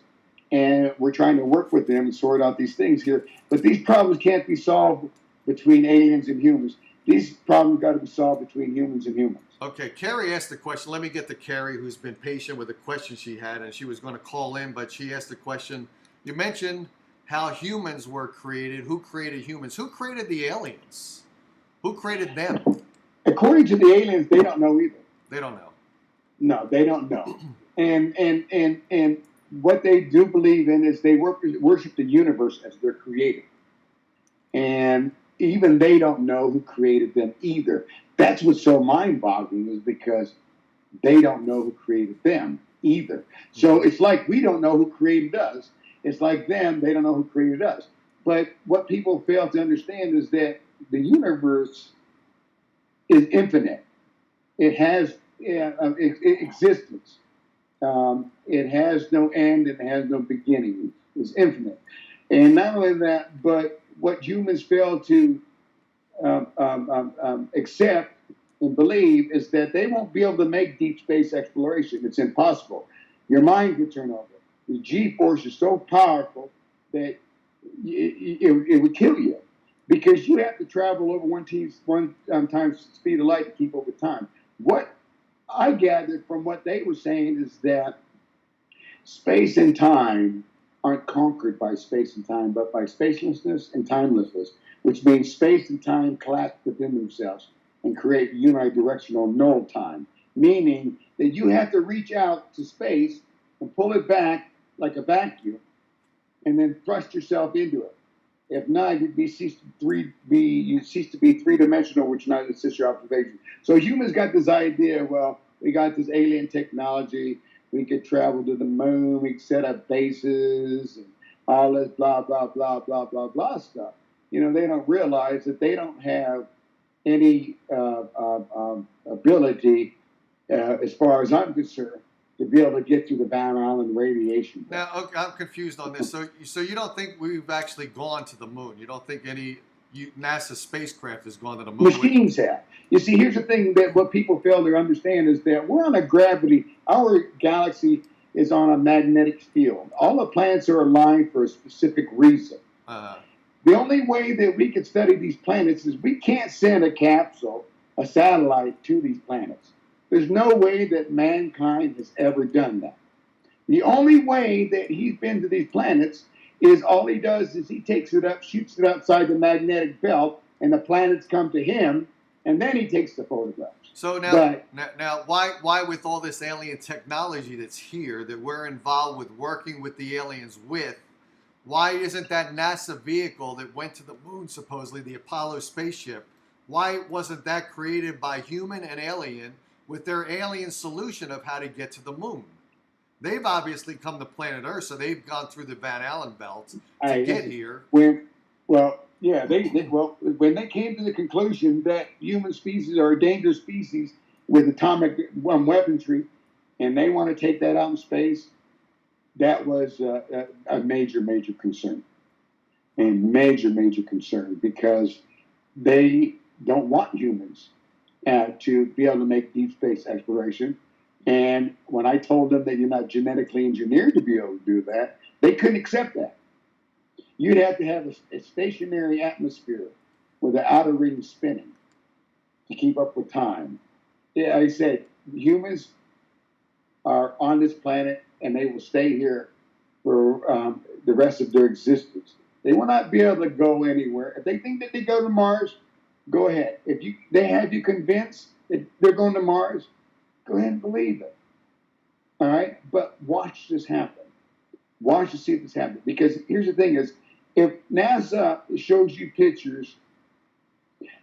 and we're trying to work with them and sort out these things here. But these problems can't be solved between aliens and humans. These problems got to be solved between humans and humans. Okay, Carrie asked the question. Let me get to Carrie, who's been patient with the question she had, and she was going to call in, but she asked the question. You mentioned how humans were created. Who created humans? Who created the aliens? Who created them? According to the aliens, they don't know either. They don't know. No, they don't know. And what they do believe in is they worship the universe as their creator. And even they don't know who created them either. That's what's so mind-boggling, is because they don't know who created them either. So it's like we don't know who created us. It's like them, they don't know who created us. But what people fail to understand is that the universe is infinite. It has existence. It has no end and it has no beginning. It's infinite. And not only that, but what humans fail to accept and believe is that they won't be able to make deep space exploration. It's impossible. Your mind could turn over. The G-force is so powerful that it would kill you, because you have to travel over one times the speed of light to keep up with time. What I gathered from what they were saying is that space and time aren't conquered by space and time, but by spacelessness and timelessness, which means space and time collapse within themselves and create unidirectional null time, meaning that you have to reach out to space and pull it back like a vacuum and then thrust yourself into it. If not, you'd cease to be three-dimensional, which not assist your observation. So humans got this idea, well, we got this alien technology, we could travel to the moon, we could set up bases, and all this blah, blah, blah, blah, blah, blah stuff. You know, they don't realize that they don't have any ability, as far as I'm concerned, to be able to get through the Van Allen radiation. Now, okay, I'm confused on this. So you don't think we've actually gone to the moon? You don't think any NASA spacecraft has gone to the moon? Machines have. You see, here's the thing that what people fail to understand is that we're on a gravity. Our galaxy is on a magnetic field. All the planets are aligned for a specific reason. The only way that we can study these planets is we can't send a capsule, a satellite, to these planets. There's no way that mankind has ever done that. The only way that he's been to these planets is all he does is he takes it up, shoots it outside the magnetic belt, and the planets come to him, and then he takes the photographs. So now, why with all this alien technology that's here, that we're involved with working with the aliens with, why isn't that NASA vehicle that went to the moon, supposedly the Apollo spaceship, why wasn't that created by human and alien with their alien solution of how to get to the moon? They've obviously come to planet Earth, so they've gone through the Van Allen belt to get here. When they came to the conclusion that human species are a dangerous species with atomic weaponry, and they want to take that out in space, that was a major concern. And major concern, because they don't want humans to be able to make deep space exploration. And when I told them that you're not genetically engineered to be able to do that, they couldn't accept that. You'd have to have a stationary atmosphere with the outer ring spinning to keep up with time. Yeah, I said, humans are on this planet and they will stay here for the rest of their existence. They will not be able to go anywhere. If they think that they go to Mars, go ahead. If they have you convinced that they're going to Mars, go ahead and believe it. All right? But watch this happen. Watch to see this happen. Because here's the thing is, if NASA shows you pictures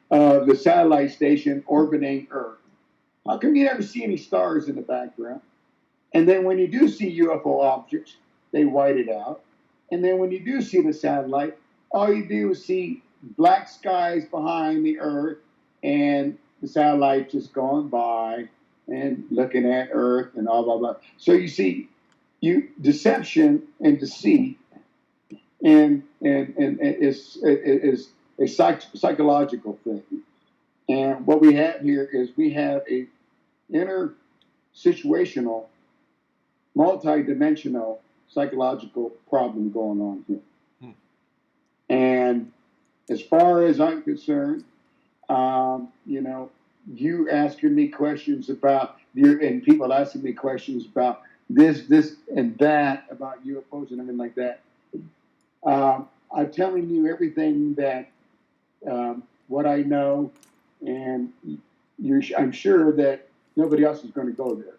of the satellite station orbiting Earth, how come you never see any stars in the background? And then when you do see UFO objects, they white it out. And then when you do see the satellite, all you do is see black skies behind the Earth and the satellite just going by and looking at Earth and blah, blah, blah. So you see, deception and deceit and is a psychological thing. And what we have here is we have a intersituational, multi-dimensional psychological problem going on here. And as far as I'm concerned, you know, you asking me questions about and people asking me questions about this, and that, about UFOs and everything like that. I'm telling you everything that what I know, and I'm sure that nobody else is going to go there.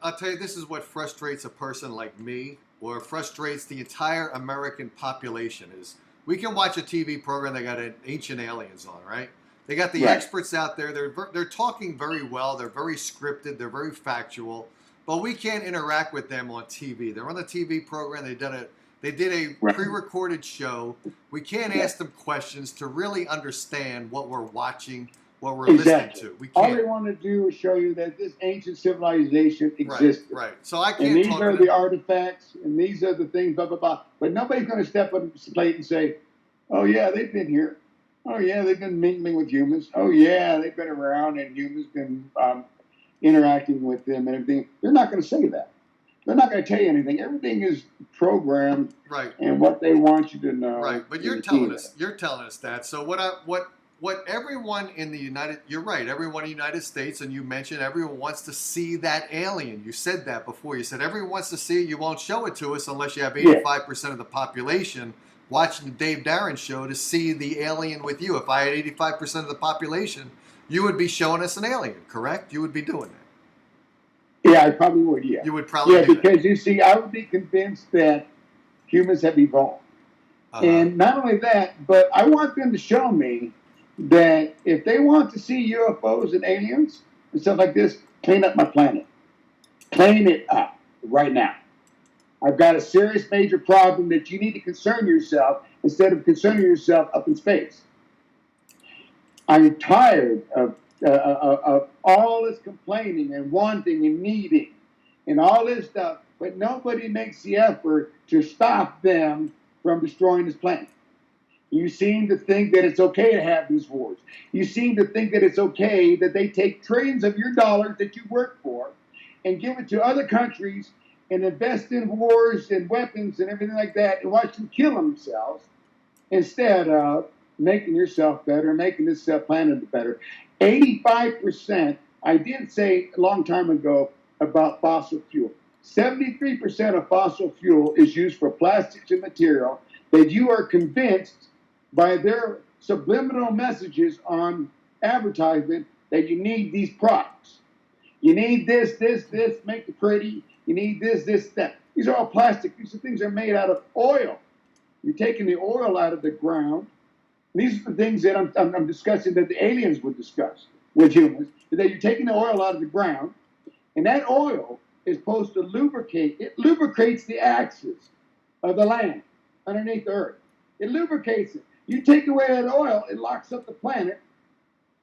I'll tell you, this is what frustrates a person like me, or frustrates the entire American population, is we can watch a TV program that got ancient aliens on, right? They got the experts out there. They're talking very well. They're very scripted. They're very factual, but we can't interact with them on TV. They're on the TV program. They did a pre-recorded show. We can't ask them questions to really understand what we're watching, what we're listening to. We can't. All they want to do is show you that this ancient civilization existed. Right. So I can't. And these are the artifacts, and these are the things, blah, blah, blah. But nobody's going to step up the plate and say, oh, yeah, they've been here. Oh, yeah, they've been mingling with humans. Oh, yeah, they've been around, and humans been interacting with them and everything. They're not going to say that. They're not going to tell you anything. Everything is programmed, and what they want you to know. Right, but you're telling us that. So what everyone in you're right, everyone in the United States, and you mentioned everyone wants to see that alien. You said that before. You said everyone wants to see it. You won't show it to us unless you have 85% of the population watching the Dave Darren show to see the alien with you. If I had 85% of the population, you would be showing us an alien, correct? You would be doing that. Yeah, I probably would, yeah. You would probably do because you see, I would be convinced that humans have evolved. And not only that, but I want them to show me that if they want to see UFOs and aliens and stuff like this, clean up my planet. Clean it up right now. I've got a serious major problem that you need to concern yourself instead of concerning yourself up in space. I'm tired of all this complaining and wanting and needing and all this stuff, but nobody makes the effort to stop them from destroying this planet. You seem to think that it's okay to have these wars. You seem to think that it's okay that they take trillions of your dollars that you work for and give it to other countries and invest in wars and weapons and everything like that and watch them kill themselves instead of making yourself better, making this planet better. 85%, I did say a long time ago about fossil fuel. 73% of fossil fuel is used for plastics and material that you are convinced by their subliminal messages on advertisement that you need these products. You need this, make it pretty. You need this, that. These are all plastic. These things are made out of oil. You're taking the oil out of the ground. These are the things that I'm discussing that the aliens would discuss with humans, that you're taking the oil out of the ground, and that oil is supposed to lubricate. It lubricates the axis of the land underneath the earth. It lubricates it. You take away that oil, it locks up the planet,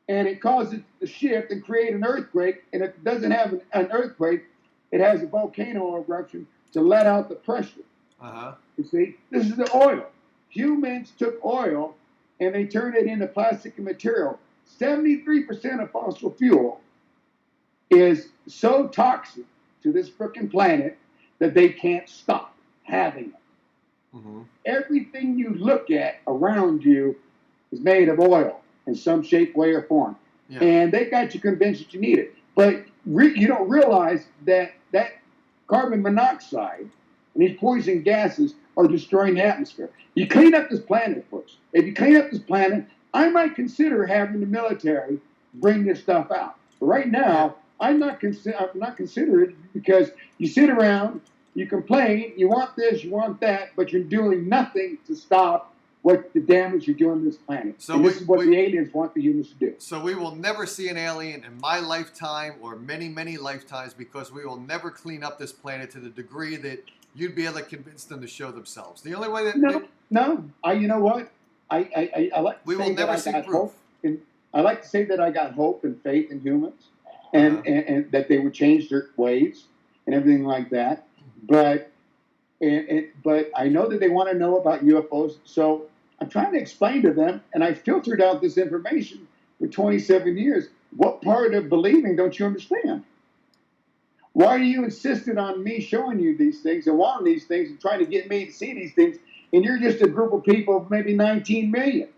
and it causes it to shift and create an earthquake. And if it doesn't have an earthquake, it has a volcano eruption to let out the pressure. You see, this is the oil. Humans took oil and they turned it into plastic and material. 73% of fossil fuel is so toxic to this frickin' planet that they can't stop having it. Everything you look at around you is made of oil in some shape, way, or form. And they got you convinced that you need it. But you don't realize that carbon monoxide and these poison gases are destroying the atmosphere. You clean up this planet first. If you clean up this planet, I might consider having the military bring this stuff out. But right now, I'm not considering it because you sit around, you complain, you want this, you want that, but you're doing nothing to stop what the damage you're doing to this planet. So this is what the aliens want the humans to do. So we will never see an alien in my lifetime or many, many lifetimes because we will never clean up this planet to the degree that you'd be able to convince them to show themselves. The only way that you know what? I like to say that I got hope. I like to say that I got hope and faith in humans, and that they would change their ways and everything like that. But I know that they want to know about UFOs, so I'm trying to explain to them, and I filtered out this information for 27 years. What part of believing don't you understand? Why are you insisting on me showing you these things and wanting these things and trying to get me to see these things? And you're just a group of people of maybe 19 million.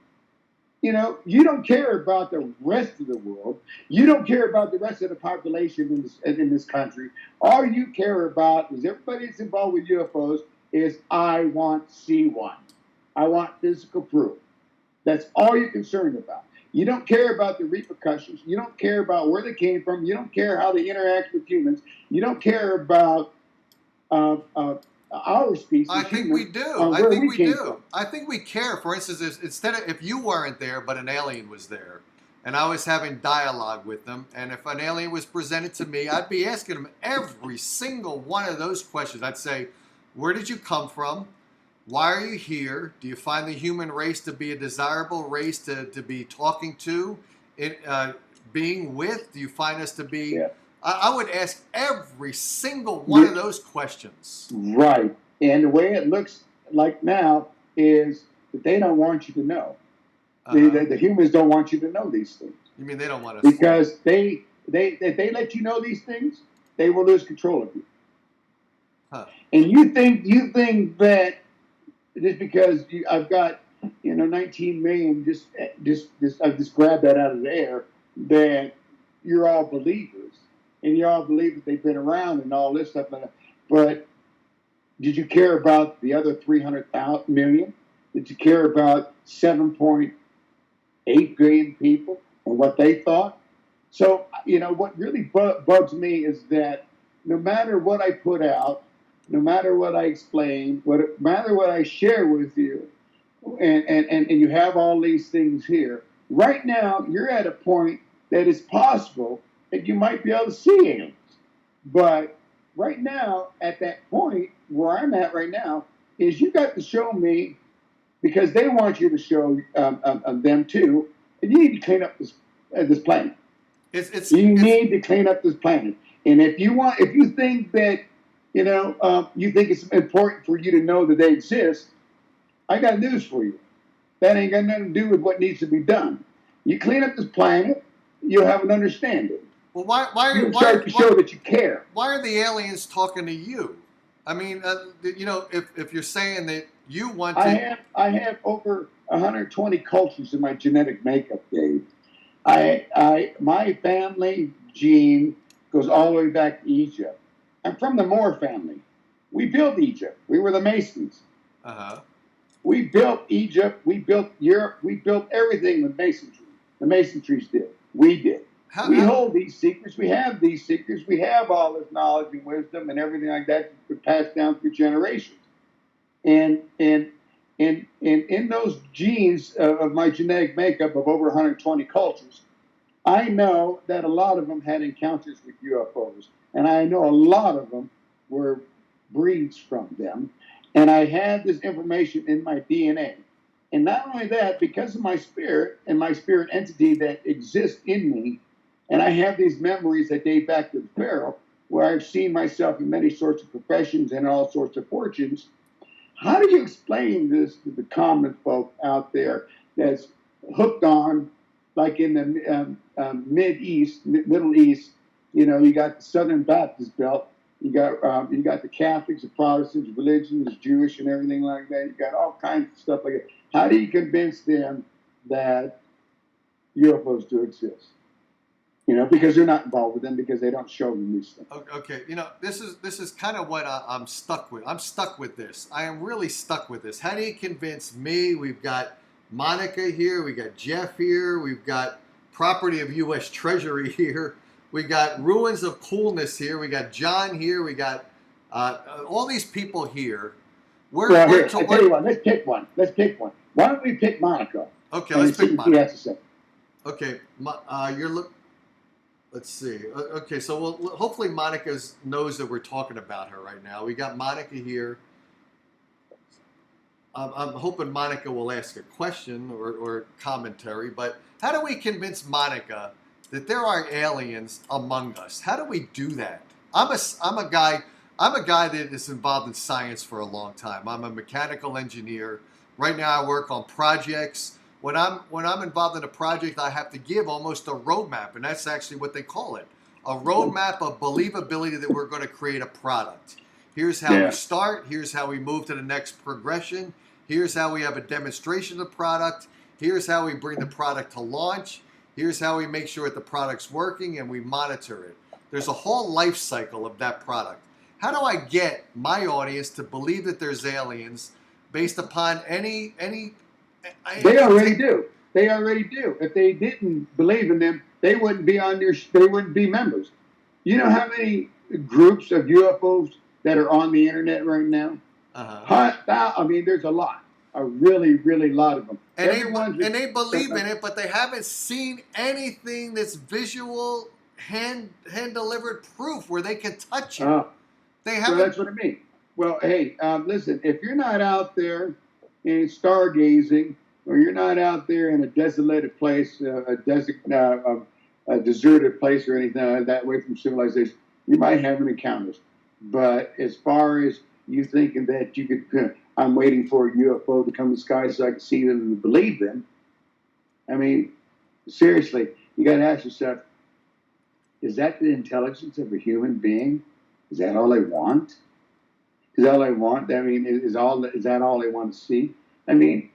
You know, you don't care about the rest of the world. You don't care about the rest of the population in this country. All you care about is everybody that's involved with UFOs is I want to see one. I want physical proof. That's all you're concerned about. You don't care about the repercussions. You don't care about where they came from. You don't care how they interact with humans. You don't care about our species. I think we do. I think we do. I think we care. For instance, instead of if you weren't there, but an alien was there, and I was having dialogue with them, and if an alien was presented to me, I'd be asking them every single one of those questions. I'd say, where did you come from? Why are you here? Do you find the human race to be a desirable race to be talking to, being with? Do you find us to be... Yeah. I would ask every single one of those questions. Right. And the way it looks like now is that they don't want you to know. The humans don't want you to know these things. You mean they don't want us because if they let you know these things, they will lose control of you. Huh. And you think that just because I've got 19 million, I just grabbed that out of the air, that you're all believers. And you all believe that they've been around and all this stuff like that. But did you care about the other 300 million? Did you care about 7.8 billion people and what they thought? So, what really bugs me is that no matter what I put out, no matter what I explain, no matter what I share with you, and you have all these things here, right now you're at a point that it's possible that you might be able to see aliens. But right now, at that point, where I'm at right now, is you got to show me, because they want you to show them too, and you need to clean up this planet. You need to clean up this planet. And if you think that, you think it's important for you to know that they exist, I got news for you. That ain't got nothing to do with what needs to be done. You clean up this planet, you'll have an understanding. Well, why to show that you care. Why are the aliens talking to you? I mean, if you're saying that you want to... I have over 120 cultures in my genetic makeup, Dave. My family gene goes all the way back to Egypt. I'm from the Moor family. We built Egypt. We were the Masons. Uh-huh. We built Egypt. We built Europe. We built everything with masonry. The Masonries did. We did. We hold these secrets. We have these secrets. We have all this knowledge and wisdom and everything like that passed down through generations. And in those genes of my genetic makeup of over 120 cultures, I know that a lot of them had encounters with UFOs. And I know a lot of them were breeds from them. And I had this information in my DNA. And not only that, because of my spirit and my spirit entity that exists in me, and I have these memories that date back to the Pharaoh, where I've seen myself in many sorts of professions and all sorts of fortunes. How do you explain this to the common folk out there that's hooked on, like in the Middle East, you got the Southern Baptist belt, you got the Catholics, the Protestants, religions, Jewish and everything like that. You got all kinds of stuff like that. How do you convince them that UFOs do exist? Because they're not involved with them, because they don't show them these things. Okay, this is kind of what I'm stuck with. I'm stuck with this. I am really stuck with this. How do you convince me? We've got Monica here. We got Jeff here. We've got property of U.S. Treasury here. We got ruins of coolness here. We got John here. We got all these people here. I tell you what. Let's pick one. Why don't we pick Monica? Okay, let's pick Monica. What has to say. Okay, let's see. Okay, so hopefully Monica knows that we're talking about her right now. We got Monica here. I'm hoping Monica will ask a question or commentary, but how do we convince Monica that there are aliens among us? How do we do that? I'm a guy that is involved in science for a long time. I'm a mechanical engineer. Right now I work on projects when I'm involved in a project, I have to give almost a roadmap, and that's actually what they call it, a roadmap of believability that we're going to create a product. Here's how we start. Here's how we move to the next progression. Here's how we have a demonstration of the product. Here's how we bring the product to launch. Here's how we make sure that the product's working and we monitor it. There's a whole life cycle of that product. How do I get my audience to believe that there's aliens based upon any They already do. They already do. If they didn't believe in them, they wouldn't be on their. They wouldn't be members. You know how many groups of UFOs that are on the internet right now? I mean, there's a lot. A really, really lot of them. And they believe in it, but they haven't seen anything that's visual, hand delivered proof where they can touch it. They haven't. Well, that's what I mean. Well, hey, listen. If you're not out there in stargazing, or you're not out there in a desolated place, a deserted place, or anything like that, away from civilization, you might have an encounters. But as far as you thinking that you could, I'm waiting for a UFO to come in the sky so I can see them and believe them. I mean, seriously, you got to ask yourself: is that the intelligence of a human being? Is that all they want? Is that all they want? I mean, is that all they want to see? I mean,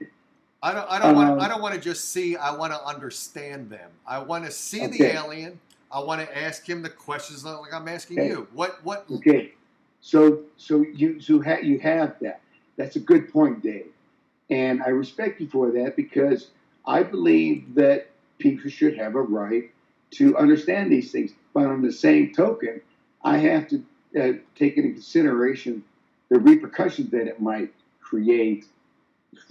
I don't want to just see. I want to understand them. I want to see the alien. I want to ask him the questions like I'm asking you. What? Okay. So you have that. That's a good point, Dave. And I respect you for that because I believe that people should have a right to understand these things. But on the same token, I have to take into consideration the repercussions that it might create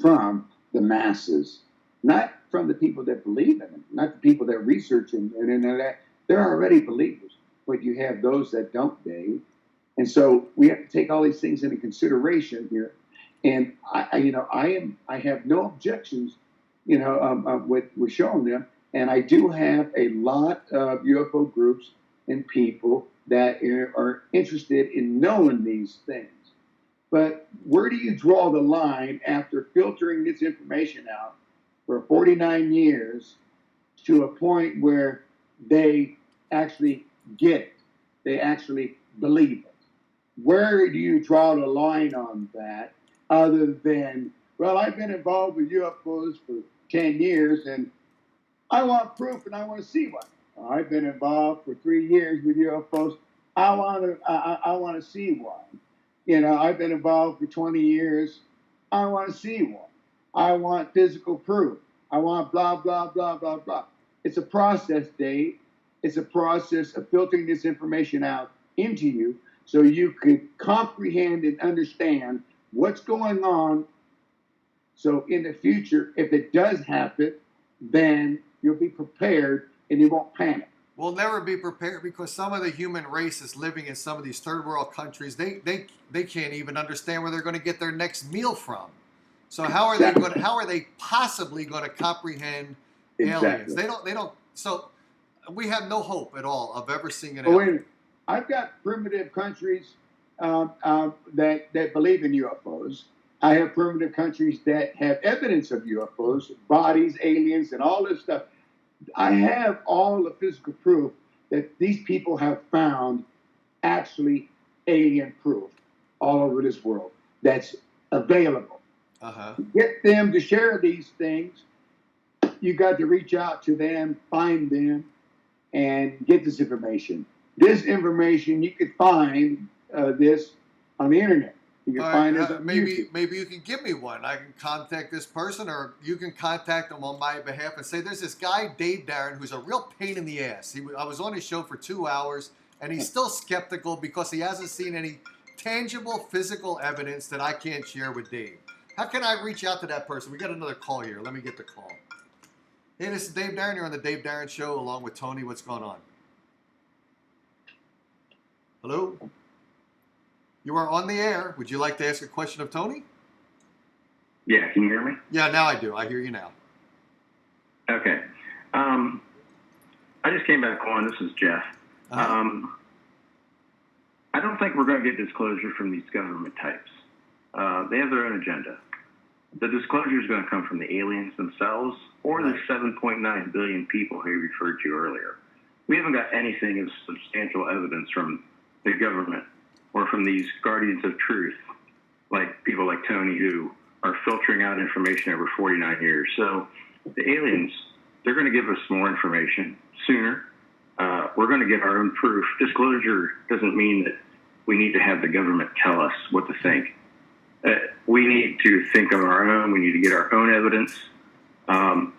from the masses, not from the people that believe in it, not the people that research and that. They're already believers, but you have those that don't, Dave. And so we have to take all these things into consideration here. And I have no objections, with showing them. And I do have a lot of UFO groups and people that are interested in knowing these things. But where do you draw the line after filtering this information out for 49 years to a point where they actually get it? They actually believe it. Where do you draw the line on that other than, well, I've been involved with UFOs for 10 years and I want proof and I want to see one. I've been involved for 3 years with UFOs. I want to see one. I've been involved for 20 years. I want to see one. I want physical proof. I want blah, blah, blah, blah, blah. It's a process, Dave. It's a process of filtering this information out into you so you can comprehend and understand what's going on. So in the future, if it does happen, then you'll be prepared and you won't panic. We'll never be prepared because some of the human race is living in some of these third world countries. They can't even understand where they're going to get their next meal from. So how are they possibly going to comprehend aliens? They don't. So we have no hope at all of ever seeing an alien. I've got primitive countries that believe in UFOs. I have primitive countries that have evidence of UFOs, bodies, aliens, and all this stuff. I have all the physical proof that these people have found actually alien proof all over this world that's available. To get them to share these things, you got to reach out to them, find them, and get this information. This information, you could find this on the internet. You can find this on YouTube. Maybe you can give me one. I can contact this person, or you can contact them on my behalf and say, there's this guy, Dave Darren, who's a real pain in the ass. I was on his show for 2 hours, and he's still skeptical because he hasn't seen any tangible physical evidence that I can't share with Dave. How can I reach out to that person? We got another call here. Let me get the call. Hey, this is Dave Darren. You're on the Dave Darren Show along with Tony. What's going on? Hello? You are on the air. Would you like to ask a question of Tony? Yeah, can you hear me? Yeah, now I do. I hear you now. Okay. I just came back on. This is Jeff. I don't think we're going to get disclosure from these government types. They have their own agenda. the disclosure is going to come from the aliens themselves or the 7.9 billion people who you referred to earlier. We haven't got anything of substantial evidence from the government or from these guardians of truth, like people like Tony, who are filtering out information over 49 years. So the aliens, they're going to give us more information sooner. We're going to get our own proof. Disclosure doesn't mean that we need to have the government tell us what to think. We need to think on our own. We need to get our own evidence.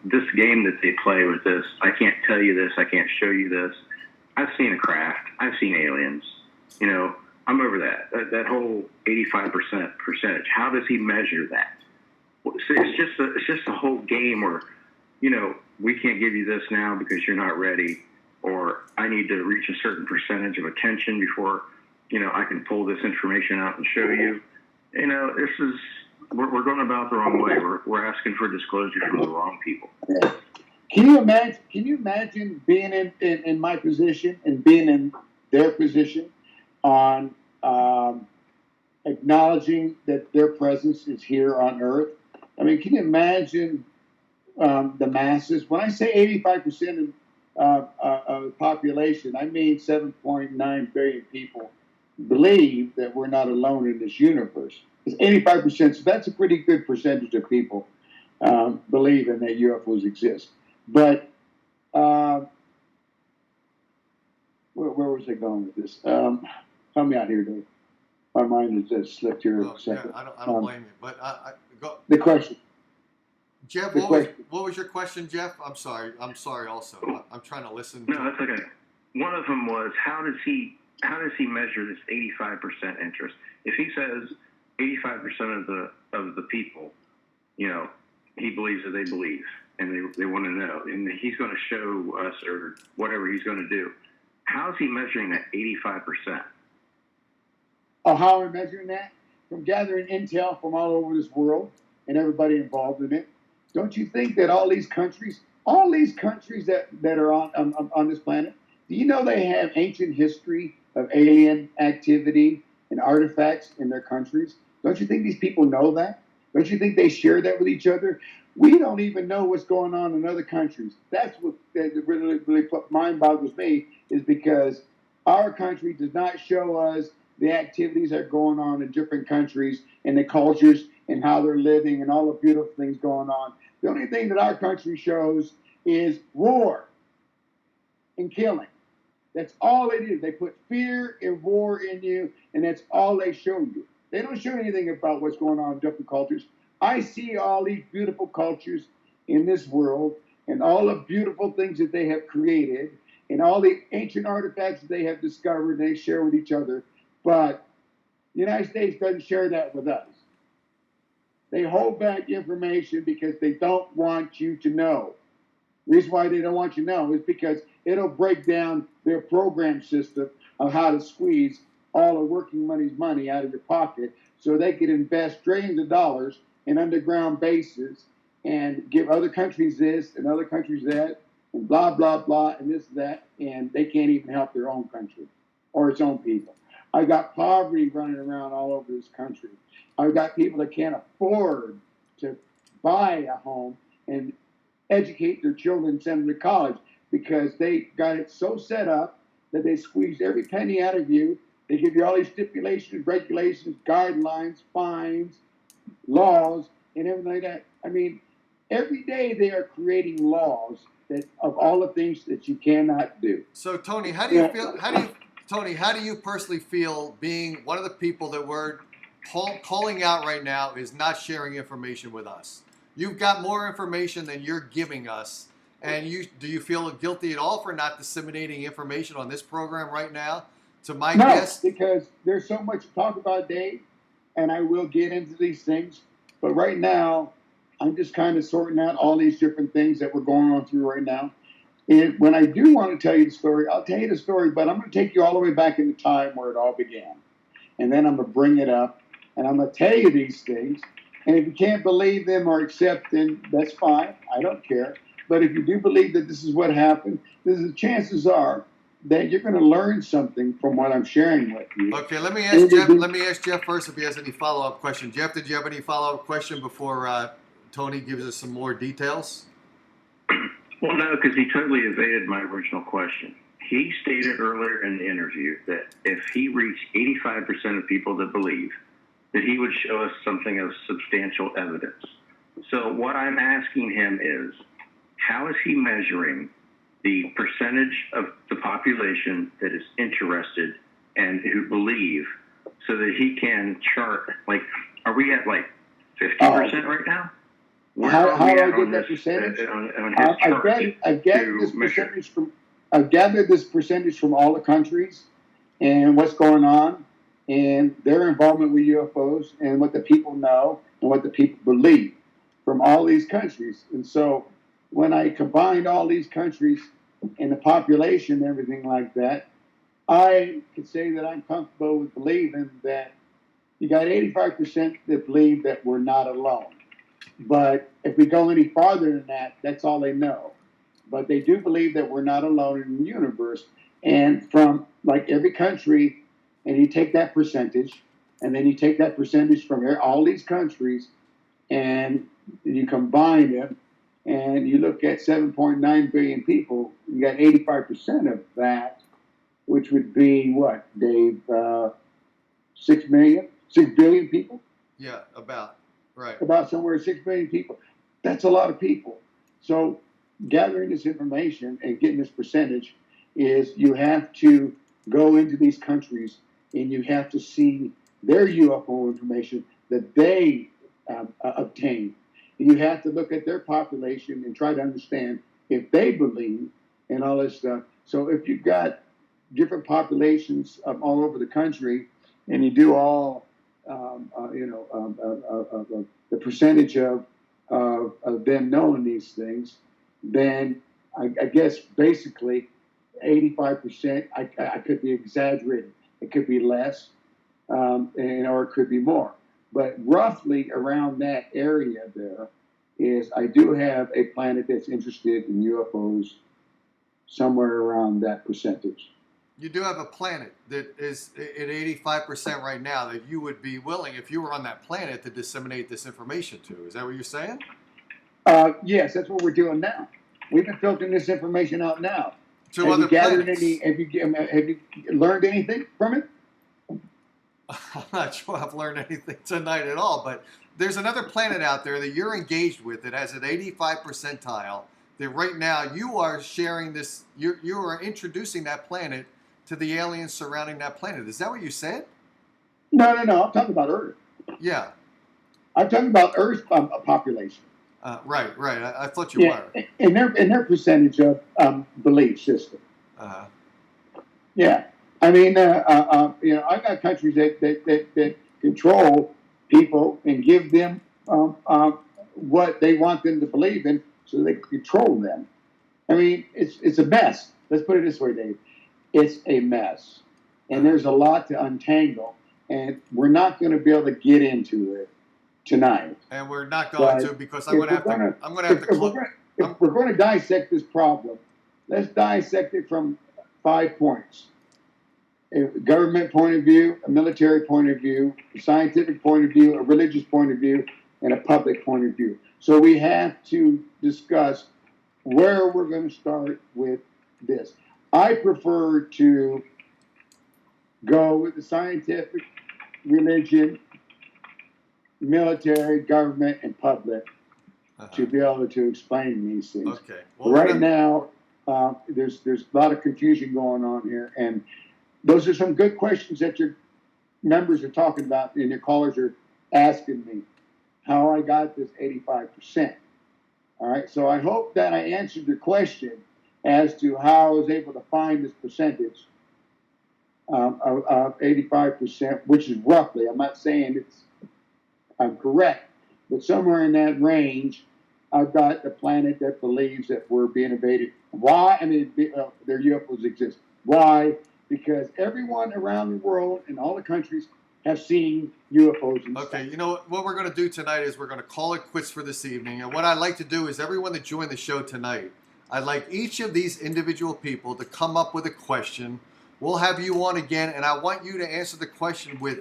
This game that they play with this, I can't tell you this, I can't show you this. I've seen a craft. I've seen aliens. You know, I'm over that. That whole 85% percentage. How does he measure that? It's just a whole game where, you know, we can't give you this now because you're not ready, or I need to reach a certain percentage of attention before, you know, I can pull this information out and show you. You know, we're going about the wrong way. We're asking for disclosure from the wrong people. Can you imagine being in my position and being in their position on acknowledging that their presence is here on Earth? I mean, can you imagine the masses? When I say 85% of the population, I mean 7.9 billion people believe that we're not alone in this universe. It's 85%, so that's a pretty good percentage of people believe in that UFOs exist. But where was I going with this? Help me out here, Dave. My mind has just slipped here a second. Yeah, I don't blame you. But go. The question. Jeff, what was your question, Jeff? I'm sorry also. I'm trying to listen. No, that's okay. One of them was, how does he measure this 85% interest? If he says 85% of the people, you know, he believes that they believe and they want to know, and he's going to show us or whatever he's going to do. How is he measuring that 85%? Oh, how are we measuring that? From gathering intel from all over this world and everybody involved in it. Don't you think that all these countries that are on this planet, do you know they have ancient history of alien activity and artifacts in their countries? Don't you think these people know that? Don't you think they share that with each other? We don't even know what's going on in other countries. That's what really mind boggles me, is because our country does not show us the activities that are going on in different countries and the cultures and how they're living and all the beautiful things going on. The only thing that our country shows is war and killing. That's all they do. They put fear and war in you, and that's all they show you. They don't show anything about what's going on in different cultures. I see all these beautiful cultures in this world and all the beautiful things that they have created and all the ancient artifacts that they have discovered and they share with each other. But the United States doesn't share that with us. They hold back information because they don't want you to know. The reason why they don't want you to know is because it'll break down their program system of how to squeeze all the working money out of your pocket so they can invest trillions of dollars in underground bases and give other countries this and other countries that and blah, blah, blah, and this, that, and they can't even help their own country or its own people. I've got poverty running around all over this country. I've got people that can't afford to buy a home and educate their children and send them to college because they got it so set up that they squeeze every penny out of you. They give you all these stipulations, regulations, guidelines, fines, laws, and everything like that. I mean, every day they are creating laws that of all the things that you cannot do. So, Tony, how do you feel? How do you personally feel being one of the people that we're calling out right now is not sharing information with us? You've got more information than you're giving us, and do you feel guilty at all for not disseminating information on this program right now to my guests? No, because there's so much to talk about, Dave, and I will get into these things. But right now, I'm just kind of sorting out all these different things that we're going on through right now. And when I do want to tell you the story, I'll tell you the story, but I'm going to take you all the way back in the time where it all began. And then I'm going to bring it up, and I'm going to tell you these things. And if you can't believe them or accept them, that's fine. I don't care. But if you do believe that this is what happened, the chances are that you're going to learn something from what I'm sharing with you. Okay, let me ask Jeff. Let me ask Jeff first if he has any follow-up question. Jeff, did you have any follow-up question before Tony gives us some more details? Well, no, because he totally evaded my original question. He stated earlier in the interview that if he reached 85% of people that believe, that he would show us something of substantial evidence. So what I'm asking him is, how is he measuring the percentage of the population that is interested and who believe, so that he can chart, like, are we at like 50% right now? Where How are we I at get on that this, percentage? on his chart I've gathered this percentage from all the countries and what's going on and their involvement with UFOs and what the people know and what the people believe from all these countries. And so when I combined all these countries and the population and everything like that, I could say that I'm comfortable with believing that you got 85% that believe that we're not alone. But if we go any farther than that, that's all they know. But they do believe that we're not alone in the universe. And from like every country, and you take that percentage, and then you take that percentage from all these countries, and you combine them, and you look at 7.9 billion people, you got 85% of that, which would be what, Dave? 6 billion people? Yeah, about. Right. About somewhere 6 billion people. That's a lot of people. So gathering this information and getting this percentage is you have to go into these countries and you have to see their UFO information that they obtain. You have to look at their population and try to understand if they believe and all this stuff. So if you've got different populations all over the country and you do all the percentage of them knowing these things, then I guess basically 85%. I could be exaggerating. It could be less, or it could be more. But roughly around that area there is, I do have a planet that's interested in UFOs somewhere around that percentage. You do have a planet that is at 85% right now that you would be willing, if you were on that planet, to disseminate this information to. Is that what you're saying? Yes, that's what we're doing now. We've been filtering this information out now. To other planets. Have you learned anything from it? I'm not sure I've learned anything tonight at all, but there's another planet out there that you're engaged with that has an 85 percentile. That right now you are sharing this. You are introducing that planet to the aliens surrounding that planet. Is that what you said? No. I'm talking about Earth. Yeah. I'm talking about Earth's population. Right. I thought you were. In their percentage of belief system. Uh-huh. Yeah. I mean, I've got countries that control people and give them what they want them to believe in, so they control them. I mean, it's a mess. Let's put it this way, Dave. It's a mess, and there's a lot to untangle, and we're not going to be able to get into it tonight. And we're not going to, because I'm going to have to. If we're going to dissect this problem, let's dissect it from 5 points: a government point of view, a military point of view, a scientific point of view, a religious point of view, and a public point of view. So we have to discuss where we're going to start with this. I prefer to go with the scientific, religion, military, government, and public to be able to explain these things. Okay. Well, right now, there's a lot of confusion going on here, and those are some good questions that your members are talking about, and your callers are asking me how I got this 85%. All right, so I hope that I answered your question as to how I was able to find this percentage of 85%, which is roughly, I'm not saying I'm correct, but somewhere in that range, I've got the planet that believes that we're being invaded. Why? I mean, their UFOs exist. Why? Because everyone around the world in all the countries have seen UFOs and okay, stuff. you know what we're going to do tonight is we're going to call it quits for this evening. And what I'd like to do is everyone that joined the show tonight, I'd like each of these individual people to come up with a question. We'll have you on again, and I want you to answer the question with.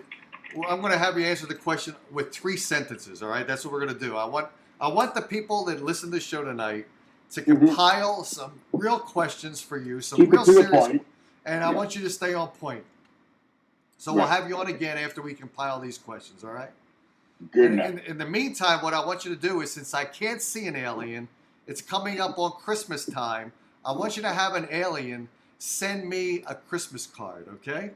Well, I'm going to have you answer the question with 3 sentences. All right, that's what we're going to do. I want the people that listen to the show tonight to compile some real questions for you, some Keep real it to the serious, point. and I want you to stay on point. So we'll have you on again after we compile these questions. All right. Good And enough. in the meantime, what I want you to do is, since I can't see an alien, it's coming up on Christmas time. I want you to have an alien send me a Christmas card, okay?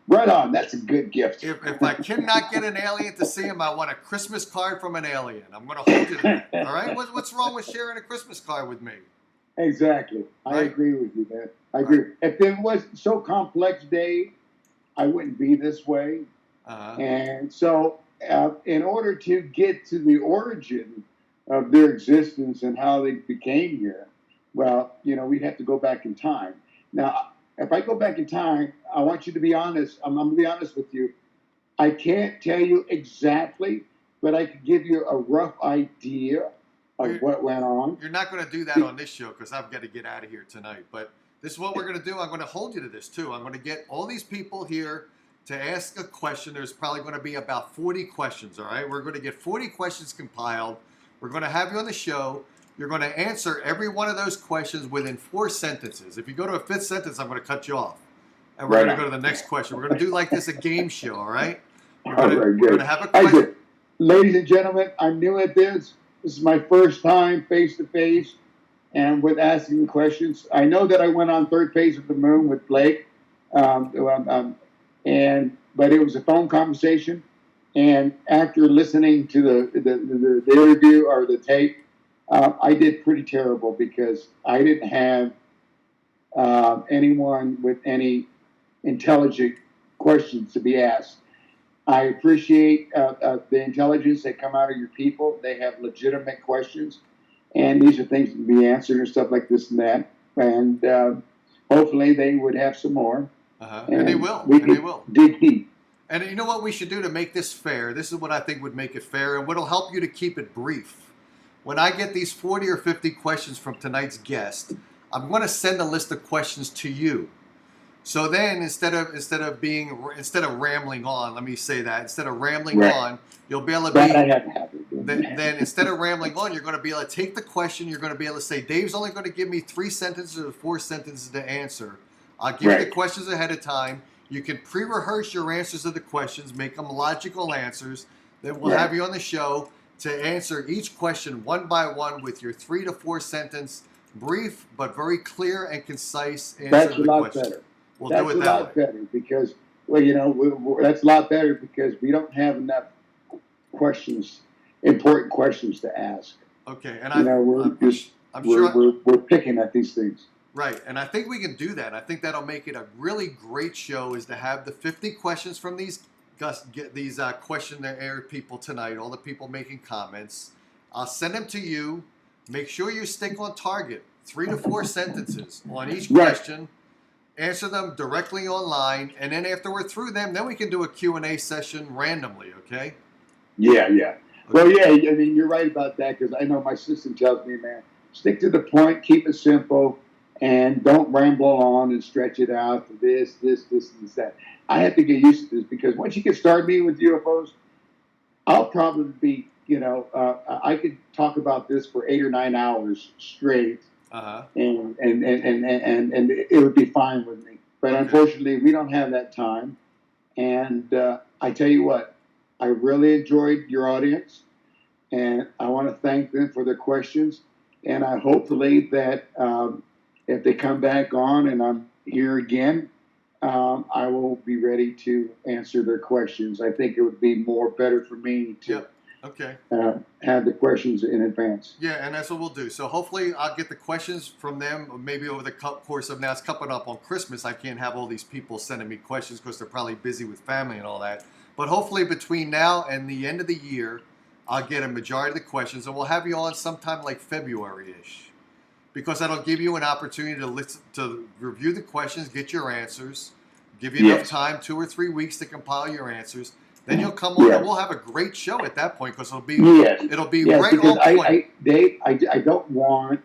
Right on. That's a good gift. If I cannot get an alien to see him, I want a Christmas card from an alien. I'm going to hold you to that, all right? What's wrong with sharing a Christmas card with me? Exactly. I Right. agree with you, man. I agree. Right. If it was so complex, Dave, I wouldn't be this way. And so, in order to get to the origin of their existence and how they became here, well, we'd have to go back in time. Now, if I go back in time, I want you to be honest. I'm going to be honest with you. I can't tell you exactly, but I could give you a rough idea of what went on. You're not going to do that on this show because I've got to get out of here tonight. But this is what we're going to do. I'm going to hold you to this, too. I'm going to get all these people here to ask a question. There's probably going to be about 40 questions, all right? We're going to get 40 questions compiled. We're going to have you on the show. You're going to answer every one of those questions within 4 sentences. If you go to a 5th sentence, I'm going to cut you off. And we're going to go to the next question. We're going to do like this a game show, all right? We're going to have a question. Ladies and gentlemen, I'm new at this. This is my first time face-to-face and with asking questions. I know that I went on Third Phase of the Moon with Blake, but it was a phone conversation. And after listening to the interview or the tape, I did pretty terrible because I didn't have anyone with any intelligent questions to be asked. I appreciate the intelligence that come out of your people. They have legitimate questions, and these are things to be answered and stuff like this and that. And hopefully they would have some more. And they will. And they will. Dig deep. And you know what we should do to make this fair? This is what I think would make it fair, and what will help you to keep it brief. When I get these 40 or 50 questions from tonight's guest, I'm going to send a list of questions to you. So then, instead of rambling on, let me say that instead of rambling on, you'll be able to then instead of rambling on, you're going to be able to take the question. You're going to be able to say, Dave's only going to give me 3 sentences or 4 sentences to answer. I'll give you the questions ahead of time. You can pre-rehearse your answers to the questions, make them logical answers. Then we'll have you on the show to answer each question one by one with your 3 to 4 sentence, brief but very clear and concise answer to the question. That's a lot better. We'll do it that way. That's a lot better because, that's a lot better because we don't have enough questions, important questions to ask. Okay, and we're picking at these things. Right, and I think we can do that. I think that'll make it a really great show. Is to have the 50 questions from these questionnaire people tonight. All the people making comments. I'll send them to you. Make sure you stick on target. 3 to 4 sentences on each question. Answer them directly online, and then after we're through them, then we can do a Q&A session randomly, okay? Yeah. Okay. Well, yeah, I mean, you're right about that because I know my system tells me, man, stick to the point, keep it simple, and don't ramble on and stretch it out to this, and that. I have to get used to this because once you get started meeting with UFOs, I'll probably be, I could talk about this for 8 or 9 hours straight. And it would be fine with me. But unfortunately, we don't have that time. And I tell you what, I really enjoyed your audience. And I want to thank them for their questions. And I hopefully that if they come back on and I'm here again, I will be ready to answer their questions. I think it would be better for me to have the questions in advance. Yeah, and that's what we'll do. So hopefully I'll get the questions from them maybe over the course of, now it's coming up on Christmas. I can't have all these people sending me questions because they're probably busy with family and all that. But hopefully between now and the end of the year, I'll get a majority of the questions, and we'll have you on sometime like February-ish. Because that'll give you an opportunity to review the questions, get your answers, give you enough time, 2 or 3 weeks to compile your answers. Then you'll come on and we'll have a great show at that point because it'll be right on point. Dave, I don't want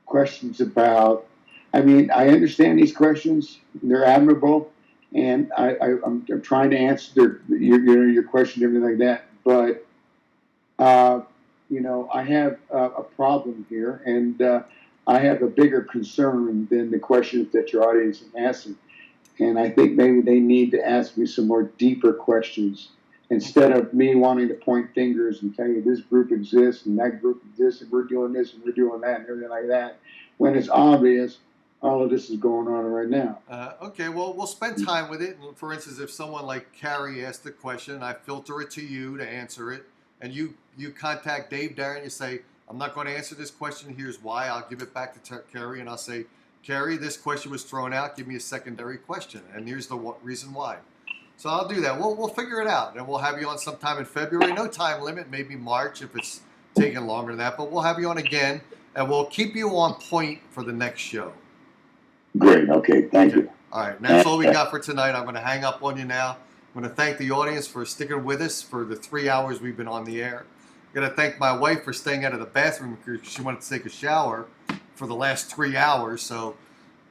questions about. I mean, I understand these questions; they're admirable, and I'm trying to answer your question, everything like that. But I have a problem here, and I have a bigger concern than the questions that your audience is asking. And I think maybe they need to ask me some more deeper questions instead of me wanting to point fingers and tell you this group exists and that group exists and we're doing this and we're doing that and everything like that. When it's obvious, all of this is going on right now. Okay, well, we'll spend time with it. For instance, if someone like Carrie asked the question, I filter it to you to answer it, and you contact Dave Darren, you say, I'm not going to answer this question, here's why. I'll give it back to Carrie, and I'll say, Carrie, this question was thrown out, give me a secondary question, and here's the reason why. So I'll do that. We'll figure it out, and we'll have you on sometime in February. No time limit, maybe March if it's taking longer than that, but we'll have you on again, and we'll keep you on point for the next show. Great. Okay. Thank you. All right. And that's all we got for tonight. I'm going to hang up on you now. I'm going to thank the audience for sticking with us for the 3 hours we've been on the air. I'm going to thank my wife for staying out of the bathroom because she wanted to take a shower for the last 3 hours. So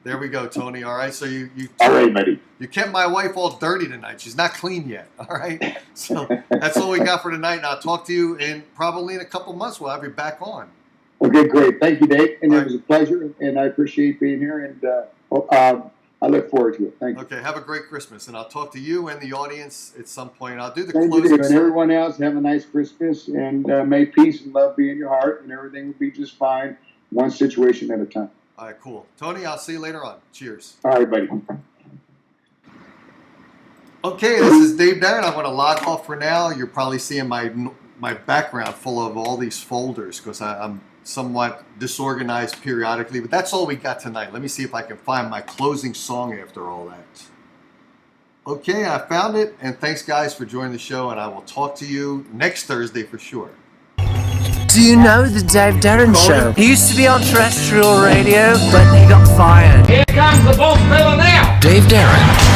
there we go, Tony. All right. So you all right, buddy. You kept my wife all dirty tonight. She's not clean yet. All right. So that's all we got for tonight. And I'll talk to you probably in a couple months. We'll have you back on. Okay, great. Thank you, Dave. And it was a pleasure, and I appreciate being here, and I look forward to it. Thank you. Okay, have a great Christmas, and I'll talk to you and the audience at some point. I'll do the Thank closing. You, and everyone else, have a nice Christmas, and may peace and love be in your heart, and everything will be just fine, one situation at a time. All right, cool. Tony, I'll see you later on. Cheers. All right, buddy. Okay, this is Dave Darren. I'm going to log off for now. You're probably seeing my background full of all these folders because I'm somewhat disorganized periodically, but that's all we got tonight. Let me see if I can find my closing song after all that. Okay, I found it, and thanks guys for joining the show, and I will talk to you next Thursday for sure. Do you know the Dave Darren Show? He used to be on terrestrial radio, but he got fired. Here comes the boss fella now. Dave Darren.